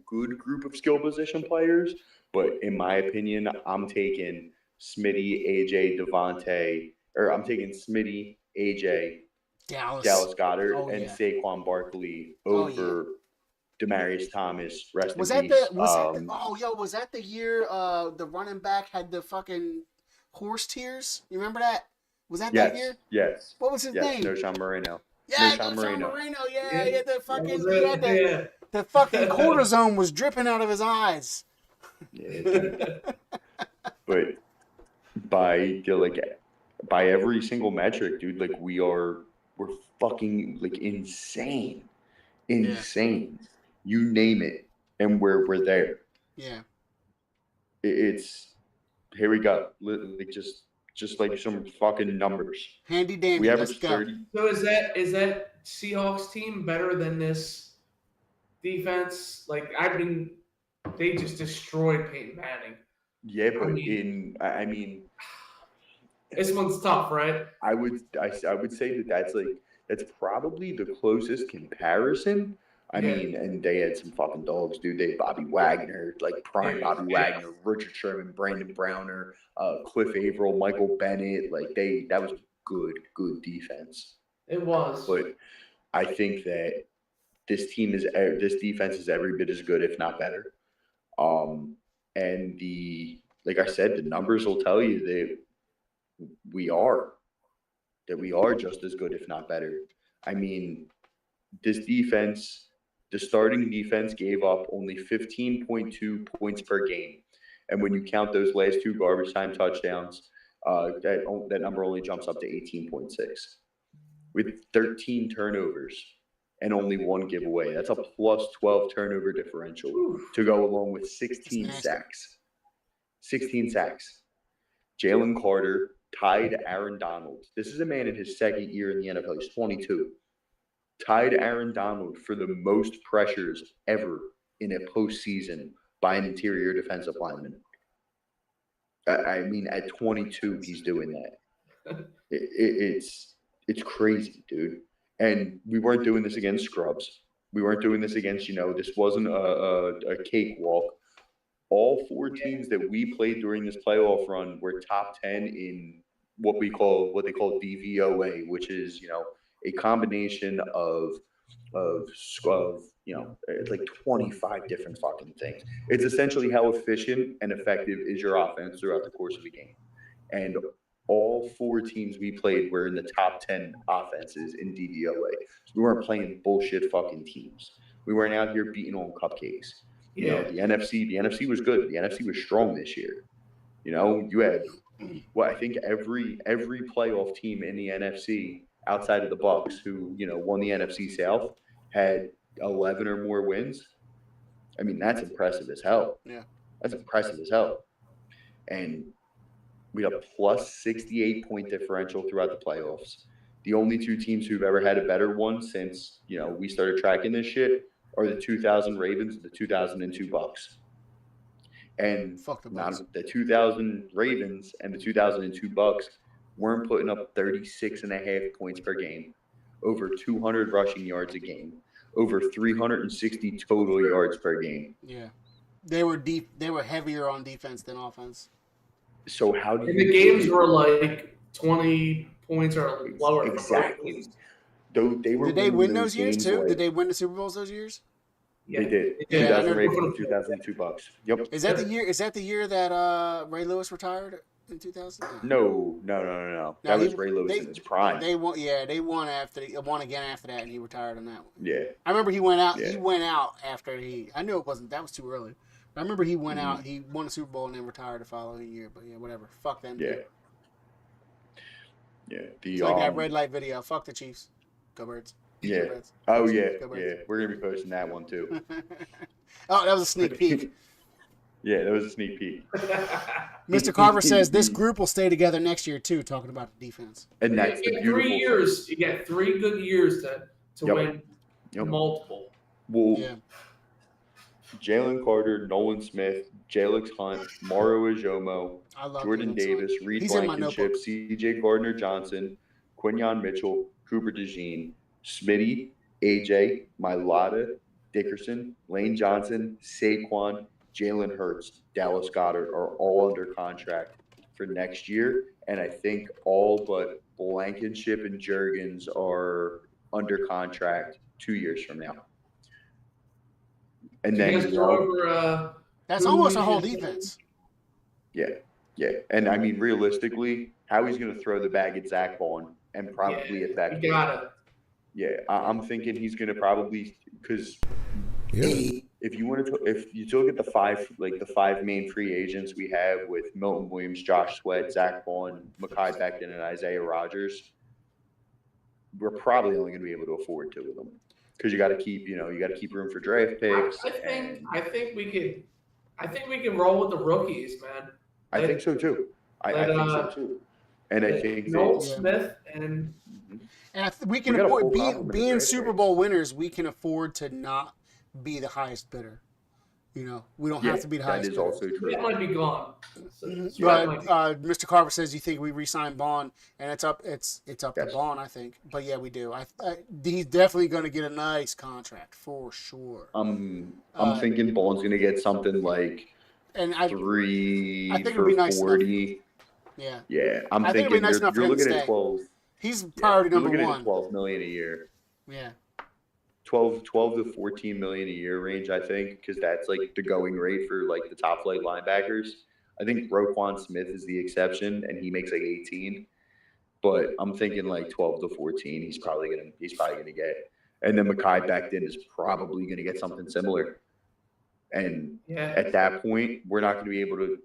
good group of skill position players. But in my opinion, I'm taking Smitty, AJ, Devontae, or I'm taking Smitty, AJ, Dallas Goedert, and Saquon Barkley over Demaryius Thomas. Rest in peace. Was that the year the running back had the fucking horse tears? You remember that? Was that that year? Yes. What was his name? No Sean Moreno. Yeah, Sean Moreno. Yeah, he had the fucking the fucking cortisone was dripping out of his eyes. Yeah, but by every single metric, dude, like we're fucking like insane. You name it, and we're there. Yeah. It's here we go. Like just like some fucking numbers. Handy dandy. We average 30. So is that Seahawks team better than this defense? Like they just destroyed Peyton Manning. Yeah, but I mean, this one's tough, right? I would say that's probably the closest comparison. I mean, and they had some fucking dogs, dude. They had Bobby Wagner, like prime Bobby Wagner, Richard Sherman, Brandon Browner, Cliff Averill, Michael Bennett. Like that was good defense. It was. But I think that this defense is every bit as good, if not better. And like I said, the numbers will tell you that we are just as good, if not better. I mean, this defense, the starting defense gave up only 15.2 points per game. And when you count those last two garbage time touchdowns, that number only jumps up to 18.6. With 13 turnovers and only one giveaway. That's a plus 12 turnover differential to go along with 16 sacks. 16 sacks. Jalen Carter tied Aaron Donald. This is a man in his second year in the NFL. He's 22. Tied Aaron Donald for the most pressures ever in a postseason by an interior defensive lineman. I mean, at 22, he's doing that. It's crazy, dude. And we weren't doing this against scrubs. We weren't doing this against, this wasn't a cakewalk. All four teams that we played during this playoff run were top 10 in what they call DVOA, which is, a combination of it's like 25 different fucking things. It's essentially how efficient and effective is your offense throughout the course of a game. And all four teams we played were in the top 10 offenses in DVOA. So we weren't playing bullshit fucking teams. We weren't out here beating on cupcakes. Yeah. The NFC was good. The NFC was strong this year. You had I think every playoff team in the NFC outside of the Bucs who, won the NFC South had 11 or more wins. I mean, that's impressive as hell. Yeah. That's impressive as hell. And we had a plus 68 point differential throughout the playoffs. The only two teams who've ever had a better one since, we started tracking this shit are the 2000 Ravens and the 2002 Bucs. And the 2000 Ravens and the 2002 Bucs weren't putting up 36.5 points per game, over 200 rushing yards a game, over 360 total yards per game. Yeah. They were deep. They were heavier on defense than offense. So how do the games were like 20 points or lower? Exactly. Did they win those years too? Did they win the Super Bowls those years? Yeah. They did. Yeah. 2000 Ravens and 2002 Bucs. Yep. Is that the year? Is that the year that Ray Lewis retired in 2000? No. That was Ray Lewis in his prime. They won. Yeah, they won won again after that, and he retired on that one. Yeah. I remember he went out. Yeah. He went out after I knew it wasn't. That was too early. I remember he went out. He won the Super Bowl and then retired the following year. But yeah, whatever. Fuck them. Yeah. Yeah. It's like that red light video. Fuck the Chiefs. Go Birds. Yeah. Go Birds. Oh Go yeah. Birds. Yeah. We're gonna be posting that one too. Oh, that was a sneak peek. Yeah, that was a sneak peek. Mr. Carver says this group will stay together next year too. Talking about the defense. And that's the beautiful 3 years. You get 3 good years to win multiple. Well, Yeah. Jalen Carter, Nolan Smith, Jalix Hunt, Mauro Ijomo, I love Jordan Jalen Davis, Hunt. Reed He's in my Blankenship, C.J. Gardner-Johnson, Quinyon Mitchell, Cooper DeJean, Smitty, AJ, Mailata, Dickerson, Lane Johnson, Saquon, Jalen Hurts, Dallas Goedert are all under contract for next year. And I think all but Blankenship and Juergens are under contract 2 years from now. And then, that's almost a whole defense. Yeah. And I mean, realistically, Howie's going to throw the bag at Zach Bond and probably at that. You got it. Yeah, I'm thinking he's going to probably, because if you look at the five main free agents we have with Milton Williams, Josh Sweat, Zach Bond, Mekhi Becton, and Isaiah Rodgers, we're probably only going to be able to afford 2 of them because you got to keep room for draft picks. I think we can roll with the rookies, man. I think so too. I think so too. And I think Noel Smith and we can afford being Super Bowl winners. We can afford to not be the highest bidder. You know, we don't have to be the highest bidder. That is also true. It might be gone. But Mr. Carver says you think we re-sign Bond, and it's up to Bond, I think. But yeah, we do. He's definitely going to get a nice contract for sure. I'm thinking Bond's going to get something like 3 for nice 40. Enough. Yeah. Yeah, I'm thinking nice enough you're looking at 12. He's priority number looking one. At $12 million a year. Yeah. 12 to 14 million a year range, I think, because that's like the going rate for like the top flight linebackers. I think Roquan Smith is the exception, and he makes like 18. But I'm thinking like 12 to 14. He's probably gonna get, and then Mekhi Becton is probably gonna get something similar. And at that point, we're not gonna be able to.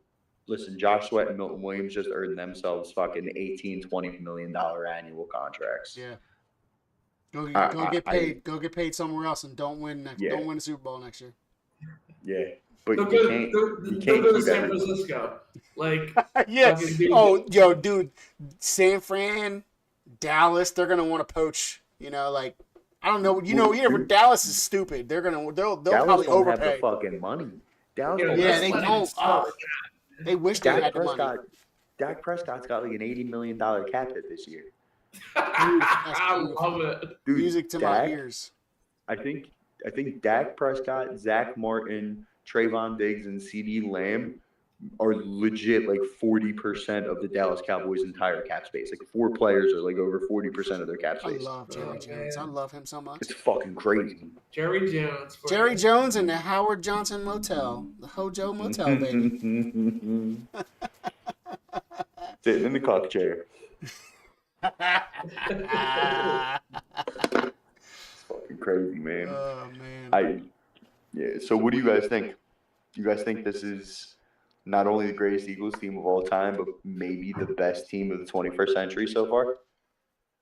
Listen, Josh Sweat and Milton Williams just earned themselves fucking $18-20 million annual contracts. Yeah. Go get paid. Go get paid somewhere else, and don't win the Super Bowl next year. Yeah, but you can't go to keep San Francisco. Like Dude, San Fran, Dallas, they're gonna want to poach. You know, like I don't know. Dallas is stupid. They'll probably overpay. Have the fucking money. Dallas they don't. They wish they had the money. Dak Prescott's got like an $80 million cap hit this year. I love it. Dude, music to my ears. I think Dak Prescott, Zach Martin, Trayvon Diggs, and CeeDee Lamb are legit like 40% of the Dallas Cowboys' entire cap space. Like 4 players are like over 40% of their cap space. I love Jerry Jones. I love him so much. It's fucking crazy. Jerry Jones. Jerry Jones and the Howard Johnson Motel, the Hojo Motel, baby. Sitting in the cock chair. It's fucking crazy, man. Oh man. So what do you guys think? Do you guys think this is not only the greatest Eagles team of all time, but maybe the best team of the 21st century so far?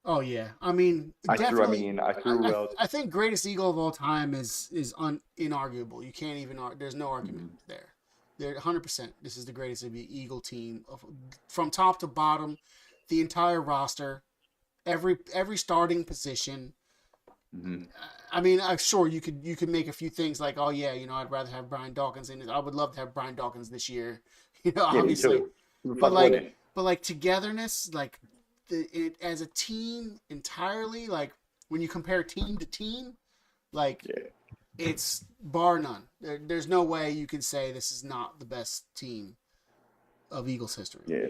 Oh yeah, I mean, I think greatest Eagle of all time is inarguable. You can't even there's no argument there. They're 100%. This is the greatest Eagle team from top to bottom, the entire roster, every starting position. Mm-hmm. I mean, sure you could make a few things like, oh yeah, I'd rather have Brian Dawkins in it. I would love to have Brian Dawkins this year, obviously. But like togetherness, like as a team entirely, like when you compare team to team, like it's bar none. There's no way you can say this is not the best team of Eagles history. Yeah,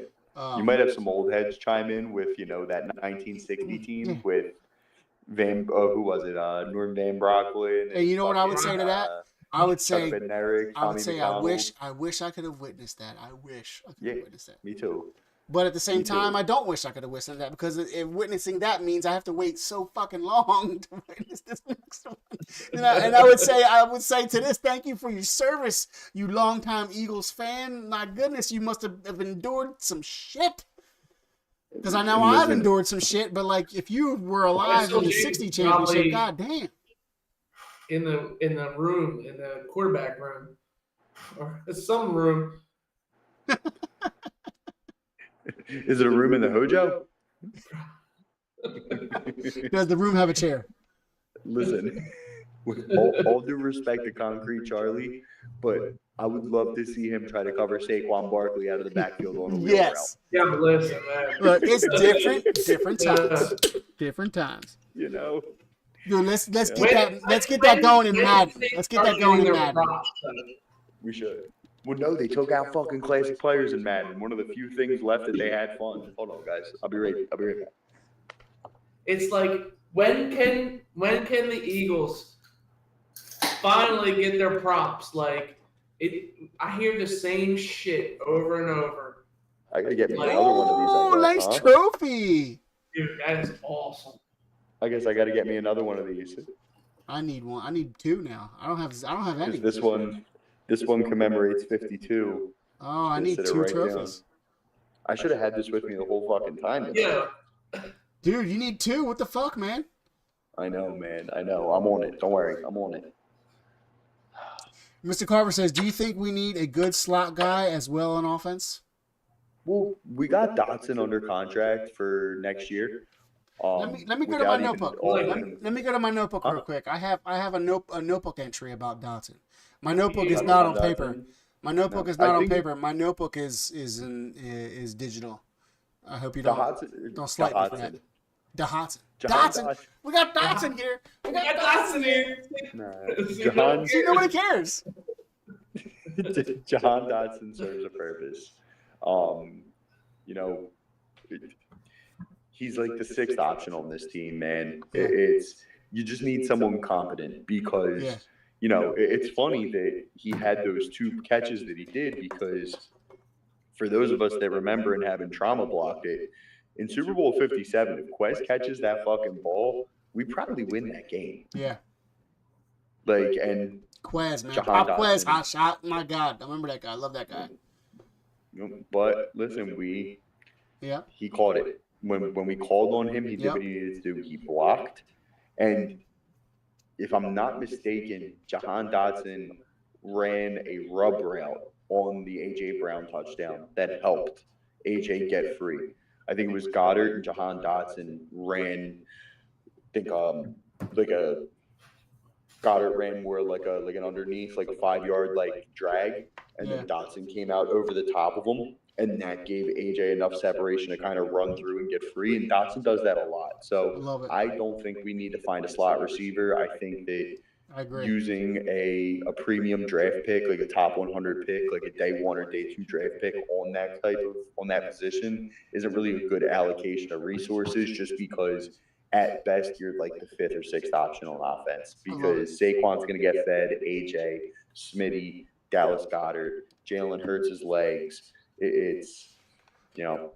you might have some old heads chime in with that 1960 team with. Who was it? Norm Van Brocklin. And you know what I would say to that? I would say, I wish I could have witnessed that. I wish I could have witnessed that. Me too. But at the same time, I don't wish I could have witnessed that because if witnessing that means I have to wait so fucking long to witness this next one. And I would say to this, thank you for your service, you longtime Eagles fan. My goodness, you must have endured some shit. Because I know I've endured some shit, but like if you were alive in the '60 championship, goddamn. In the room, in the quarterback room, or some room. Is it a room in the Hojo? Does the room have a chair? Listen, with all due respect to Concrete Charlie, but I would love to see him try to cover Saquon Barkley out of the backfield on a wheel route. Yeah, but listen, man. Look, it's different times. Different times. Dude, let's get that going in Madden. Let's get that going in Madden. We should. Well, no, they took out fucking classic players in Madden. One of the few things left that they had fun. Hold on, guys. I'll be right back. It's like when can the Eagles finally get their props? Like I hear the same shit over and over. I gotta get me another one of these. Oh, nice trophy. Dude, that is awesome. I guess I gotta get me another one of these. I need one. I need two now. I don't have any. This one commemorates 52. Oh, I need two trophies. Down. I should have had this with me the whole fucking time. Yeah. Dude, you need two. What the fuck, man? I know, man. I know. I'm on it. Don't worry. I'm on it. Mr. Carver says, do you think we need a good slot guy as well on offense? Well, we got Dotson under contract for next year. Let me go to my notebook. Let me go to my notebook real quick. I have a notebook entry about Dotson. My notebook is not on paper. My notebook is not on paper. My notebook is digital. I hope you don't slight me for that. Dotson. We got Dotson here. John. See, nobody cares. John Dotson serves a purpose. He's like the sixth option on this team, man. You just need someone competent because, it's funny that he had those two catches that he did because for those of us that remember and haven't trauma blocked it, in Super Bowl 57, if Quez catches that fucking ball, we probably win that game. Yeah. And Quez, man. Pop Quez, hot shot. My God. I remember that guy. I love that guy. But listen, he caught it. When we called on him, he did what he needed to do. He blocked. And if I'm not mistaken, Jahan Dotson ran a rub route on the A.J. Brown touchdown that helped A.J. get free. I think it was Goddard and Jahan Dotson ran, Goddard ran more like an underneath, like a 5-yard drag, and then Dotson came out over the top of him, and that gave AJ enough separation to kind of run through and get free. And Dotson does that a lot. So I don't think we need to find a slot receiver. I think that using a premium draft pick, like a top 100 pick, like a day 1 or day 2 draft pick on that position isn't really a good allocation of resources, just because at best you're like the 5th or 6th option on offense, because Saquon's going to get fed AJ, Smitty, Dallas Goedert, Jalen Hurts' legs. It's you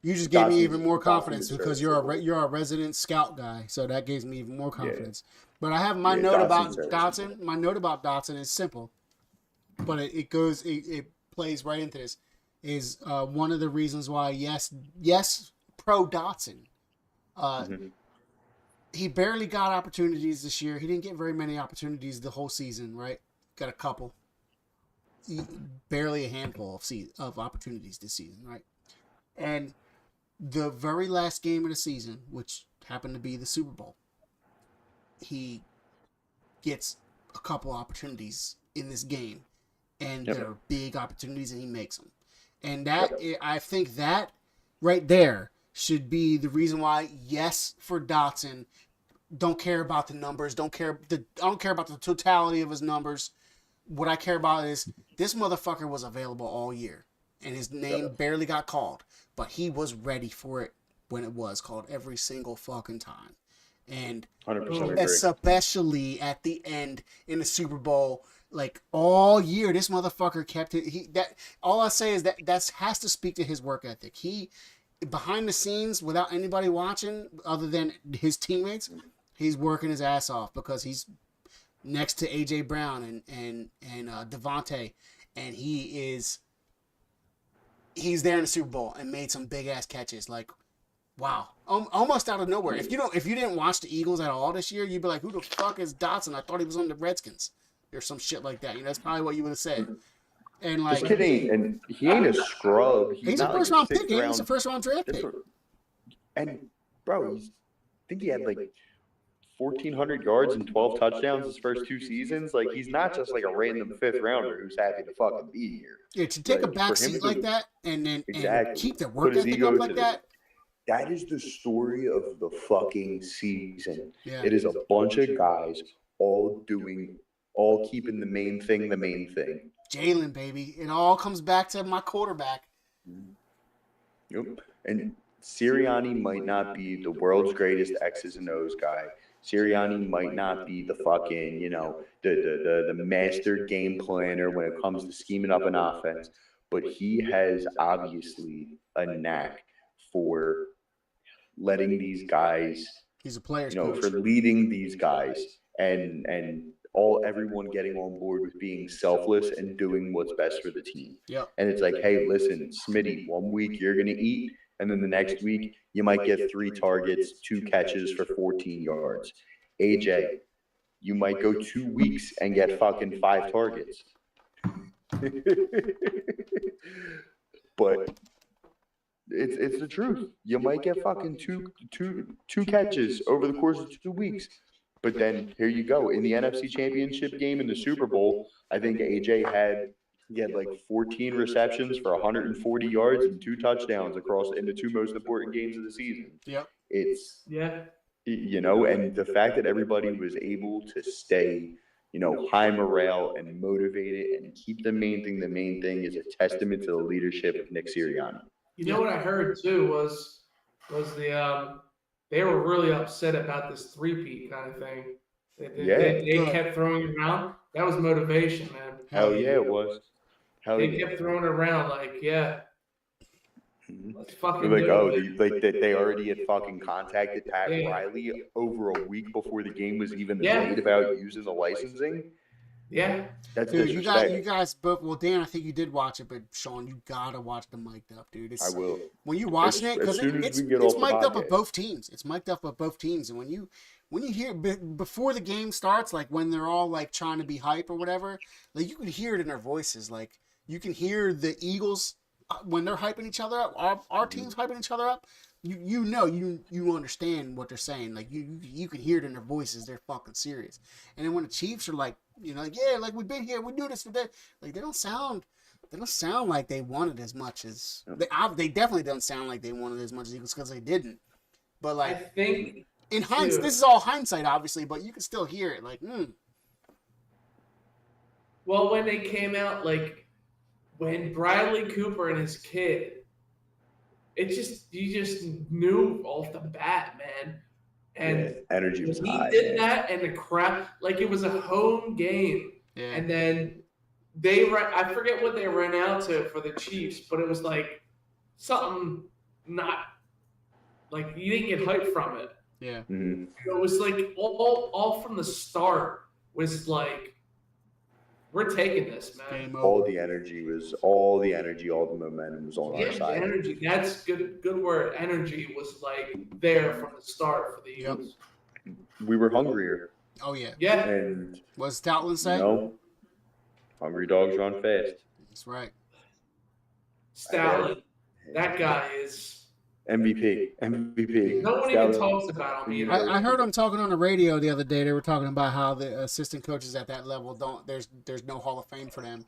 just gave me even more confidence because you're a resident scout guy, so that gives me even more confidence. But I have my note about Dotson. My note about Dotson is simple, but it plays right into this. Is one of the reasons why yes pro Dotson. He barely got opportunities this year. He didn't get very many opportunities the whole season, right? Got a couple. Barely a handful of opportunities this season, right? And the very last game of the season, which happened to be the Super Bowl, he gets a couple opportunities in this game, and they're big opportunities, and he makes them. And I think that right there should be the reason why, yes, for Dotson, don't care about the numbers, I don't care about the totality of his numbers. What I care about is this motherfucker was available all year, and his name barely got called, but he was ready for it when it was called every single fucking time. And 100% especially at the end in the Super Bowl, like all year, this motherfucker kept it. All I say is that has to speak to his work ethic. He, behind the scenes, without anybody watching other than his teammates, he's working his ass off because he's next to A.J. Brown and Devontae, and he's there in the Super Bowl and made some big ass catches. Like, wow, almost out of nowhere. If you didn't watch the Eagles at all this year, you'd be like, who the fuck is Dotson? I thought he was on the Redskins or some shit like that. That's probably what you would have said. And like, this kid he ain't a scrub. He's a first round pick. He's a first round draft pick. And bro, I think he had like 1,400 yards and 12 touchdowns his first 2 seasons. Like, he's not just like a random 5th rounder who's happy to fucking be here. Yeah, to take a back seat like that and keep the work ethic up like that. that is the story of the fucking season. Yeah. It is a bunch of guys all keeping the main thing the main thing. Jalen, baby. It all comes back to my quarterback. Yep. And Sirianni might not be the world's greatest X's and O's guy. Sirianni might not be the fucking, the master game planner when it comes to scheming up an offense, but he has obviously a knack for letting these guys, he's a player's coach. For leading these guys and everyone getting on board with being selfless and doing what's best for the team. Yep. And it's like, hey, listen, Smitty, 1 week you're going to eat, and then the next week you might get 3 targets, 2 catches for 14 yards. AJ, you might go 2 weeks and get fucking 5 targets. But it's the truth. You might get fucking two catches over the course of 2 weeks. But then here you go. In the NFC Championship game in the Super Bowl, I think AJ had like 14 receptions for 140 yards and 2 touchdowns in the 2 most important games of the season. Yep. It's and the fact that everybody was able to stay, high morale and motivated and keep the main thing is a testament to the leadership of Nick Sirianni. You know what I heard too was they were really upset about this 3-peat kind of thing. They kept throwing it around. That was motivation, man. Hell yeah, it was. They kept throwing it around like, yeah. Let's fucking they already had fucking contacted Pat Riley over a week before the game was even made about using the licensing. Yeah. That's dude, you guys both. Well, Dan, I think you did watch it, but Sean, you gotta watch the mic'd up, dude. I will. When you watching it, because it's mic'd up with both teams. It's mic'd up with both teams, and when you hear before the game starts, like when they're all like trying to be hype or whatever, like you can hear it in their voices. Like you can hear the Eagles when they're hyping each other up. Our team's hyping each other up. You understand what they're saying. Like you can hear it in their voices. They're fucking serious. And then when the Chiefs are like, like we've been here, we do this today. Like they don't sound like they wanted as much as they definitely don't sound like they wanted as much as Eagles because they didn't. But like I think in hindsight, this is all hindsight, obviously, but you can still hear it. Like, Well, when they came out, like when Bradley Cooper and his kid. You just knew off the bat, man. And energy was high. He did that, and the crowd, like it was a home game. Yeah. And then I forget what they ran out to for the Chiefs, but it was like something not like you didn't get hyped from it. Yeah. Mm-hmm. It was like all from the start was like, we're taking this, man. All the energy, all the momentum was on our side. Energy. That's good word. Energy was like there from the start for the Eagles. We were hungrier. Oh yeah. Yeah. And what does Stoutland say? Hungry dogs run fast. That's right. Stoutland. That guy is MVP. No one even talks about him either. I heard him talking on the radio the other day. They were talking about how the assistant coaches at that level there's no Hall of Fame for them.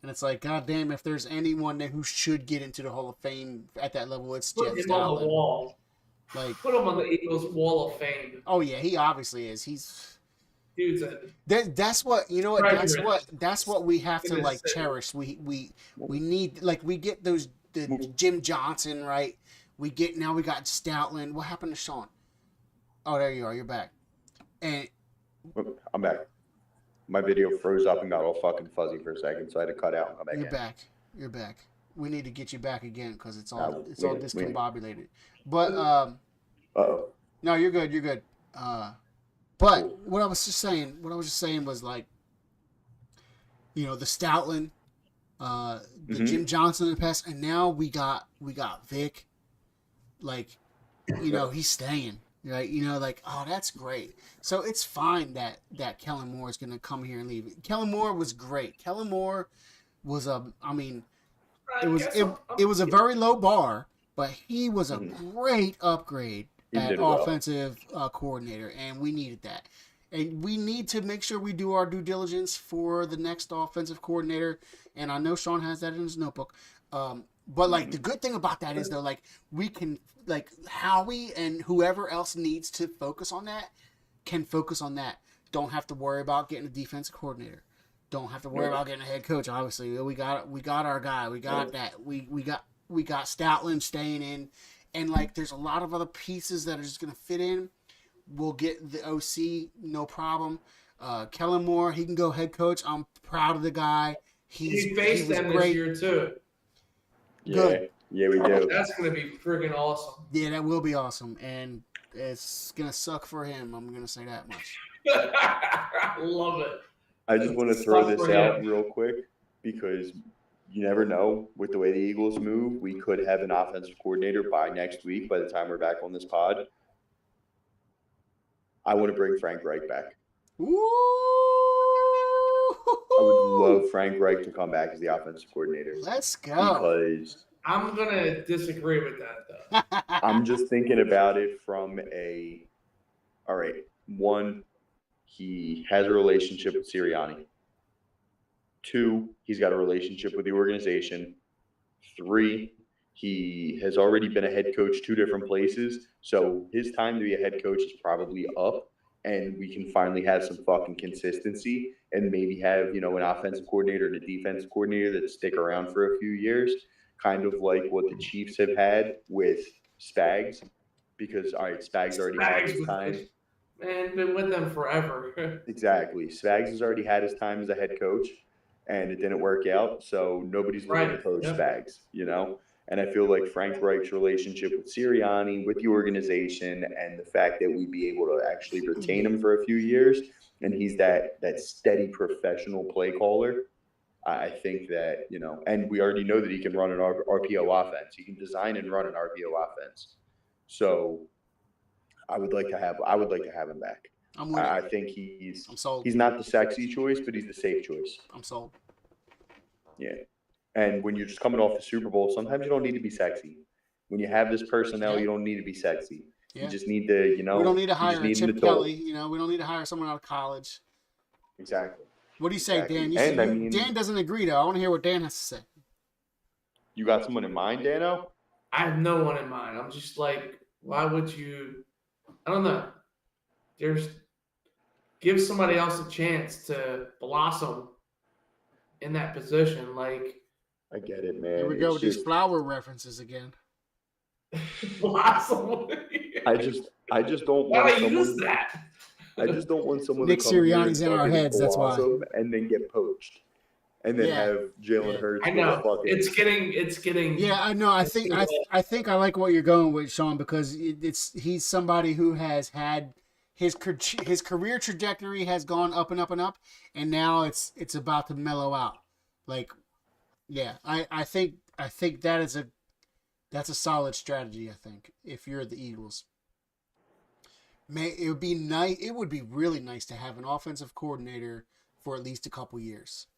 And it's like, God damn, if there's anyone who should get into the Hall of Fame at that level, it's Jeff Stoutland. Put him on the wall. Like, put him on the Eagles Wall of Fame. Oh yeah, he obviously is. Dude's that's what that's what we have to like cherish. We need, like, we get the Jim Johnson, right? We got Stoutland. What happened to Sean? Oh, there you are. You're back. And I'm back. My video froze up and got all fucking fuzzy for a second, so I had to cut out and come back. You're back. We need to get you back again because it's all discombobulated. But no, you're good. You're good. But what I was just saying was like, the Stoutland, the Jim Johnson in the past, and now we got Vic. Like, he's staying, right? Like, oh, that's great. So it's fine that Kellen Moore is going to come here and leave. Kellen Moore was great. Kellen Moore was it was a very low bar, but he was a great upgrade at offensive coordinator, and we needed that. And we need to make sure we do our due diligence for the next offensive coordinator. And I know Sean has that in his notebook. But like the good thing about that is though, like we can like Howie and whoever else needs to focus on that can focus on that. Don't have to worry about getting a defensive coordinator. Don't have to worry about getting a head coach. Obviously, we got our guy. We got that. We got Stoutland staying in, and like there's a lot of other pieces that are just gonna fit in. We'll get the OC, no problem. Kellen Moore, he can go head coach. I'm proud of the guy. He faced them this year too. Good. Yeah, we do. That's gonna be freaking awesome. Yeah, that will be awesome, and it's gonna suck for him. I'm gonna say that much. I love it. I just want to throw this out real quick because you never know with the way the Eagles move. We could have an offensive coordinator by next week. By the time we're back on this pod, I want to bring Frank Reich back. Ooh. I would love Frank Reich to come back as the offensive coordinator. Let's go. Because I'm gonna disagree with that though. I'm just thinking about it from all right, one, he has a relationship with Sirianni. 2, he's got a relationship with the organization. 3, he has already been a head coach 2 different places. So his time to be a head coach is probably up, and we can finally have some fucking consistency and maybe have, an offensive coordinator and a defensive coordinator that stick around for a few years, kind of like what the Chiefs have had with Spags. Because, all right, Spags already had his time. Man, been with them forever. Exactly. Spags has already had his time as a head coach, and it didn't work out, so nobody's looking to coach Spags, And I feel like Frank Reich's relationship with Sirianni, with the organization, and the fact that we'd be able to actually retain him for a few years, and he's that steady professional play caller, I think that, and we already know that he can run an RPO offense. He can design and run an RPO offense. So I would like to have him back. I think I'm sold. He's not the sexy choice, but he's the safe choice. I'm sold. Yeah. And when you're just coming off the Super Bowl, sometimes you don't need to be sexy. When you have this personnel, you don't need to be sexy. Yeah. You just need to, we don't need to hire Chip Kelly. We don't need to hire someone out of college. Exactly. What do you say, Dan? Dan doesn't agree, though. I want to hear what Dan has to say. You got someone in mind, Dano? I have no one in mind. I'm just like, why would you? I don't know. Give somebody else a chance to blossom in that position. Like, I get it, man. Here we go with these flower references again. Blossom. I just don't want someone. That? I just don't want someone. Nick Sirianni's in our heads. That's why. And then get poached, and then have Jalen Hurts. I know it's getting. Yeah, I know. I think I like what you're going with, Sean, because he's somebody who has had his career trajectory has gone up and up and up, and now it's about to mellow out. Like, yeah, I think that's a solid strategy. I think if you're the Eagles. It would be nice. It would be really nice to have an offensive coordinator for at least a couple years.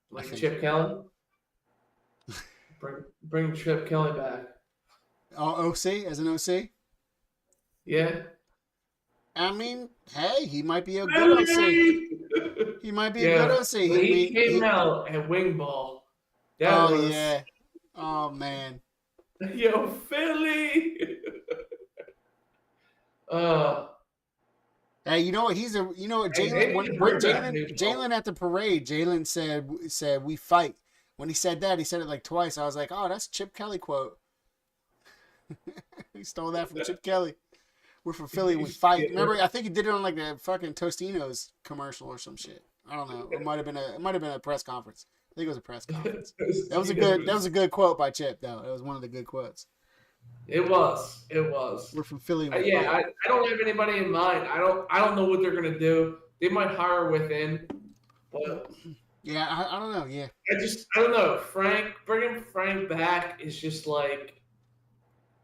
Like Chip Kelly? Bring Chip Kelly back. OC? As an OC? Yeah. I mean, hey, he might be a good OC. He might be a good OC. He came out at wing ball. Yeah. Oh, man. Yo, Philly. Hey, you know what? Jalen at the parade. Jalen said we fight. When he said that, he said it like twice. I was like, oh, that's Chip Kelly quote. He stole that from Chip Kelly. We're from Philly. We fight. Remember? I think he did it on like the fucking Tostinos commercial or some shit. I don't know. It might have been a press conference. I think it was a press conference. That was a good quote by Chip, though. It was one of the good quotes. It was. We're from Philly. I don't have anybody in mind. I don't know what they're gonna do. They might hire within, but yeah, I don't know. Yeah, I don't know. Bringing Frank back is just like,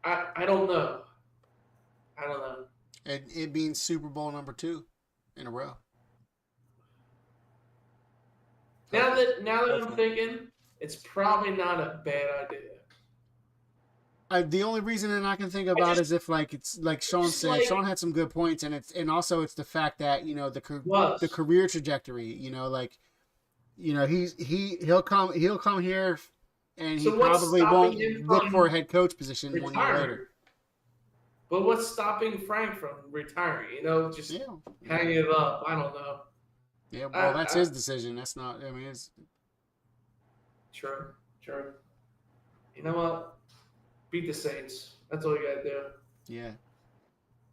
I don't know. I don't know. It being Super Bowl number 2 in a row. Now that I'm thinking, it's probably not a bad idea. The only reason that I can think about is if it's like Sean said. Sean had some good points, and also it's the fact that the career trajectory. He'll come here and he So what's probably stopping won't him look from for a head coach position 1 year retiring? later. But what's stopping Frank from retiring? You know, just hanging it up. I don't know. Yeah, well, that's his decision. That's not. I mean, it's true. You know what? Beat the Saints. That's all you gotta do. Yeah,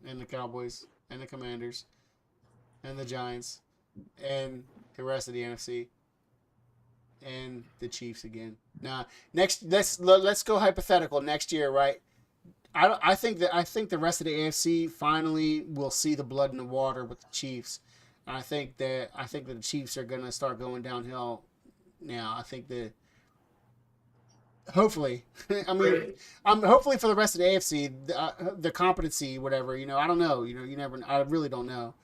and the Cowboys, and the Commanders, and the Giants, and the rest of the NFC, and the Chiefs again. Now, let's go hypothetical next year, right? I think the rest of the AFC finally will see the blood in the water with the Chiefs. And I think that the Chiefs are gonna start going downhill now. I think that hopefully, hopefully for the rest of the AFC, the competency, whatever, I don't know. I really don't know.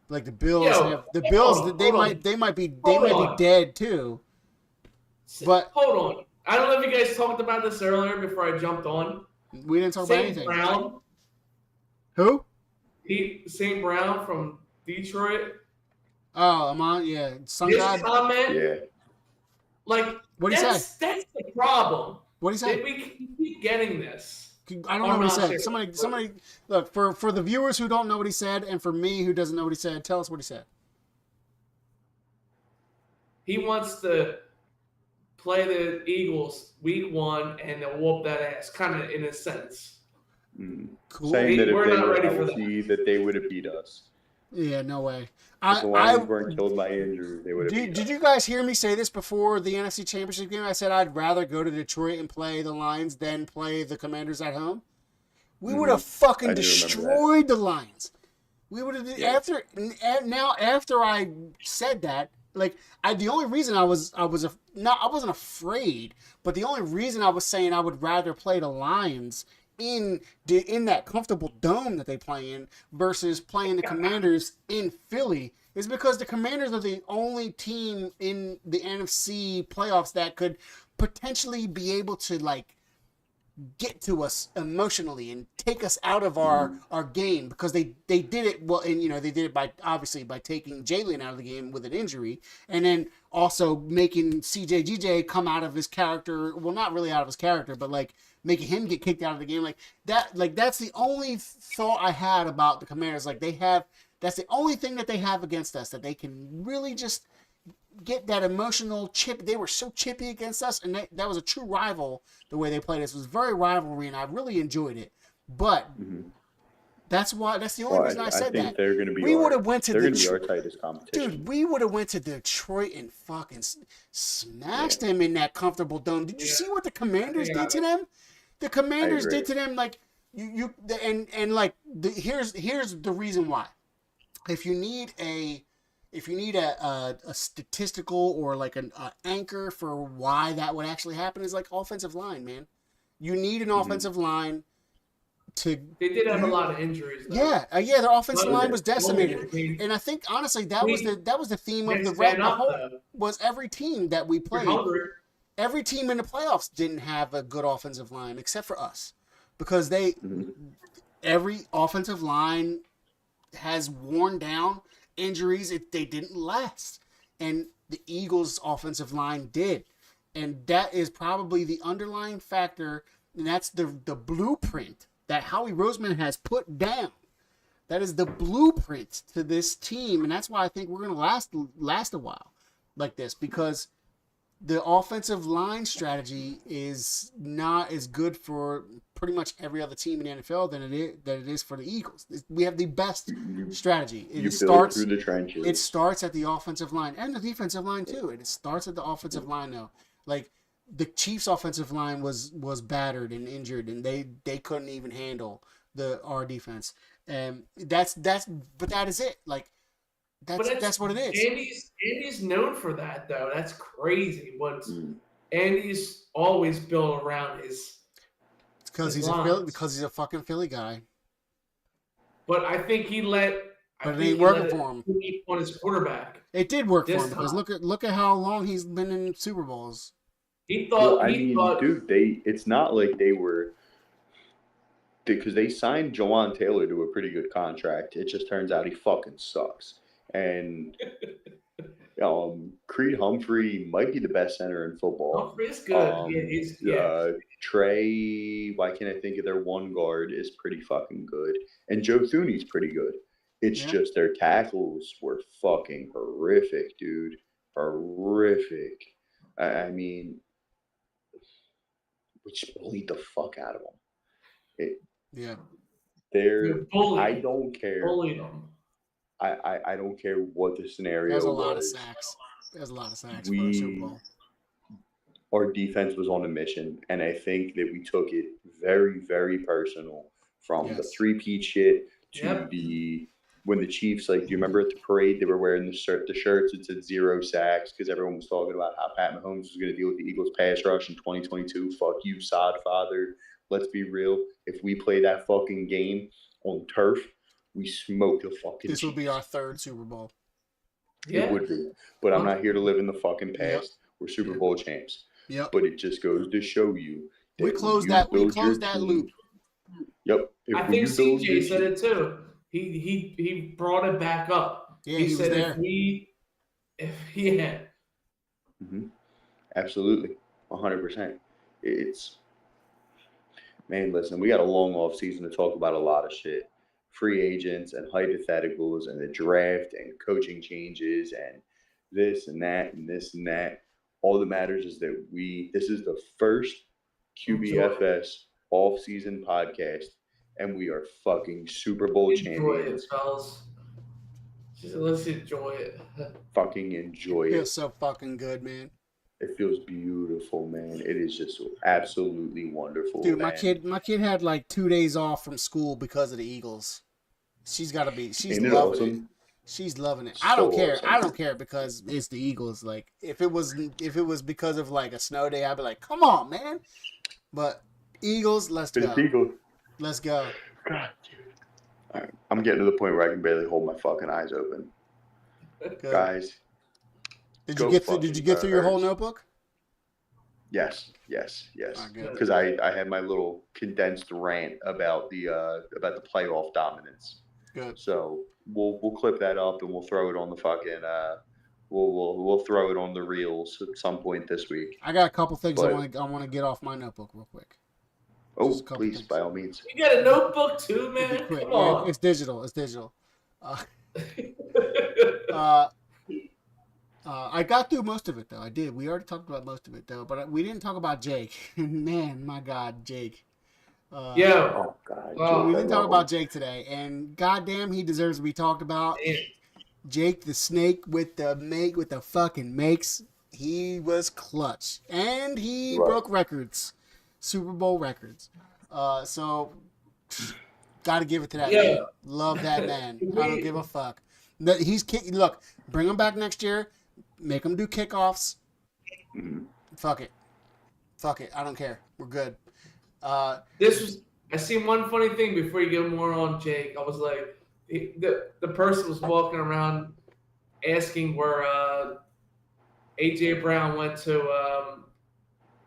Like the Bills, they might be dead too. But hold on, I don't know if you guys talked about this earlier before I jumped on. We didn't talk about anything. Brown. Who? St. Brown from Detroit. Oh, Amon, yeah. This comment, yeah. Like, what he say? That's the problem. What he say? We keep getting this. I don't know what he said. Somebody, look, for the viewers who don't know what he said, and for me who doesn't know what he said, tell us what he said. He wants to play the Eagles week 1 and they'll whoop that ass, kind of in a sense. Cool. Saying that if they were healthy, that they would have beat us. Yeah, no way. If the Lions weren't killed by injury, they would have. Did you guys hear me say this before the NFC Championship game? I said I'd rather go to Detroit and play the Lions than play the Commanders at home. We would have fucking destroyed the Lions. We would have after I said that. Like the only reason I wasn't afraid, but the only reason I was saying I would rather play the Lions in that comfortable dome that they play in versus playing the Commanders in Philly is because the Commanders are the only team in the NFC playoffs that could potentially be able to get to us emotionally and take us out of our game because they did it well, and they did it by taking Jalen out of the game with an injury, and then also making CJGJ come out of his character. Well, not really out of his character, but making him get kicked out of the game. That's the only thought I had about the Commanders. That's the only thing that they have against us, that they can really just get that emotional chip. They were so chippy against us, and that was a true rival. The way they played us was very rivalry, and I really enjoyed it. But that's the only reason I said that. They're going to be. We would have went to They're going to be our tightest competition. Dude, we would have went to Detroit and fucking smashed them in that comfortable dome. Did you see what the Commanders did to them? The Commanders did to them here's the reason why. If you need a statistical or an anchor for why that would actually happen is offensive line, man. You need an offensive line to. They did have a lot of injuries, though. Yeah, their offensive line was decimated, and I think honestly that was the theme of was every team that we played. Every team in the playoffs didn't have a good offensive line except for us, because every offensive line has worn down. Injuries, they didn't last, and the Eagles' offensive line did, and that is probably the underlying factor, and that's the blueprint that Howie Roseman has put down. That is the blueprint to this team, and that's why I think we're going to last a while like this, because the offensive line strategy is not as good for pretty much every other team in the NFL than it is for the Eagles. We have the best strategy. It starts through the trenches. It starts at the offensive line and the defensive line too. It starts at the offensive line though. The Chiefs' offensive line was battered and injured, and they couldn't even handle our defense. And that is it. That's what it is. Andy's known for that, though. That's crazy. Andy's always built around his. It's because he's a fucking Philly guy. But I think he let. But it ain't working for him. On his quarterback. It did work for him because look at how long he's been in Super Bowls. He thought. Dude, it's not like they were. Because they signed Jawan Taylor to a pretty good contract. It just turns out he fucking sucks. And Creed Humphrey might be the best center in football. Humphrey's good. Trey, why can't I think of their one guard is pretty fucking good, and Joe Thuney's pretty good. It's just their tackles were fucking horrific, dude. Horrific. I mean, we just bullied the fuck out of them. I don't care. Bullied them. I don't care what the scenario There's a was. lot of sacks. There's a lot of sacks for the Super Bowl. Our defense was on a mission, and I think that we took it very, very personal from the 3-peat shit to when the Chiefs, like, do you remember at the parade they were wearing the shirts that said 0 sacks because everyone was talking about how Pat Mahomes was going to deal with the Eagles pass rush in 2022. Fuck you, sod father. Let's be real. If we play that fucking game on turf, we smoke the fucking This will Chiefs. be our 3rd Super Bowl. It would be. But I'm not here to live in the fucking past. We're Super Bowl champs. Yep. But it just goes to show you that we closed that loop. Yep. I think CJ said it too. He brought it back up. Yeah, he said was there. Absolutely. 100%. Listen, we got a long off season to talk about a lot of shit. Free agents and hypotheticals and the draft and coaching changes and this and that and this and that. All that matters is that this is the first QBFS off-season podcast, and we are fucking Super Bowl champions. Let's enjoy it. Fucking enjoy It it. feels so fucking good, man. It feels beautiful, man. It is just absolutely wonderful. Dude, man. my kid had like 2 days off from school because of the Eagles. She's loving it. She's loving it. I don't care. Awesome. I don't care because it's the Eagles. Like if it was because of like a snow day, I'd be like, come on, man. But Eagles, let's go. Eagles. Let's go. God, dude. All right. I'm getting to the point where I can barely hold my fucking eyes open. Good. Guys. Did you get through your whole notebook? Yes. Good. Because I had my little condensed rant about the playoff dominance. Good. So we'll clip that up and we'll throw it on the fucking we'll throw it on the reels at some point this week. I got a couple things I want to get off my notebook real quick. Oh, please, by all means. You got a notebook too, man. Come on. It's digital. I got through most of it though. I did. We already talked about most of it though, but we didn't talk about Jake. Man, my God, Jake. Oh God. We didn't talk about Jake today, and goddamn, he deserves to be talked about. Jake the Snake with the fucking makes. He was clutch, and he broke records, Super Bowl records. So, got to give it to that man. Love that man. I don't give a fuck. Look, bring him back next year. Make him do kickoffs. Fuck it. I don't care. We're good. I seen one funny thing before you get more on Jake. I was like, the person was walking around asking where AJ Brown went to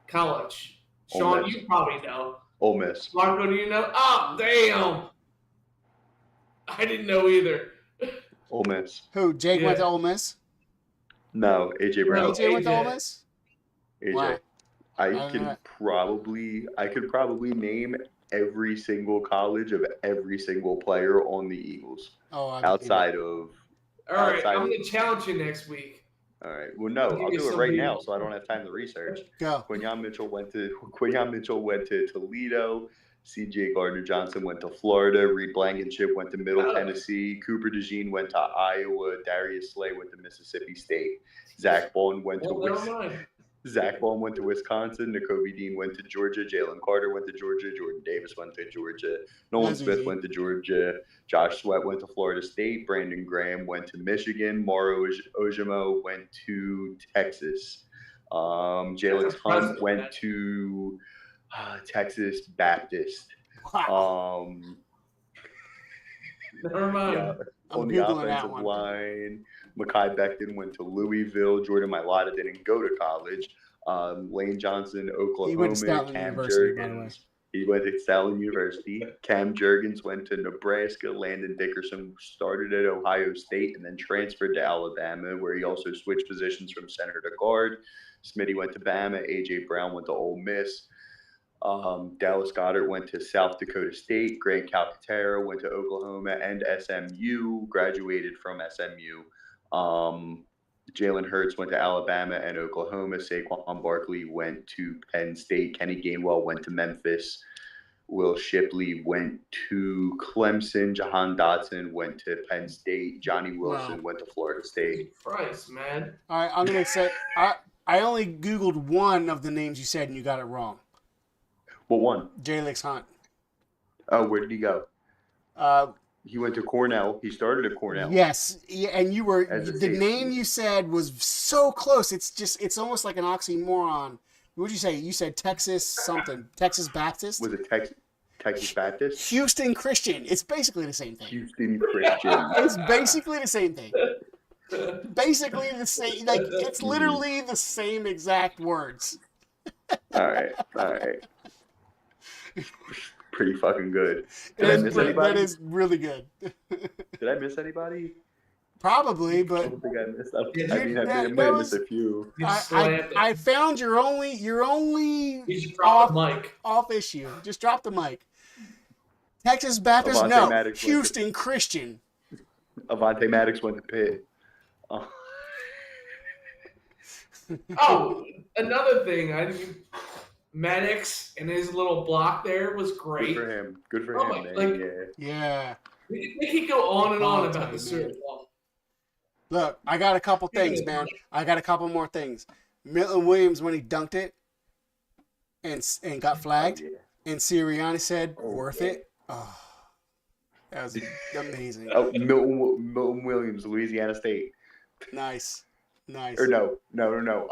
college. Sean, you probably know. Ole Miss. Marco, do you know? Oh, damn. I didn't know either. Ole Miss. Who? Jake went to Ole Miss? No, AJ Brown. AJ went to Ole Miss? AJ. Wow. I could probably name every single college of every single player on the Eagles. Outside of. All right, I'm going to challenge you next week. All right. Well, no, I'll do it right now, so I don't have time to research. Go. Quinyon Mitchell went to Toledo. C.J. Gardner-Johnson went to Florida. Reed Blankenship went to Middle Tennessee. Cooper DeJean went to Iowa. Darius Slay went to Mississippi State. Zach Bond went to Wisconsin. N'Kobe Dean went to Georgia. Jalen Carter went to Georgia. Jordan Davis went to Georgia. Nolan Smith went to Georgia. Josh Sweat went to Florida State. Brandon Graham went to Michigan. Mauro Ojimo went to Texas. Jalen Hunt went to Texas Baptist. Wow. Never mind. Yeah, on the offensive line, Mekhi Becton went to Louisville. Jordan Mailata didn't go to college. Lane Johnson, Oklahoma. He went to Stoutland Cam University, by the way. Jurgens. He went to Salem University. Cam Jurgens went to Nebraska. Landon Dickerson started at Ohio State and then transferred to Alabama, where he also switched positions from center to guard. Smitty went to Bama. A.J. Brown went to Ole Miss. Dallas Goedert went to South Dakota State. Grant Calcaterra went to Oklahoma and SMU, graduated from SMU. Jalen Hurts went to Alabama and Oklahoma. Saquon Barkley went to Penn State. Kenny Gainwell went to Memphis. Will Shipley went to Clemson. Jahan Dotson went to Penn State. Johnny Wilson went to Florida State. Christ, man. All right, I'm going to say I only Googled one of the names you said and you got it wrong. What one? Jalen Hunt. Oh, where did he go? He went to Cornell. He started at Cornell. Yes, and you were the name you said was so close. It's almost like an oxymoron. What did you say? You said Texas something. Texas Baptist? Was it Texas Baptist? Houston Christian. It's basically the same thing. Houston Christian. It's basically the same thing. Basically the same. Like it's literally the same exact words. All right. Pretty fucking good. Did I miss anybody? That is really good. Did I miss anybody? Probably, but I don't think I missed. I might have missed a few. I found your only You should drop the mic. off issue. Just drop the mic. Texas Baptist, Avante no. Maddox Houston Christian. Avante Maddox went to Pitt. Oh, another thing. Maddox and his little block there was great. Good for him, man. Yeah. We could go on and on about the Super Bowl. Look, I got a couple things, man. I got a couple more things. Milton Williams, when he dunked it and got flagged, and Sirianni said, worth it. Oh, that was amazing. Oh, Milton Williams, Louisiana State. Nice. Or no.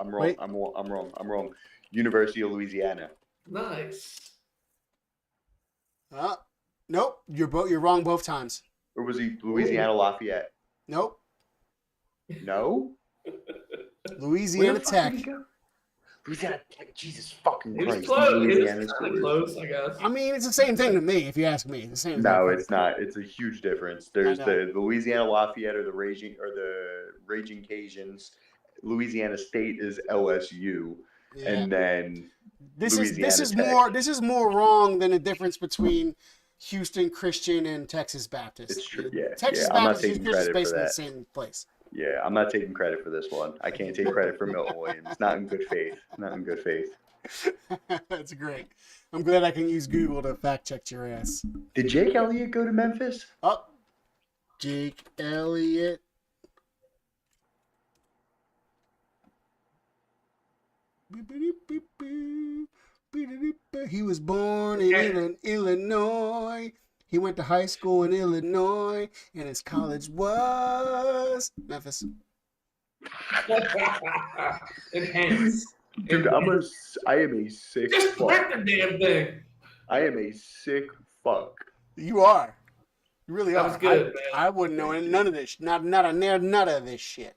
I'm wrong. Wait. I'm wrong. University of Louisiana. Nice. Nope. You're wrong both times. Or was he Louisiana Lafayette? Nope. No? Louisiana Tech. Louisiana Tech. Jesus fucking It was Christ. close. It Louisiana was kind of close, I guess. I mean, it's the same thing to me, if you ask me. The same. No, thing. it's not. It's a huge difference. There's the Louisiana Lafayette or the Raging Cajuns. Louisiana State is LSU, and then this is Tech. more wrong than the difference between Houston Christian and Texas Baptist. It's true. Yeah, Texas I'm not Baptist taking is credit for basically that. the same place. Yeah, I'm not taking credit for this one. I can't take credit for Milton Williams. Not in good faith. That's great. I'm glad I can use Google to fact check your ass. Did Jake Elliott go to Memphis? Oh, Jake Elliott. He was born in Illinois. He went to high school in Illinois, and his college was Memphis. Enhance. Dude, I am a sick Just fuck. print the damn thing. I am a sick fuck. You are. You really That are. was good, man. I wouldn't know none of this. None of this shit.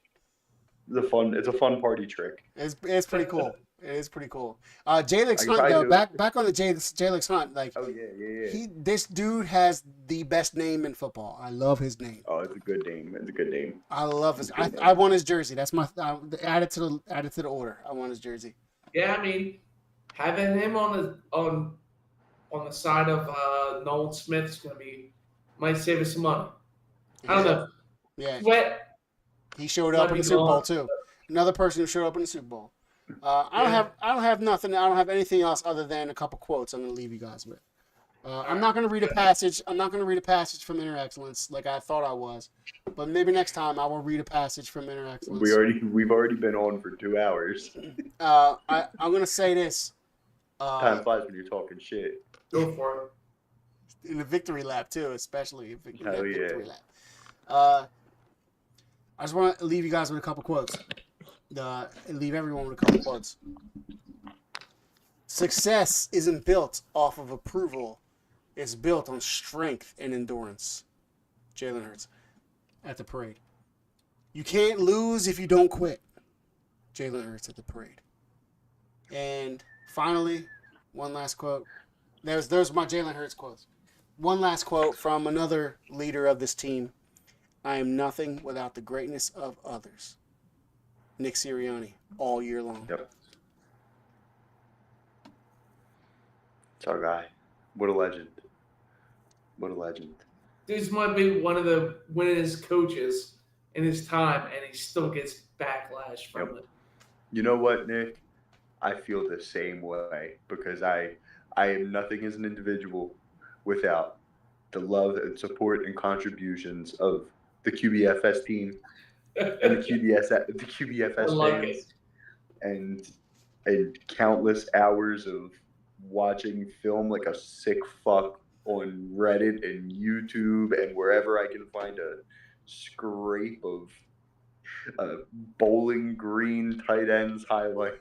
It's a fun party trick. It's pretty cool. It is pretty cool. Jalen Hunt, though, back on the Jalen Hunt, like, oh yeah. This dude has the best name in football. I love his name. Oh, it's a good name. I love his. I want his jersey. That's my add it to the order. I want his jersey. Yeah, I mean, having him on the side of Nolan Smith is gonna might save us some money. I don't know. Yeah. Sweat. He showed up in the Super Bowl too. Another person who showed up in the Super Bowl. I don't have nothing. I don't have anything else other than a couple quotes. I'm going to leave you guys with. I'm not going to read a passage. I'm not going to read a passage from Inner Excellence like I thought I was, but maybe next time I will read a passage from Inner Excellence. We've already been on for 2 hours. I'm going to say this. Time flies when you're talking shit. Go for it. In the victory lap too, especially in Hell the yeah. victory lap. I just want to leave you guys with a couple quotes. Leave everyone with a couple quotes. Success isn't built off of approval. It's built on strength and endurance. Jalen Hurts at the parade. You can't lose if you don't quit. Jalen Hurts at the parade. And finally, one last quote. Those are my Jalen Hurts quotes. One last quote from another leader of this team. I am nothing without the greatness of others. Nick Sirianni, all year long. Yep. It's our guy. What a legend. What a legend. This might be one of the winningest coaches in his time, and he still gets backlash from it. You know what, Nick? I feel the same way because I am nothing as an individual without the love and support and contributions of the QBFS team and the QBFS fans and countless hours of watching film like a sick fuck on Reddit and YouTube and wherever I can find a scrape of Bowling Green tight ends highlights.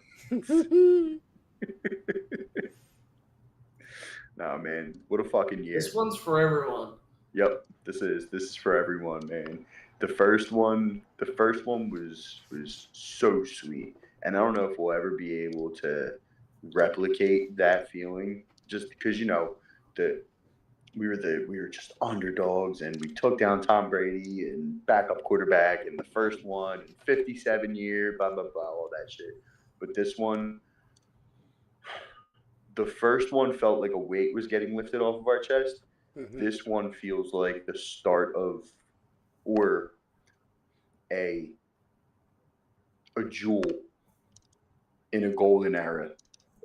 Nah, man, what a fucking year! This one's for everyone. Yep, this is for everyone, man. The first one was so sweet, and I don't know if we'll ever be able to replicate that feeling, just because we were just underdogs, and we took down Tom Brady and backup quarterback in the first one, 57 year, blah blah blah, all that shit. But this one, the first one felt like a weight was getting lifted off of our chest. Mm-hmm. This one feels like the start of, or a jewel in a golden era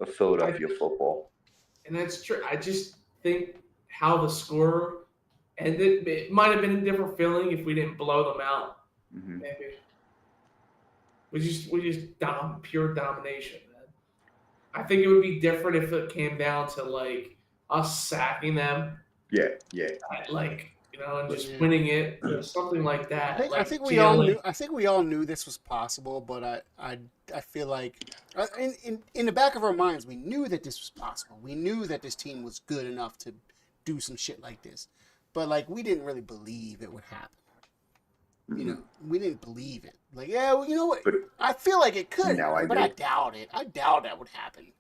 of Philadelphia football. And that's true. I just think how the score ended, it might have been a different feeling if we didn't blow them out. Mm-hmm. Maybe. We just pure domination, man. I think it would be different if it came down to like us sacking them. Yeah. And just winning it, something like that. I think we all knew this was possible, but I feel like in the back of our minds we knew that this was possible. We knew that this team was good enough to do some shit like this, but like we didn't really believe it would happen. Mm-hmm. We didn't believe it. Like, yeah, well, you know what? But I feel like it could, but I doubt it. I doubt that would happen.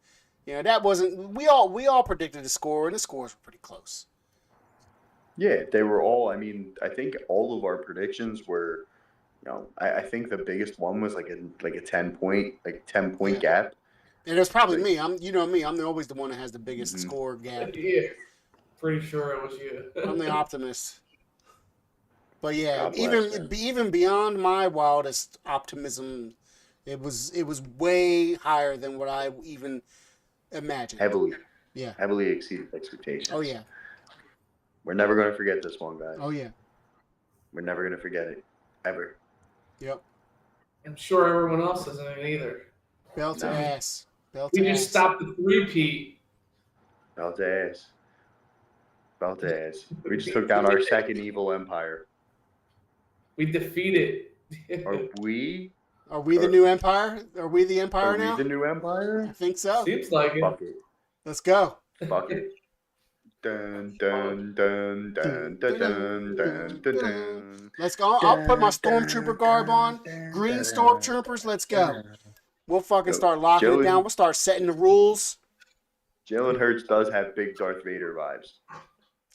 That wasn't. We all predicted the score, and the scores were pretty close. Yeah, they were all. I mean, I think all of our predictions were. I think the biggest one was like a 10-point gap. And it was probably me. I'm always the one that has the biggest score gap. Yeah, pretty sure it was you. I'm the optimist. But yeah, even beyond my wildest optimism, it was way higher than what I even imagined. Heavily Yeah. Heavily exceeded expectations. Oh, yeah. We're never going to forget this one, guys. Oh, yeah. We're never going to forget it. Ever. Yep. I'm sure everyone else isn't either. Belt to ass. Belt we to just ass. stopped the three-peat. Belt to ass. Belt to ass. We just took down our second evil empire. We defeated. Are we the new empire? Are we the empire now? Are we the new empire? I think so. Seems like it. Fuck it. Let's go. Fuck it. Dun, dun, dun, dun, dun, dun, dun, dun, dun. Let's go. I'll put my stormtrooper garb on. Green stormtroopers. Let's go. We'll fucking start locking it down. We'll start setting the rules. Jalen Hurts does have big Darth Vader vibes.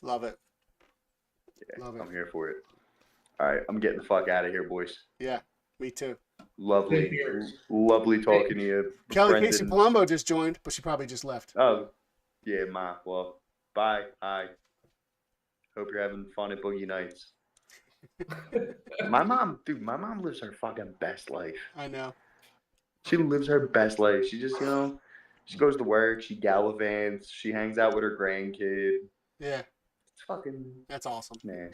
Love it. Yeah, Love it. I'm here for it. All right, I'm getting the fuck out of here, boys. Yeah, me too. Lovely talking to you. Kelly Casey Palumbo just joined, but she probably just left. Oh, yeah, well, bye. Hi. Hope you're having fun at Boogie Nights. My mom lives her fucking best life. I know. She lives her best life. She just, she goes to work, she gallivants, she hangs out with her grandkid. Yeah. It's fucking. That's awesome. Man.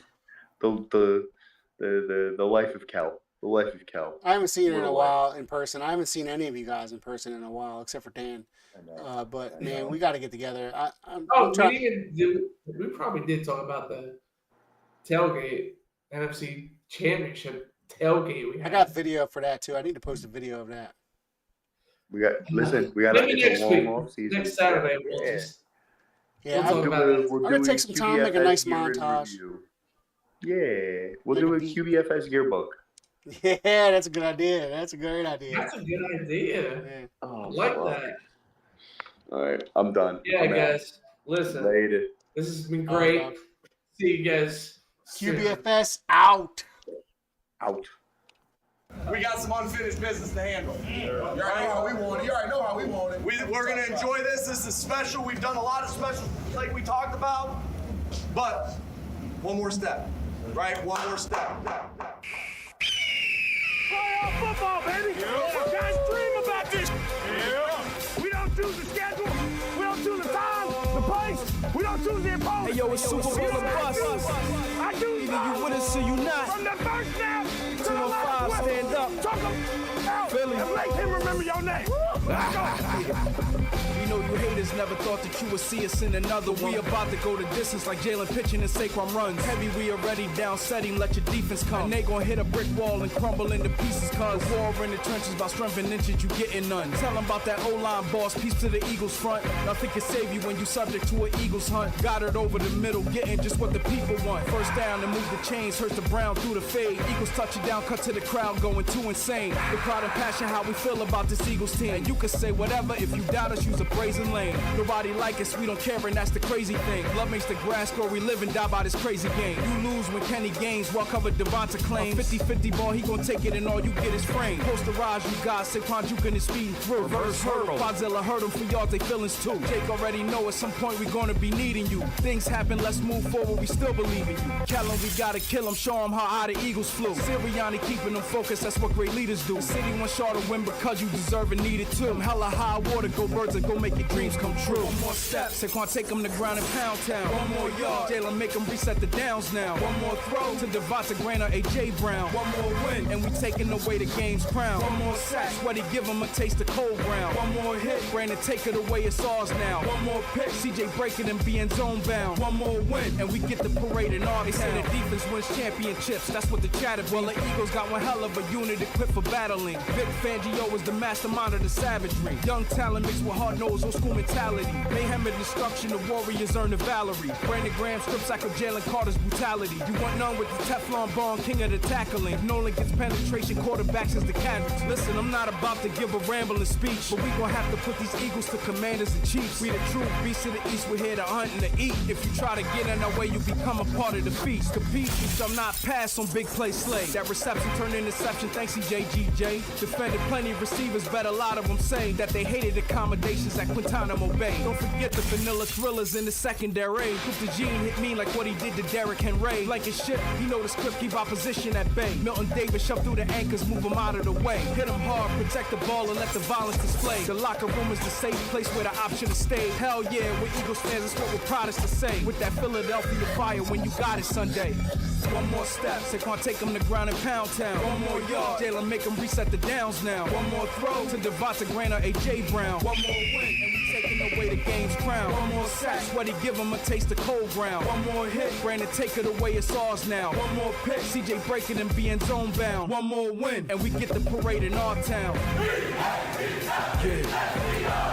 The life of Kel. The life of Kel. I haven't seen her in a while in person. I haven't seen any of you guys in person in a while, except for Dan. But man, we got to get together. We probably did talk about the tailgate, NFC Championship tailgate. I got video for that too. I need to post a video of that. We got a long off season. Next Saturday. I'm gonna take some time, make a nice montage. Yeah, we'll do a QBFS yearbook. Yeah, that's a good idea. That's a great idea. That's a good idea. Yeah. I like that. All right, I'm done. Yeah, guys. Listen, Later. this has been great. See you guys soon. QBFS out. Out. We got some unfinished business to handle. You already know how we want it. You already know how we want it. We're going to enjoy this. This is special. We've done a lot of specials like we talked about. But one more step, right? One more step. Playoff football, baby. Yeah. Guys dream about this. Yeah. We don't choose the schedule. We don't choose the time, the place. We don't choose the opponent. Hey, yo, it's Super Bowl or bust. I do. Either you with us or you not. From the first snap to the 215, last stand up. Talk them out Philly. and make him remember your name. Let's go. We know you haters never thought that you would see us in another one. We about to go the distance like Jalen pitching and Saquon runs. Heavy, we already down setting, let your defense come. And they gon' hit a brick wall and crumble into pieces, cause war in the trenches about strength and inches, you getting none. Tell them about that O-line boss, piece to the Eagles front. Nothing can save you when you subject to an Eagles hunt. Got it over the middle, getting just what the people want. First down and move the chains, hurts the Brown through the fade. Eagles touch it down, cut to the crowd, going too insane. The pride and passion, how we feel about this Eagles team. And you can say whatever, if you doubt us, use a brazen lane. Nobody like us, we don't care, and that's the crazy thing. Love makes the grass grow, we live and die by this crazy game. You lose when Kenny gains, well covered Devonta claims. 50-50 ball, he gon' take it and all you get is frame. Posterage, you got Saquon juking and speeding through. Reverse hurdle, Quadzilla hurt him for y'all, they feelings too. Jake already know at some point we gonna be needing you. Things happen, let's move forward, we still believe in you. Kellen, we gotta kill him, show him how high the Eagles flew. Sirianni keeping them focused, that's what great leaders do. The city wants y'all to win because you deserve and need it too. Hella high water, go birds and go make your dreams come true. One more step, Saquon take him to ground and pound town. One more yard, Jalen make him reset the downs now. One more throw to Devonta Graham or A.J. Brown. One more win, and we taking away the game's crown. One more sack, Sweaty give him a taste of cold ground. One more hit, Brandon take it away, it's ours now. One more pick, CJ breaking and being zone bound. One more win, and we get the parade in our They say the defense wins championships, that's what the chatter be. Well, the Eagles got one hell of a unit equipped for battling. Vic Fangio is the mastermind of the savagery. Young talent mixed with hard-nosed old school mentality. Mayhem and destruction, the warriors earn the Valerie. Brandon Graham strips like of Jalen Carter's brutality. You want none with the Teflon Bond, king of the tackling. If Nolan gets penetration, quarterbacks is the casualty. Listen, I'm not about to give a rambling speech, but we gon' have to put these Eagles to commanders and chiefs. We the true beasts of the East, we're here to hunt and to eat. If you try to get in our way, you become a part of the feast. Compete, you shall not pass on big play slay. That reception turned interception, thanks CJGJ. Defended plenty of receivers, bet a lot of them say that they hated accommodations at Guantanamo Bay. Don't forget the vanilla thrillers in the secondary. Put the gene hit me like what he did to Derrick Henry. Like his shit, he know the script, keep opposition at bay. Milton Davis shove through the anchors, move him out of the way. Hit him hard, protect the ball and let the violence display. The locker room is the safe place where the option is stay. Hell yeah, we're Eagles fans, that's what we're proudest to say. With that Philadelphia fire when you got it Sunday. One more step, Saquon take him to ground and pound town. One more yard, Jalen make him reset the downs now. One more throw to Devonta Graham or A.J. Brown. One more win, and we taking away the game's crown. One more sack, Sweaty give him a taste of cold ground. One more hit, Brandon take it away, it's ours now. One more pick, CJ breaking and being zone bound. One more win, and we get the parade in our town. Yeah.